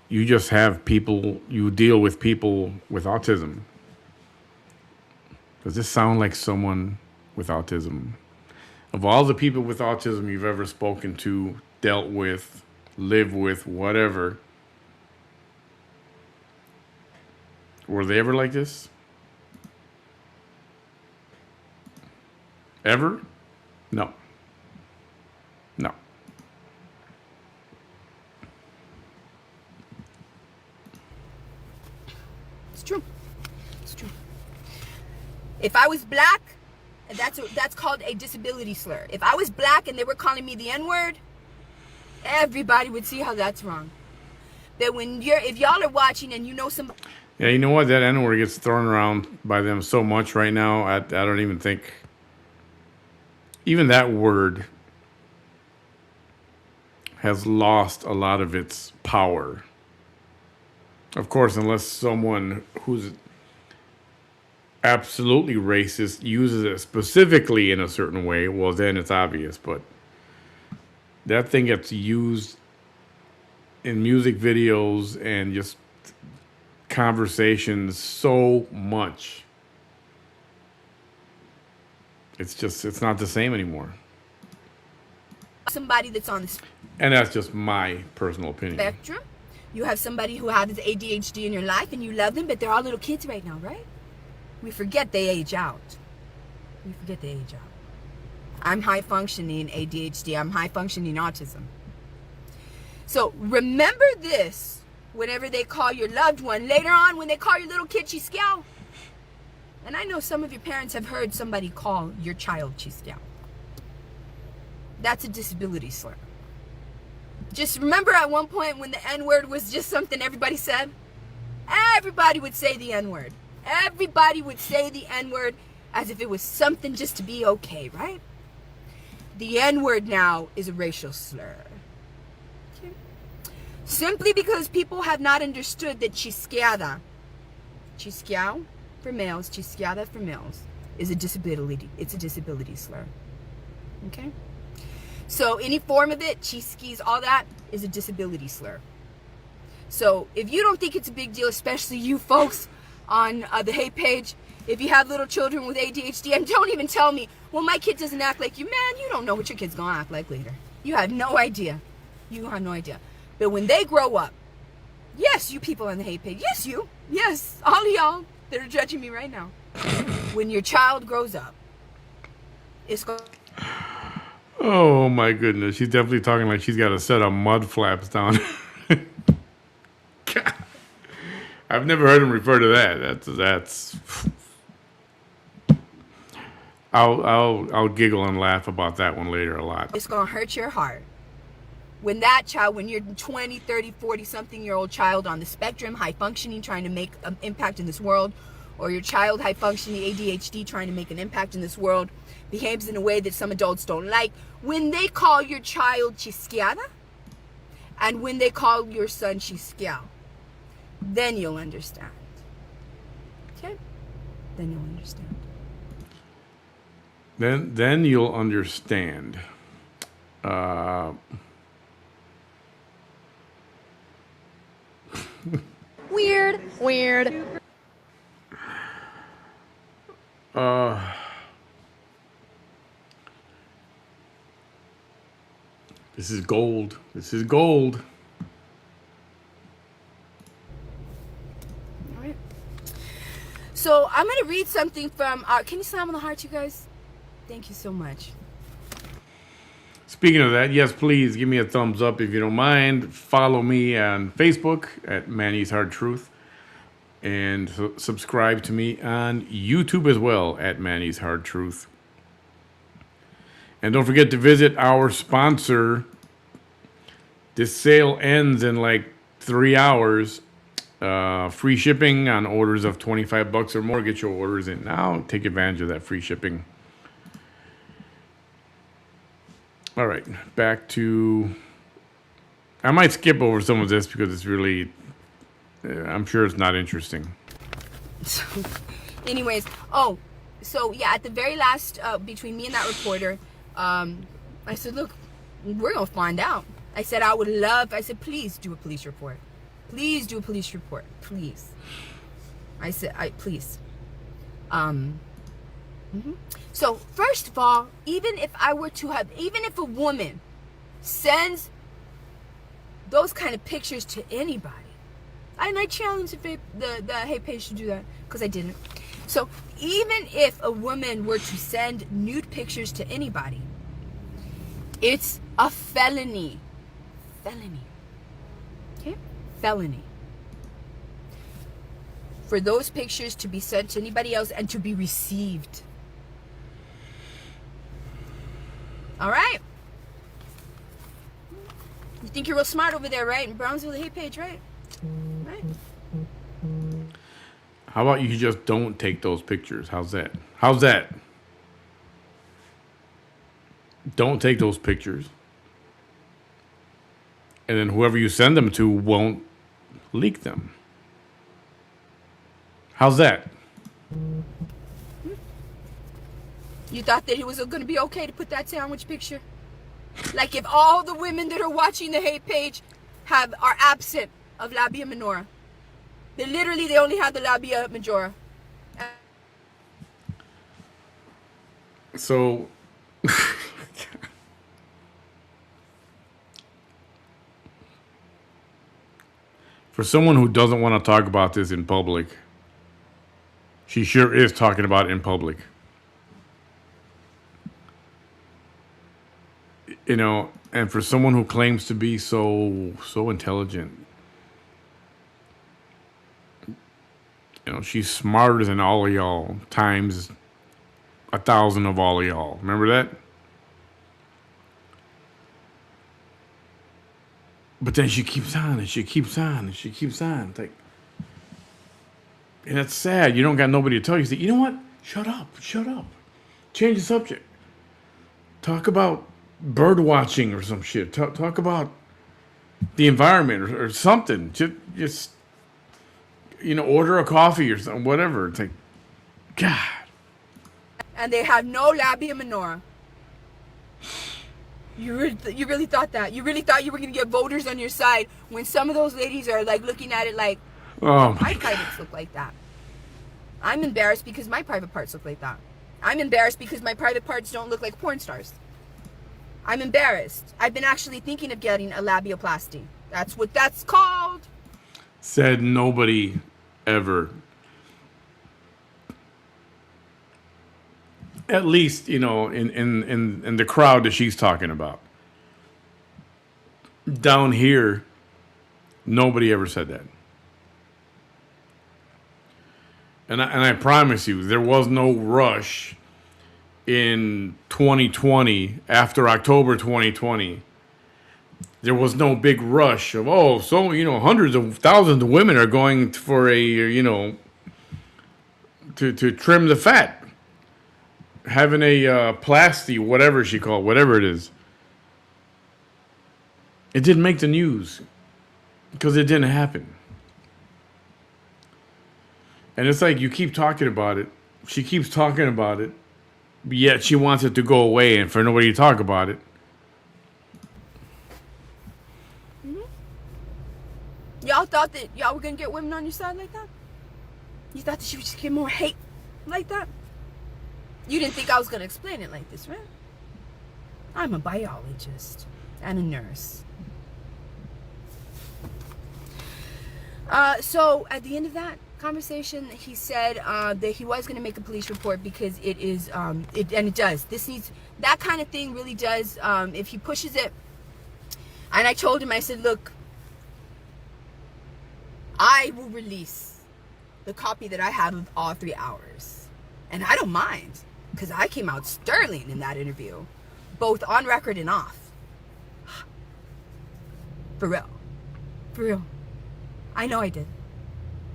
you just have people, you deal with people with autism. Does this sound like someone with autism? Of all the people with autism you've ever spoken to, dealt with, live with, whatever, were they ever like this? Ever? No. It's true. If I was black, that's called a disability slur. If I was black and they were calling me the N-word, everybody would see how that's wrong. But if y'all are watching and you know somebody... Yeah, you know what? That N-word gets thrown around by them so much right now, I don't even think... Even that word has lost a lot of its power. Of course, unless someone who's absolutely racist uses it specifically in a certain way, well, then it's obvious. But that thing gets used in music videos and just conversations so much. It's not the same anymore. Somebody that's on the And that's just my personal opinion. spectrum. You have somebody who has ADHD in your life and you love them, but they're all little kids right now, right? We forget they age out. I'm high functioning ADHD. I'm high functioning autism. So remember this whenever they call your loved one. Later on, when they call your little kid Chisqueal. And I know some of your parents have heard somebody call your child Chisqueal. That's a disability slur. Just remember at one point when the N-word was just something everybody said? Everybody would say the N-word. Everybody would say the N-word as if it was something just to be okay, right? The N-word now is a racial slur. Okay. Simply because people have not understood that chisqueada for males, chisqueada for males, is a disability. It's a disability slur. Okay? So any form of it, chisquis, all that, is a disability slur. So if you don't think it's a big deal, especially you folks on the hate page, if you have little children with ADHD, and don't even tell me, well, my kid doesn't act like you. Man, you don't know what your kid's going to act like later. You have no idea. You have no idea. But when they grow up, yes, you people on the hate page, yes, you, yes, all of y'all that are judging me right now, when your child grows up, it's going to... Oh my goodness, she's definitely talking like she's got a set of mud flaps down. God. I've never heard him refer to that. That's. I'll giggle and laugh about that one later a lot. It's gonna hurt your heart when that child, when you're 20, 30, 40 something year old child on the spectrum, high functioning, trying to make an impact in this world, or your child high functioning ADHD trying to make an impact in this world, behaves in a way that some adults don't like. When they call your child chisqueada, and when they call your son chisqueal, then you'll understand. Okay? Then you'll understand. Then you'll understand. Weird. This is gold. This is gold. All right. So I'm going to read something from, can you slam on the heart, you guys? Thank you so much. Speaking of that, yes, please give me a thumbs up if you don't mind. Follow me on Facebook at Manny's Hard Truth. And subscribe to me on YouTube as well at Manny's Hard Truth. And don't forget to visit our sponsor. This sale ends in like 3 hours. Free shipping on orders of $25 or more. Get your orders in now. Take advantage of that free shipping. All right, back to... I might skip over some of this because it's really... I'm sure it's not interesting. Anyways, so yeah, at the very last, between me and that reporter, I said, look, we're going to find out. I said, I said, please do a police report. Please do a police report. Please. I said, please. So, first of all, even if a woman sends those kind of pictures to anybody, and I challenge the hate page to do that, because I didn't. So, even if a woman were to send nude pictures to anybody, it's a felony. Okay? Felony. For those pictures to be sent to anybody else and to be received. All right? You think you're real smart over there, right? In Brownsville, the hate page, right? Right. How about you just don't take those pictures? How's that? Don't take those pictures. And then whoever you send them to won't leak them. How's that? You thought that it was going to be okay to put that sandwich picture? Like if all the women that are watching the hate page are absent of labia minora, They only had the labia majora. So, for someone who doesn't want to talk about this in public, she sure is talking about it in public. You know, and for someone who claims to be so intelligent, you know, she's smarter than all of y'all times 1,000 of all of y'all. Remember that? But then she keeps on and she keeps on and she keeps on. It's like, and it's sad. You don't got nobody to tell you. You say, you know what? Shut up. Shut up. Change the subject. Talk about bird watching or some shit. Talk about the environment or something. Just, you know, order a coffee or something, whatever. It's like, God. And they have no labia minora. You really thought that? You really thought you were going to get voters on your side when some of those ladies are like looking at it like, oh my privates look like that. I'm embarrassed because my private parts look like that. I'm embarrassed because my private parts don't look like porn stars. I'm embarrassed. I've been actually thinking of getting a labiaplasty. That's what that's called. Said nobody ever. At least, you know, in the crowd that she's talking about. Down here, nobody ever said that. And I promise you, there was no rush in 2020, after October 2020. There was no big rush of, oh, so, you know, hundreds of thousands of women are going for a, you know, to trim the fat. Having a plasty, whatever she called, whatever it is. It didn't make the news because it didn't happen. And it's like you keep talking about it. She keeps talking about it, yet she wants it to go away and for nobody to talk about it. Mm-hmm. Y'all thought that y'all were going to get women on your side like that? You thought that she would just get more hate like that? You didn't think I was going to explain it like this, right? I'm a biologist and a nurse. So at the end of that conversation, he said that he was going to make a police report because it is, and it does. This needs, that kind of thing really does, if he pushes it. And I told him, I said, look, I will release the copy that I have of all 3 hours. And I don't mind. Because I came out sterling in that interview, both on record and off. For real. For real. I know I did.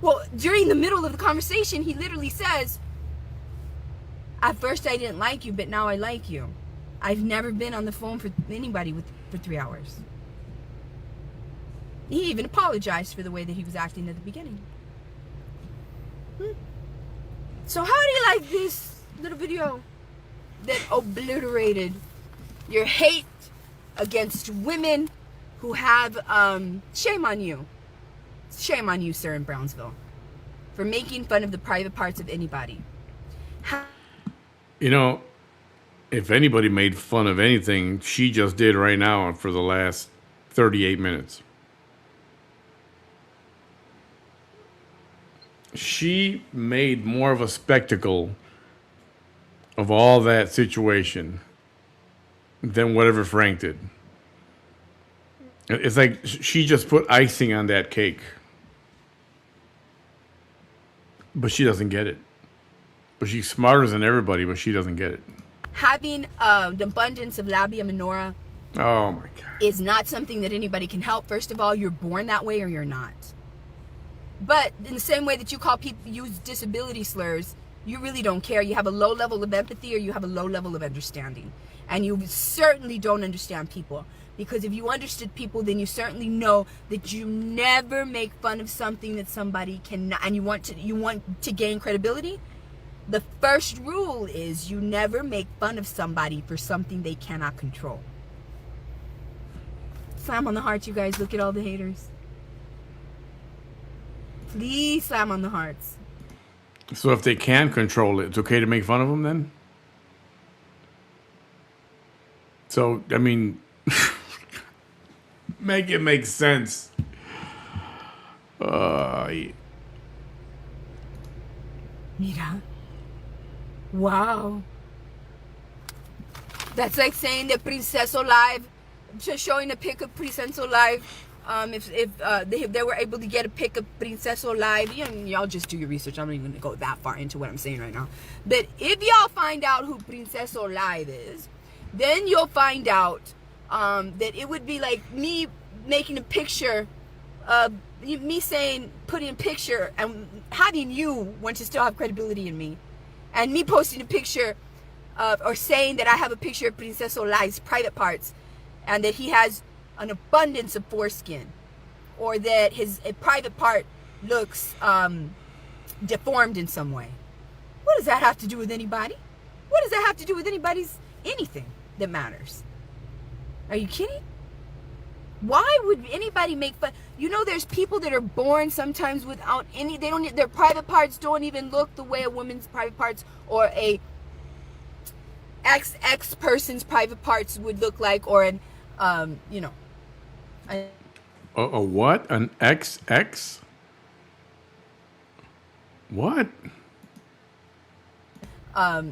Well, during the middle of the conversation, he literally says, at first I didn't like you, but now I like you. I've never been on the phone for anybody for 3 hours. He even apologized for the way that he was acting at the beginning. So how do you like this little video that obliterated your hate against women who have, shame on you, sir, in Brownsville, for making fun of the private parts of anybody? You know, if anybody made fun of anything, she just did right now for the last 38 minutes. She made more of a spectacle of all that situation than whatever Frank did. It's like she just put icing on that cake. But she doesn't get it. But she's smarter than everybody, but she doesn't get it. Having the abundance of labia minora, oh my God, is not something that anybody can help. First of all, you're born that way or you're not. But in the same way that you call people, use disability slurs, you really don't care. You have a low level of empathy or you have a low level of understanding. And you certainly don't understand people. Because if you understood people, then you certainly know that you never make fun of something that somebody cannot, and you want to gain credibility. The first rule is you never make fun of somebody for something they cannot control. Slam on the heart, you guys. Look at all the haters. Please slam on the hearts. So if they can control it, it's okay to make fun of them then? So, I mean, make it make sense. Mira. Wow. That's like saying that Princeso Live, just showing a pic of Princeso Live. If they were able to get a pic of Princeso Live, y'all just do your research. I'm not even gonna go that far into what I'm saying right now. But if y'all find out who Princeso Live is, then you'll find out that it would be like me making a picture, me saying, putting a picture and having you want to still have credibility in me, and me posting a picture or saying that I have a picture of Princeso Live's private parts and that he has an abundance of foreskin, or that a private part looks deformed in some way. What does that have to do with anybody? What does that have to do with anybody's anything that matters? Are you kidding? Why would anybody make fun? There's people that are born sometimes without any, their private parts don't even look the way a woman's private parts or a X person's private parts would look like, or an, A what? An XX? What? That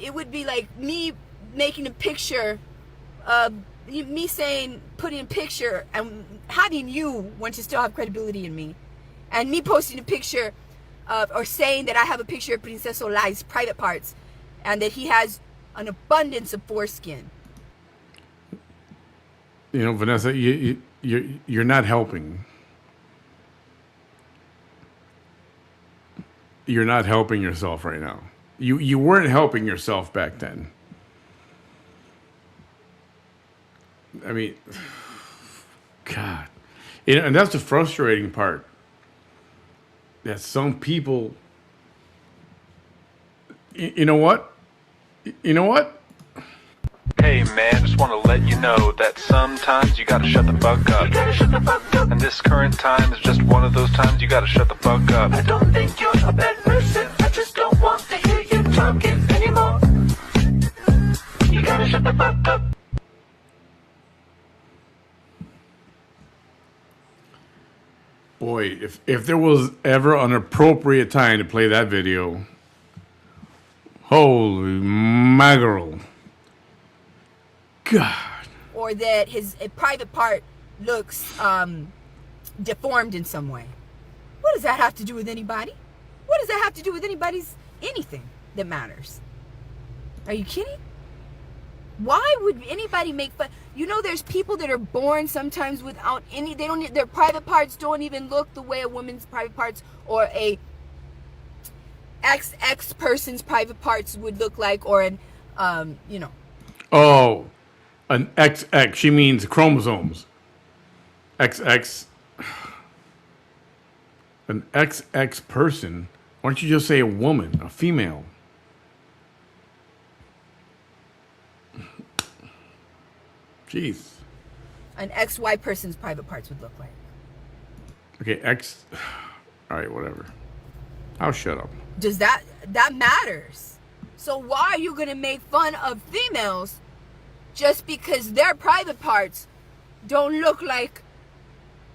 it would be like me making a picture, me saying, putting a picture and having you want to still have credibility in me, and me posting a picture or saying that I have a picture of Princeso Live's private parts and that he has an abundance of foreskin. Vanessa, you're not helping. You're not helping yourself right now. You weren't helping yourself back then. I mean, God. And that's the frustrating part. That some people, you know what? Hey man, just want to let you know that sometimes you gotta shut the fuck up. And this current time is just one of those times you gotta shut the fuck up. I don't think you're a bad person, I just don't want to hear you talking anymore. You gotta shut the fuck up. Boy, if there was ever an appropriate time to play that video, holy mackerel. God. Or that a private part looks deformed in some way. What does that have to do with anybody? What does that have to do with anybody's anything that matters? Are you kidding? Why would anybody make fun? There's people that are born sometimes without any, their private parts don't even look the way a woman's private parts or a X person's private parts would look like, or an, Oh, an XX. She means chromosomes. XX. An XX person. Why don't you just say a woman, a female? Jeez. An XY person's private parts would look like. Okay, X. All right, whatever. I'll shut up. Does that matters? So why are you gonna make fun of females just because their private parts don't look like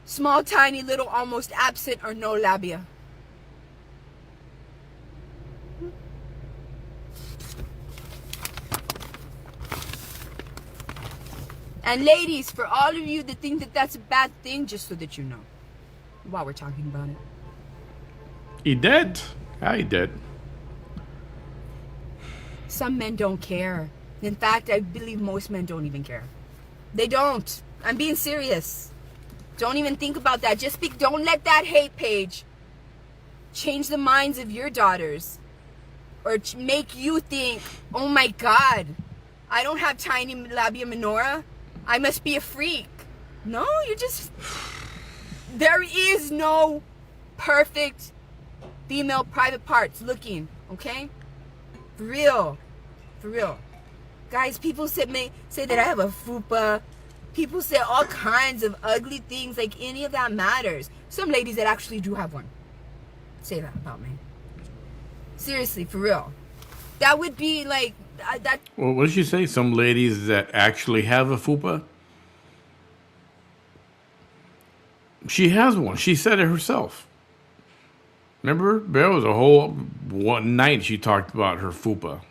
small, tiny, little, almost absent or no labia? And ladies, for all of you that think that that's a bad thing, just so that you know, while we're talking about it. He dead? Yeah, he dead. Some men don't care. In fact, I believe most men don't even care. They don't. I'm being serious. Don't even think about that. Don't let that hate page change the minds of your daughters, or make you think, oh my God, I don't have tiny labia minora, I must be a freak. No, there is no perfect female private parts looking, okay? For real. Guys, people say that I have a fupa, People say all kinds of ugly things, like any of that matters. Some ladies that actually do have one say that about me. Seriously, for real. That would be like that. Well, what did she say? Some ladies that actually have a fupa? She has one. She said it herself. Remember? There was a whole one night she talked about her fupa.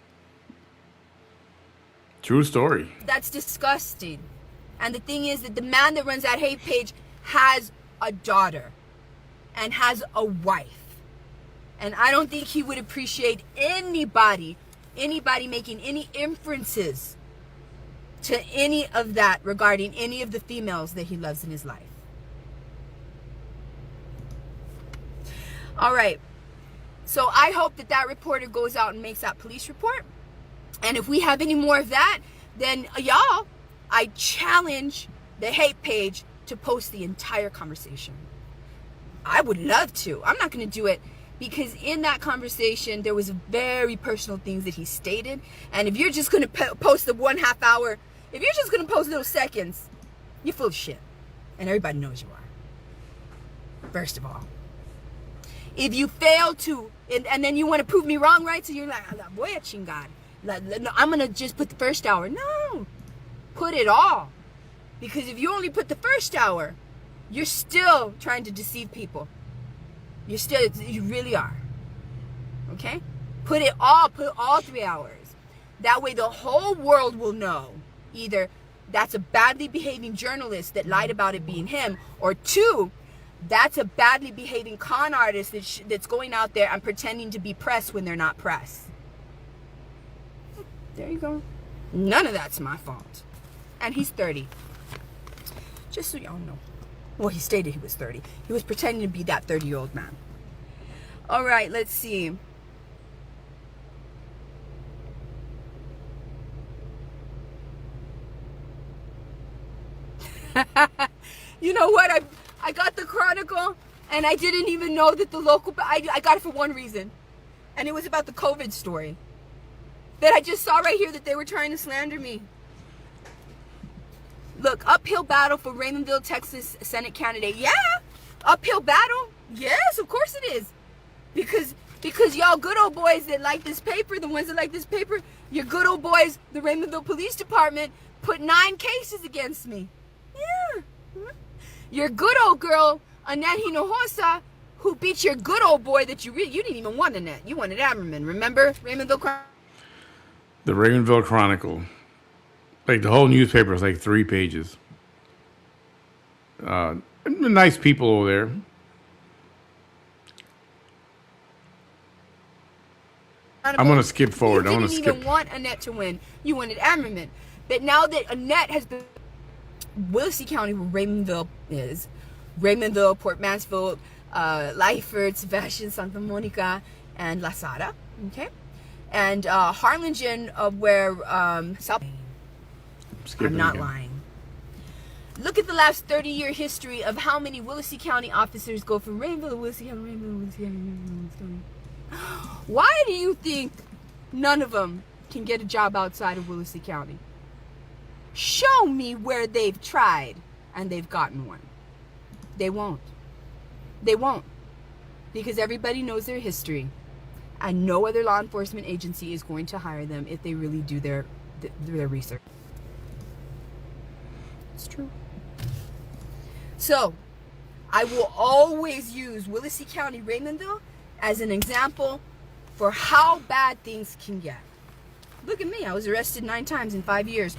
True story. That's disgusting. And the thing is that the man that runs that hate page has a daughter and has a wife. And I don't think he would appreciate anybody making any inferences to any of that regarding any of the females that he loves in his life. All right. So I hope that that reporter goes out and makes that police report. And if we have any more of that, then y'all, I challenge the hate page to post the entire conversation. I would love to. I'm not going to do it because in that conversation, there was very personal things that he stated. And if you're just going to post the 1/2 hour, if you're just going to post little seconds, you're full of shit. And everybody knows you are. First of all. If you fail to, and then you want to prove me wrong, right? So you're like, voy a chingar. I'm going to just put the first hour. No. Put it all. Because if you only put the first hour, you're still trying to deceive people. You really are. Okay? Put all 3 hours. That way the whole world will know either that's a badly behaving journalist that lied about it being him, or 2, that's a badly behaving con artist that's going out there and pretending to be press when they're not press. There you go. None of that's my fault. And he's 30. Just so y'all know. Well, he stated he was 30. He was pretending to be that 30-year-old man. All right, let's see. You know what? I got the Chronicle, and I didn't even know that the local... I got it for one reason. And it was about the COVID story. That I just saw right here that they were trying to slander me. Look, uphill battle for Raymondville, Texas Senate candidate. Yeah, uphill battle. Yes, of course it is. Because y'all good old boys that like this paper, the ones that like this paper, your good old boys, the Raymondville Police Department, put 9 cases against me. Yeah. Your good old girl, Annette Hinojosa, who beat your good old boy that you didn't even want Annette. You wanted Ammerman. Remember? The Raymondville Chronicle. Like the whole newspaper is like 3 pages. Nice people over there. I'm going to skip forward. You didn't even want Annette to win. You wanted Ammerman. But now that Annette has been... Willacy County, where Raymondville is, Raymondville, Port Mansfield, Lyford, Sebastian, Santa Monica, and La Sara, okay? And Harlingen, where South... I'm not lying. Look at the last 30-year history of how many Willacy County officers go from Raymondville to Willacy County, Raymondville, Willacy County, Willacy County. Why do you think none of them can get a job outside of Willacy County? Show me where they've tried and they've gotten one. They won't. They won't. Because everybody knows their history. And no other law enforcement agency is going to hire them if they really do their research. It's true. So, I will always use Willacy County, Raymondville as an example for how bad things can get. Look at me. I was arrested 9 times in 5 years.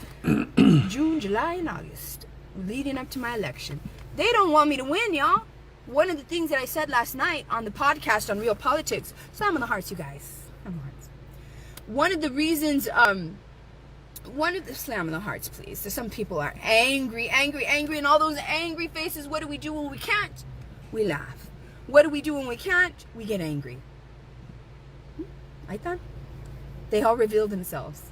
June, July, and August. Leading up to my election. They don't want me to win, y'all. One of the things that I said last night on the podcast on Real Politics. Slam on the hearts, you guys. Slam on the hearts. One of the reasons, slam on the hearts, please. So some people are angry, and all those angry faces. What do we do when we can't? We laugh. What do we do when we can't? We get angry. I thought they all reveal themselves.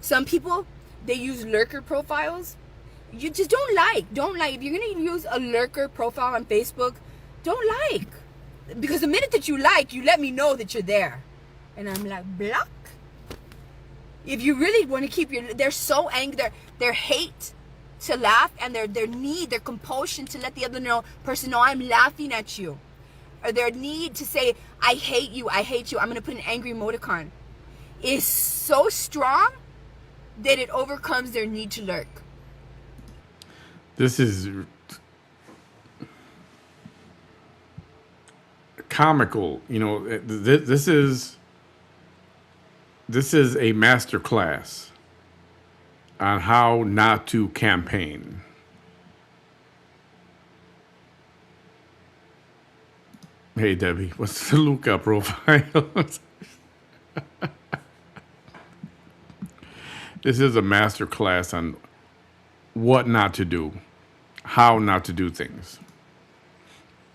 Some people, they use lurker profiles. You just don't like. If you're going to use a lurker profile on Facebook, don't like. Because the minute that you like, you let me know that you're there. And I'm like, block. If you really want to keep they're so angry, their hate to laugh, and their compulsion to let the other person know I'm laughing at you, or their need to say I hate you, I'm going to put an angry emoticon, is so strong that it overcomes their need to lurk. This is comical. You know, this is a master class on how not to campaign. Hey, Debbie, what's the Luca profile? This is a master class on what not to do, how not to do things.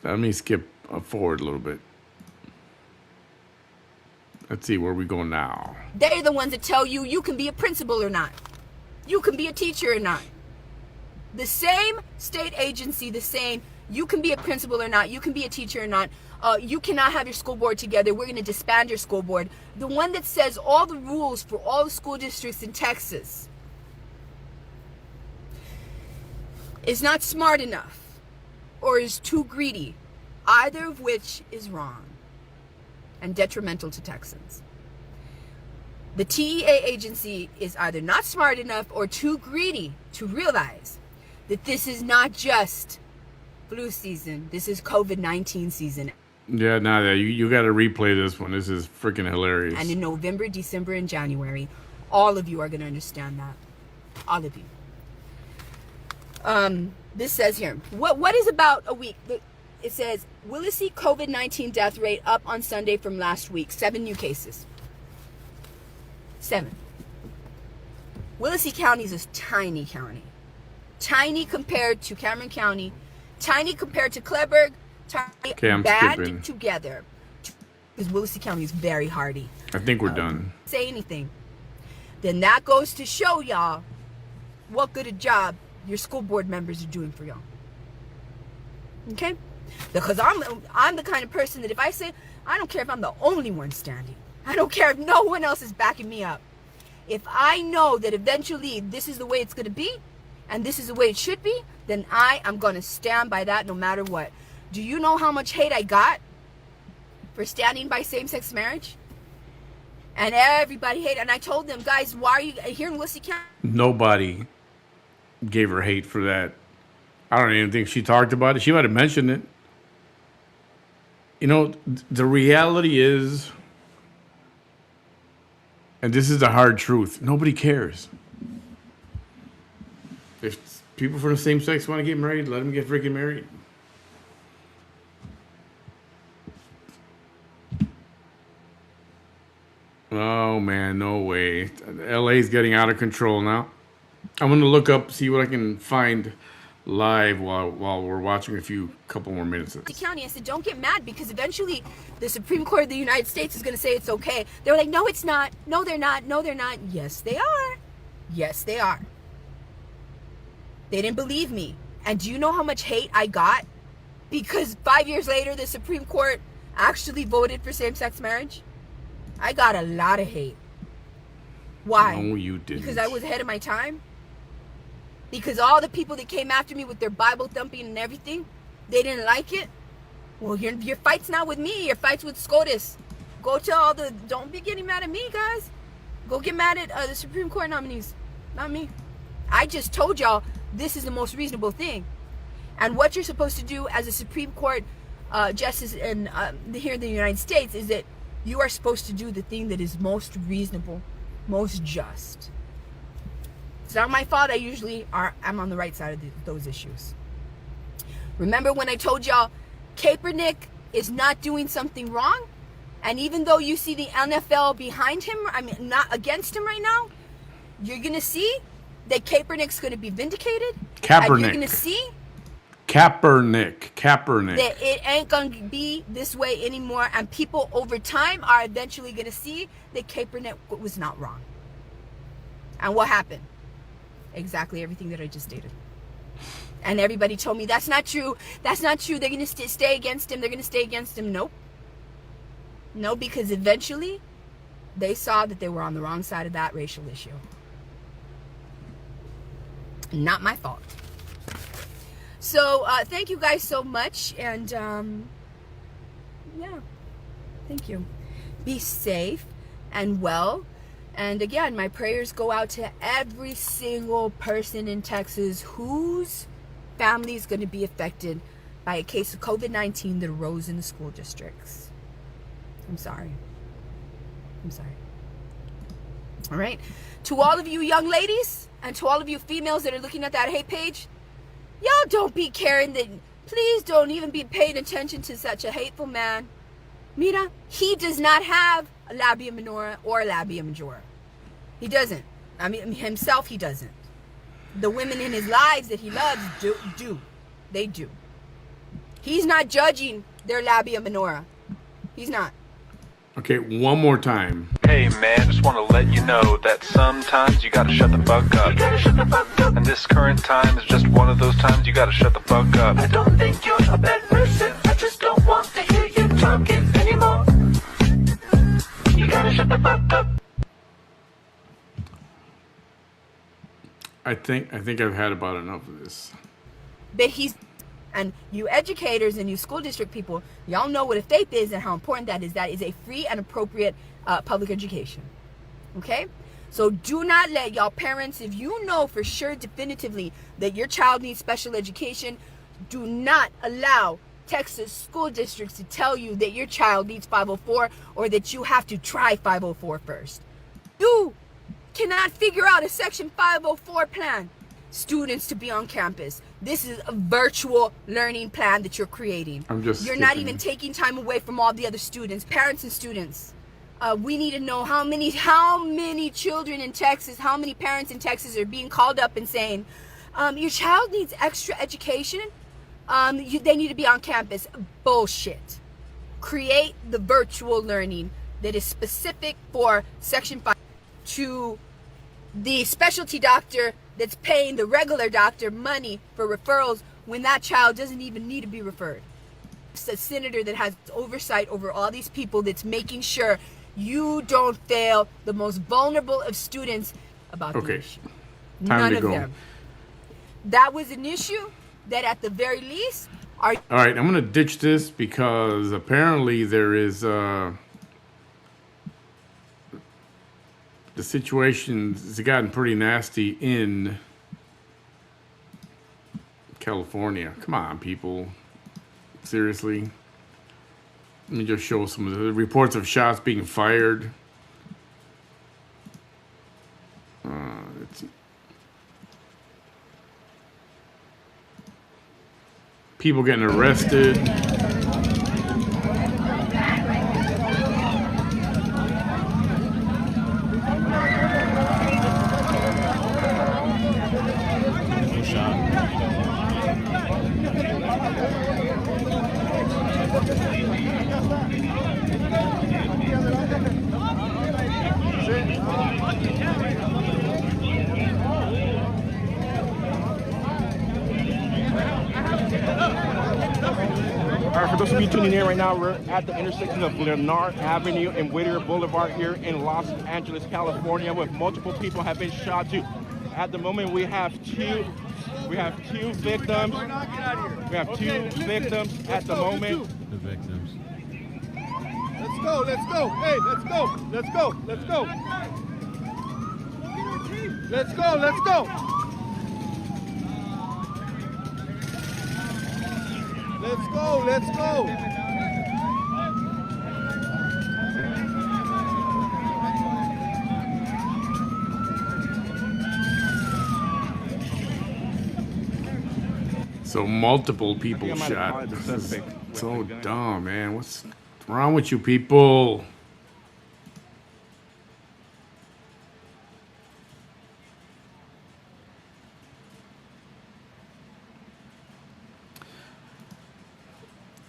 Let me skip forward a little bit. Let's see where we go now. They're the ones that tell you you can be a principal or not. You can be a teacher or not. The same state agency, the same, you can be a principal or not, you can be a teacher or not, you cannot have your school board together, we're going to disband your school board. The one that says all the rules for all the school districts in Texas is not smart enough or is too greedy, either of which is wrong and detrimental to Texans. The TEA agency is either not smart enough or too greedy to realize that this is not just flu season, this is COVID-19 season. Yeah, you got to replay this one. This is freaking hilarious. And in November, December, and January, all of you are going to understand that. All of you. This says here, what is about a week? It says, Willacy COVID-19 death rate up on Sunday from last week. 7 new cases. 7. Willacy County is a tiny county. Tiny compared to Cameron County. Tiny compared to Kleberg. Tiny, band together. Because Willacy County is very hardy. I think we're done. Say anything. Then that goes to show y'all what good a job your school board members are doing for y'all. Okay? Because I'm the kind of person that if I say, I don't care if I'm the only one standing. I don't care if no one else is backing me up. If I know that eventually this is the way it's going to be, and this is the way it should be, then I am going to stand by that no matter what. Do you know how much hate I got for standing by same-sex marriage? And everybody hated, and I told them, guys, why are you here in Willacy County? Nobody gave her hate for that. I don't even think she talked about it. She might have mentioned it. You know, the reality is, and this is the hard truth, nobody cares. If people from the same sex want to get married, let them get freaking married. Oh, man, no way. LA's getting out of control now. I'm going to look up, see what I can find live while we're watching a couple more minutes of this. County, I said, don't get mad because eventually the Supreme Court of the United States is going to say it's okay. They were like, no, it's not. No, they're not. No, they're not. Yes, they are. Yes, they are. They didn't believe me. And do you know how much hate I got? Because 5 years later, the Supreme Court actually voted for same-sex marriage. I got a lot of hate. Why? No, you didn't. Because I was ahead of my time? Because all the people that came after me with their Bible thumping and everything, they didn't like it? Well, your fight's not with me. Your fight's with SCOTUS. Go to all the... Don't be getting mad at me, guys. Go get mad at the Supreme Court nominees. Not me. I just told y'all this is the most reasonable thing. And what you're supposed to do as a Supreme Court justice here in the United States is that you are supposed to do the thing that is most reasonable, most just. It's not my fault. I'm on the right side of those issues. Remember when I told y'all Kaepernick is not doing something wrong? And even though you see the NFL behind him, not against him right now, you're going to see that Kaepernick's going to be vindicated. Kaepernick. And you're going to see Kaepernick. that it ain't going to be this way anymore. And people over time are eventually going to see that Kaepernick was not wrong. And what happened? Exactly everything that I just stated. And everybody told me, that's not true. That's not true. They're going to stay against him. They're going to stay against him. Nope. No, because eventually they saw that they were on the wrong side of that racial issue. Not my fault. So thank you guys so much, and yeah, thank you. Be safe and well. And again, my prayers go out to every single person in Texas whose family is going to be affected by a case of COVID-19 that arose in the school districts. I'm sorry. I'm sorry. All right. To all of you young ladies and to all of you females that are looking at that hate page, y'all don't be caring that. Please don't even be paying attention to such a hateful man. Mira, he does not have a labia minora or a labia majora. He doesn't. I mean, himself, he doesn't. The women in his lives that he loves do. They do. He's not judging their labia minora. He's not. Okay, one more time. Hey man, just want to let you know that sometimes you gotta shut the fuck up. And this current time is just one of those times you gotta shut the fuck up. I don't think you're a bad person. I just don't want to hear you talking anymore. You gotta shut the fuck up. I think I've had about enough of this. But and you educators and you school district people, y'all know what a faith is and how important that is. That is a free and appropriate public education. Okay? So do not let y'all parents, if you know for sure definitively that your child needs special education, do not allow Texas school districts to tell you that your child needs 504 or that you have to try 504 first. You cannot figure out a Section 504 plan. Students to be on campus. This is a virtual learning plan that you're creating. You're not even taking time away from all the other students, parents and students. We need to know how many children in Texas, how many parents in Texas are being called up and saying, your child needs extra education. They need to be on campus. Bullshit. Create the virtual learning that is specific for Section 5 to the specialty doctor that's paying the regular doctor money for referrals when that child doesn't even need to be referred. It's a senator that has oversight over all these people that's making sure you don't fail the most vulnerable of students about the issue. None of them. That was an issue that at the very least are... All right, I'm going to ditch this because apparently there is... the situation has gotten pretty nasty in California. Come on, people. Seriously. Let me just show some of the reports of shots being fired. People getting arrested. All right, for those of you tuning in right now, we're at the intersection of Leonard Avenue and Whittier Boulevard here in Los Angeles, California, with multiple people have been shot too. At the moment, we have two victims. We have two victims at the moment. The victims. Let's go, let's go. Hey, let's go, let's go, let's go. Let's go, let's go. Let's go, let's go. So multiple people shot. This is so dumb, man. What's wrong with you people?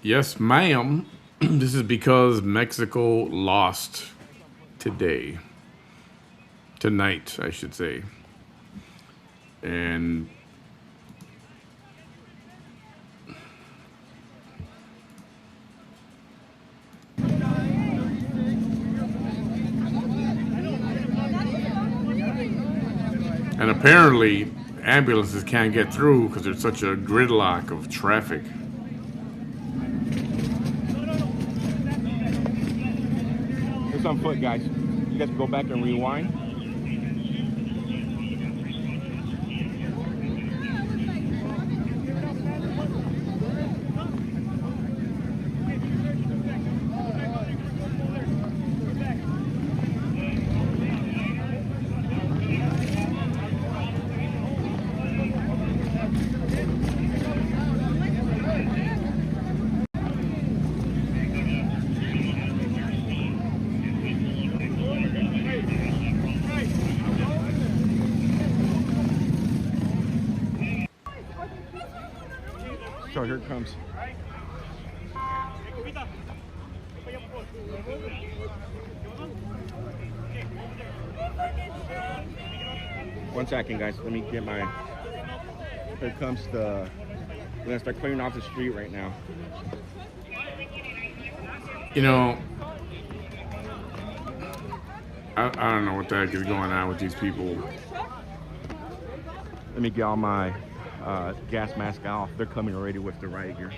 Yes, ma'am. This is because Mexico lost today. Tonight, I should say. And apparently, ambulances can't get through because there's such a gridlock of traffic. It's on foot, guys. You guys can go back and rewind. So here it comes. One second, guys. Let me get my. Here comes the. We're gonna start clearing off the street right now. You know, I don't know what the heck is going on with these people. Let me get all my gas mask off. They're coming already with the riot gear.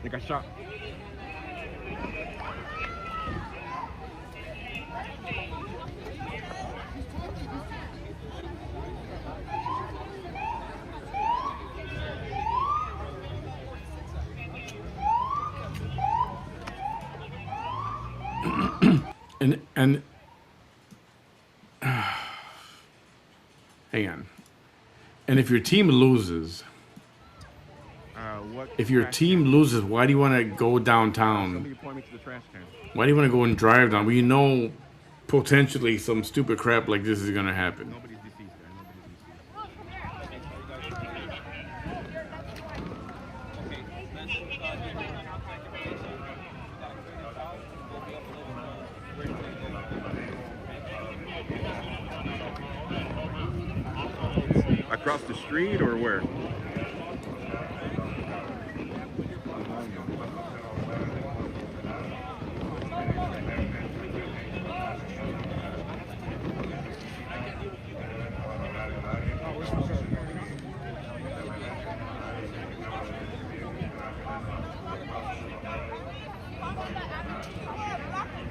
They got shot. and hang on. And if your team loses, if your team loses, why do you want to go downtown? Why do you want to go and drive down? Well, you know, potentially some stupid crap like this is going to happen. Across the street or where?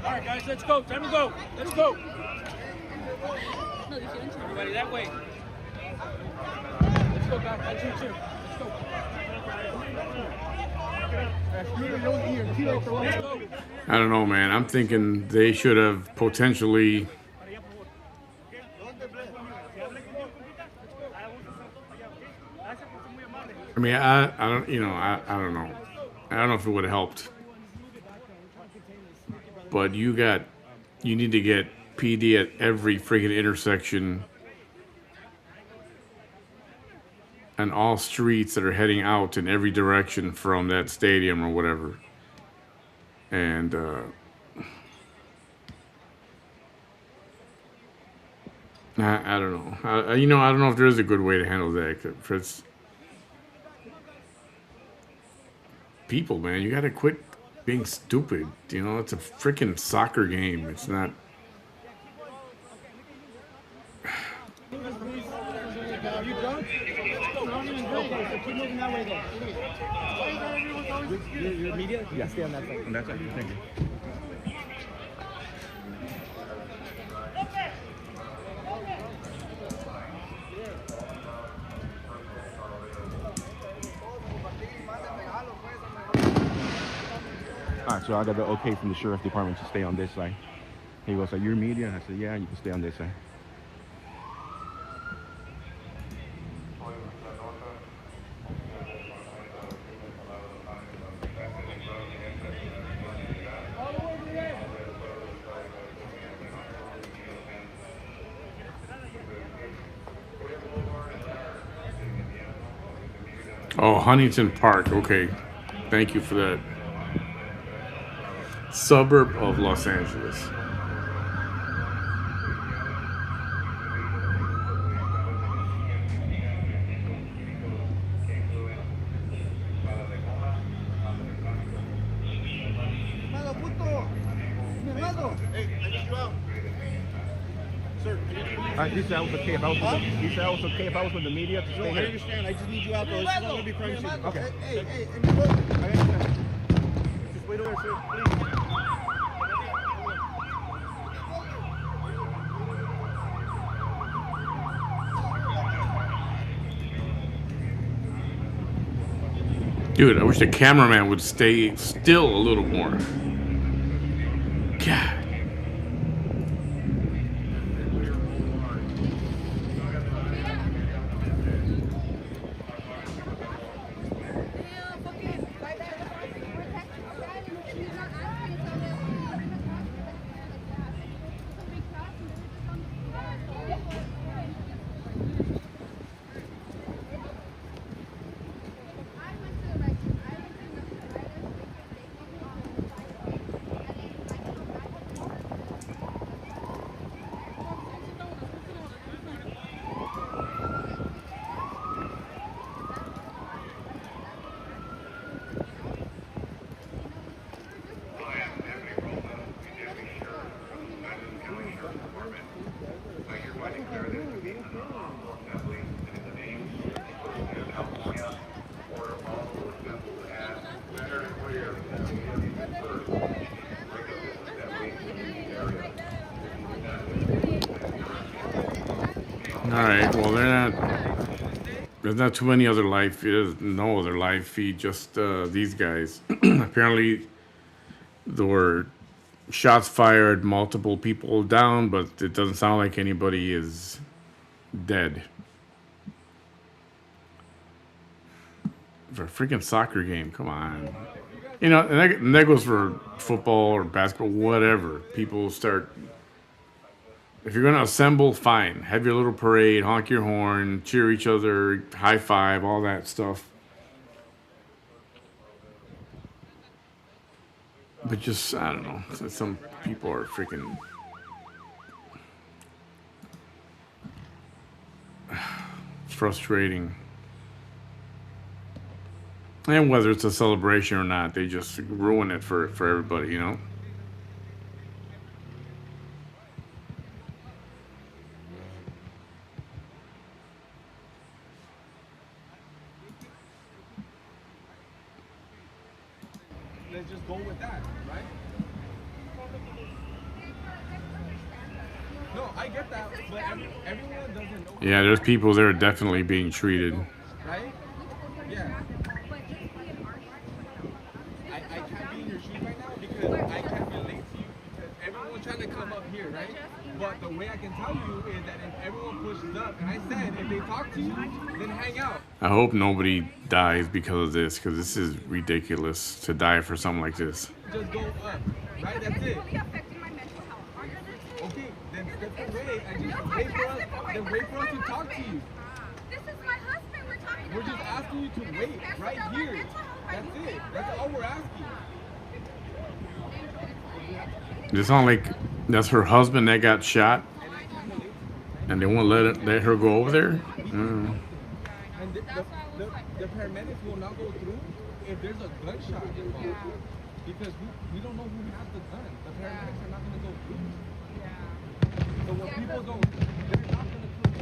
All right, guys, let's go. Time to go. Let's go. Everybody that way. Let's go, guys. Let's go. Let's go. I don't know, man. I'm thinking they should have potentially. I mean, I don't, you know, I don't know. I don't know if it would have helped. But you need to get PD at every friggin' intersection and all streets that are heading out in every direction from that stadium or whatever. And I don't know. I don't know if there is a good way to handle that. For it's people, man, you gotta quit being stupid. You know, it's a freaking soccer game. It's not. You drunk? Okay, so keep moving that way then. Your media? Yeah, stay on that side. On that side, thank you. All right, so I got the okay from the sheriff department to stay on this side. He goes, "Are you media?" I said, "Yeah, you can stay on this side." Oh, Huntington Park. Okay. Thank you for that. Suburb of Los Angeles. go. Hey, I need you out. Sir, can you do me? He said I was okay if I was with the, he said I was okay if I was with the media to No, stay I here. understand. I just need you out though. This is not gonna be crime scene. Okay. Hey, and look. I understand. Just wait over there, sir, please. Dude, I wish the cameraman would stay still a little more. God. Alright, well there's not too many other live feeds, no other live feed, just these guys. Apparently there were shots fired, multiple people down, but it doesn't sound like anybody is dead. For a freaking soccer game, come on. You know, and that goes for football or basketball, whatever. People start... If you're going to assemble, fine. Have your little parade, honk your horn, cheer each other, high five, all that stuff. But just, I don't know. Some people are freaking... frustrating. And whether it's a celebration or not, they just ruin it for everybody, you know? Let's just go with that, right? No, I get that, but everyone doesn't know. Yeah, there's people that are definitely being treated. Right? Yeah. I can't be in your shoes right now because I can't relate to you because everyone's trying to come up here, right? But the way I can tell you is that if everyone pushes up, and I said if they talk to you, then hang out. I hope nobody dies because of this, because this is ridiculous to die for something like this. Just go up, right? That's it. Okay, then step away and just wait for us. Then wait for us to talk to you. This is my husband. We're talking We're just asking you to wait right here. That's it. That's all we're asking. Does it sound like that's her husband that got shot? And they won't let her go over there? And the paramedics will not go through if there's a gunshot involved. Because we don't know who has the gun. The paramedics are not going to go through. So when people go, they're not going to come in.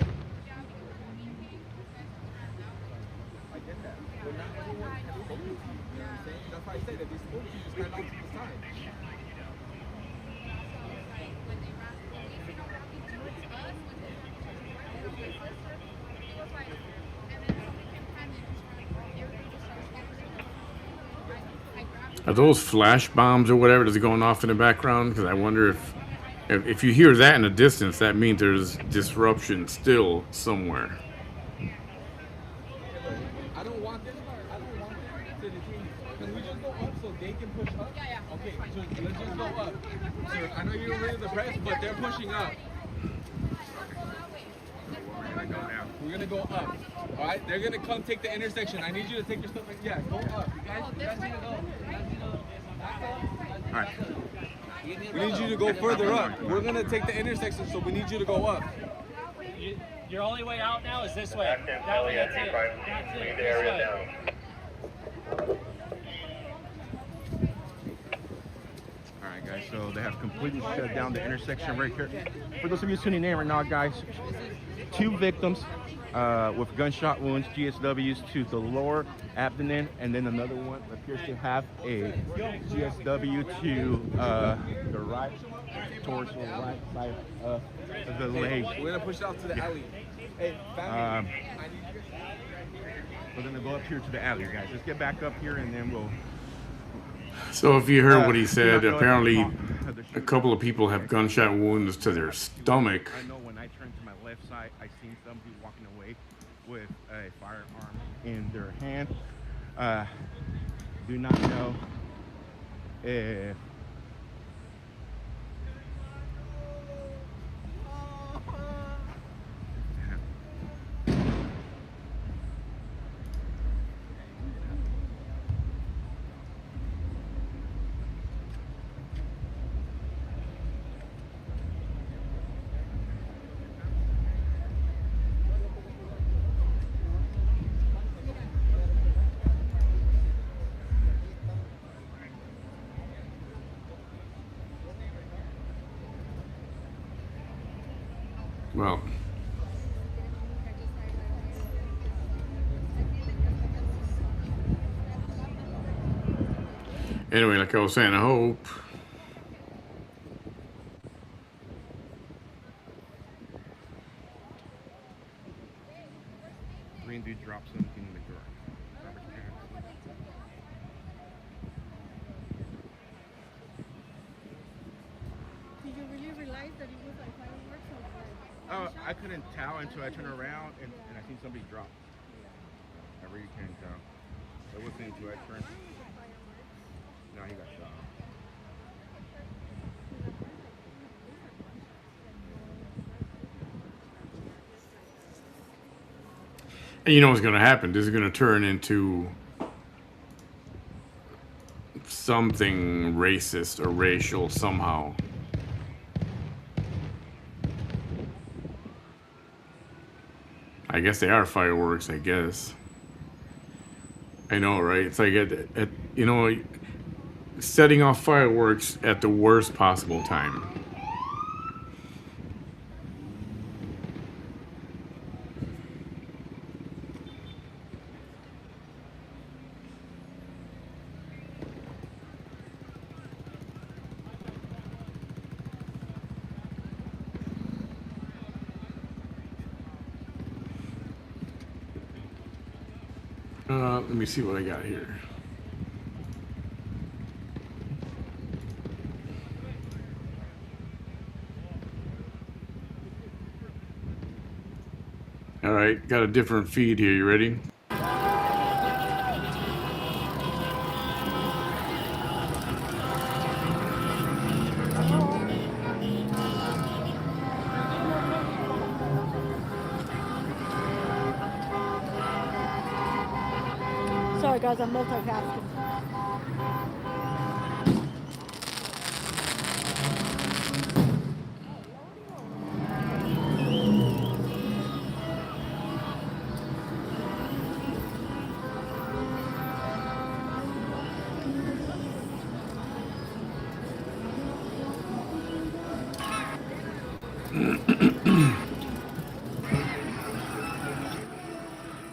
I get that. But not everyone has spoken to you. You know what I'm saying? That's why I said if they spoke to you, stand off to the side. Are those flash bombs or whatever that's going off in the background? Because I wonder if you hear that in the distance, that means there's disruption still somewhere. I don't want this. I don't want this to the team. Can we just go up so they can push up? Yeah. Okay, so let's just go up. Sir, I know you're ready to press, but they're pushing up. We're gonna go up. All right, they're gonna come take the intersection. I need you to take your stuff. Yeah, go up. You guys need to go. All right. We need you to go further up. We're gonna take the intersection, so we need you to go up. Your only way out now is this way. That way, that's it. That's it. This way. All right, guys. So they have completely shut down the intersection right here. For those of you tuning in right now, guys, 2 victims with gunshot wounds, GSWs to the lower abdomen, and then another one appears to have a GSW to the right, towards the right side of the leg. We're gonna push out to the alley. Hey, we're gonna go up here to the alley, guys. Let's get back up here, and then we'll. So if you heard what he said, apparently a couple of people have gunshot wounds to their stomach. I know when I turned to my left side, I seen somebody walking away with a firearm in their hand. Do not know if Well, anyway, like I was saying, I hope Green dude dropped something in the door. Did you really realize that it was like fireworks or what? Oh, I couldn't tell until I turned around and I seen somebody drop. I really can't tell. It wasn't until I turned. No, he got shot. and you know what's going to happen. This is going to turn into something racist or racial somehow. I guess they are fireworks, I guess. I know, right? It's like, you know, setting off fireworks at the worst possible time. Let me see what I got here. All right, got a different feed here. You ready? Sorry guys, I'm multitasking.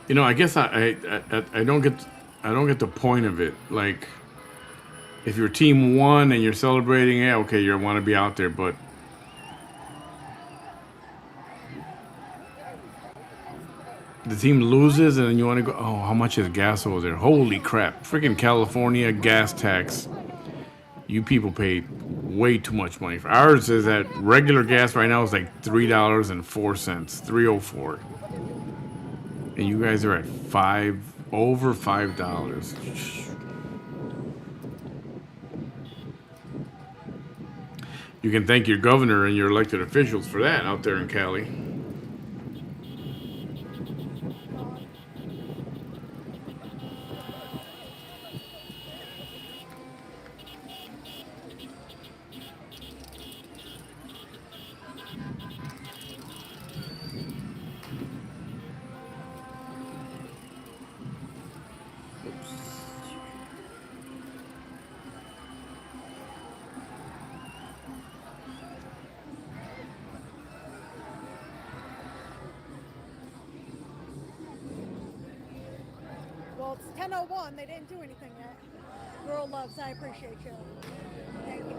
You know, I guess I don't get the point of it. Like, if your team won and you're celebrating, yeah, okay, you want to be out there, but the team loses and then you want to go, oh, how much is gas over there? Holy crap. Freaking California gas tax. You people pay way too much money. For ours is that regular gas right now is like $3.04, $3.04. And you guys are at over $5. You can thank your governor and your elected officials for that out there in Cali. Well, it's 10:01. They didn't do anything yet. Girl loves, I appreciate you. Thank you.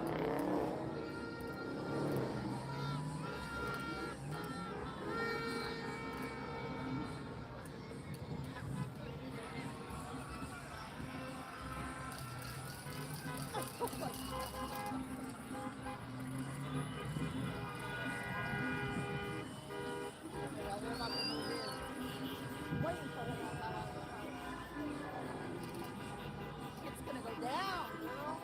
It's gonna go down, girl.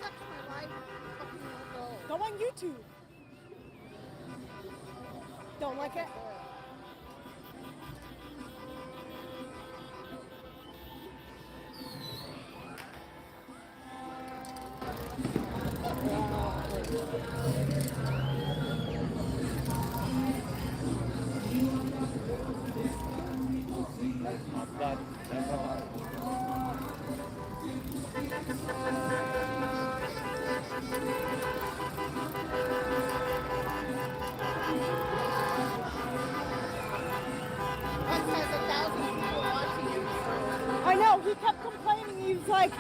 That's my life. Go on YouTube. Don't like it? I know, he kept complaining. He's like,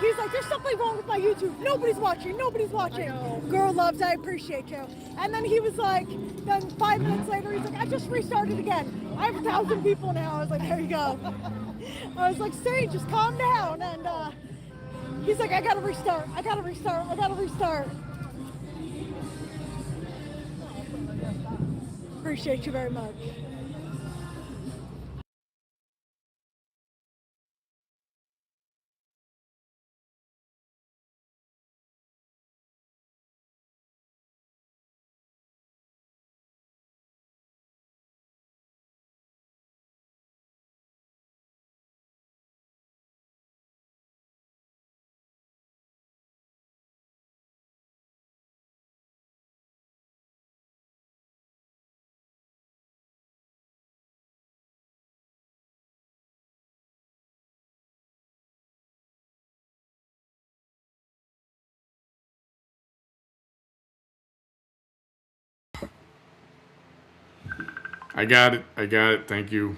there's something wrong with my YouTube. Nobody's watching. Girl loves, I appreciate you. And then he was like, then 5 minutes later, he's like, I just restarted again. I have 1,000 people now. I was like, there you go. I was like, Sage, just calm down. And he's like, I gotta restart. Appreciate you very much. I got it. Thank you.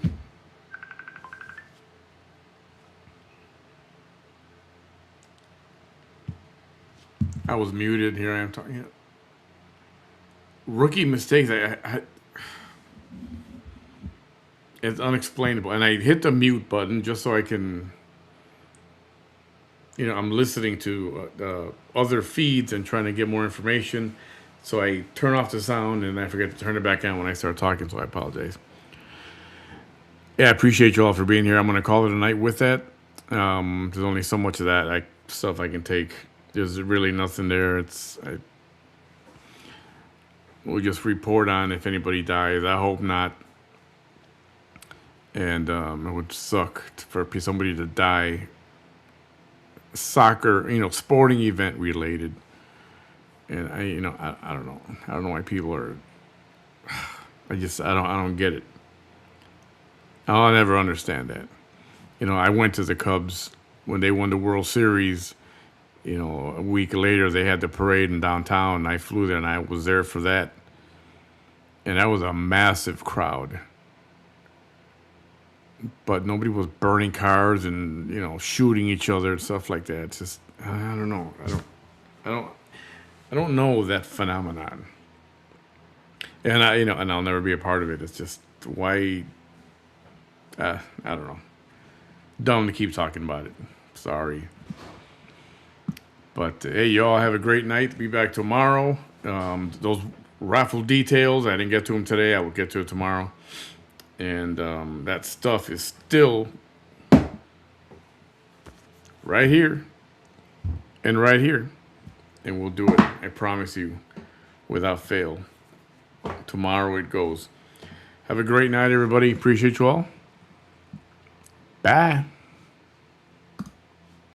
I was muted. Here I am talking. Rookie mistakes. It's unexplainable. And I hit the mute button just so I can, I'm listening to other feeds and trying to get more information. So I turn off the sound and I forget to turn it back on when I start talking, so I apologize. Yeah, I appreciate you all for being here. I'm going to call it a night with that. There's only so much of that stuff I can take. There's really nothing there. We'll just report on if anybody dies. I hope not. And it would suck for somebody to die. Soccer, sporting event related. And I don't know. I don't know why people are. I don't get it. I'll never understand that. I went to the Cubs when they won the World Series. A week later they had the parade in downtown, and I flew there, and I was there for that. And that was a massive crowd. But nobody was burning cars and shooting each other and stuff like that. It's just I don't know. I don't know that phenomenon. And and I'll never be a part of it. It's just why I don't know. Dumb to keep talking about it. Sorry. But hey, y'all have a great night. Be back tomorrow. Those raffle details, I didn't get to them today. I will get to it tomorrow. And that stuff is still right here and right here. And we'll do it, I promise you, without fail. Tomorrow it goes. Have a great night, everybody. Appreciate you all. Bye.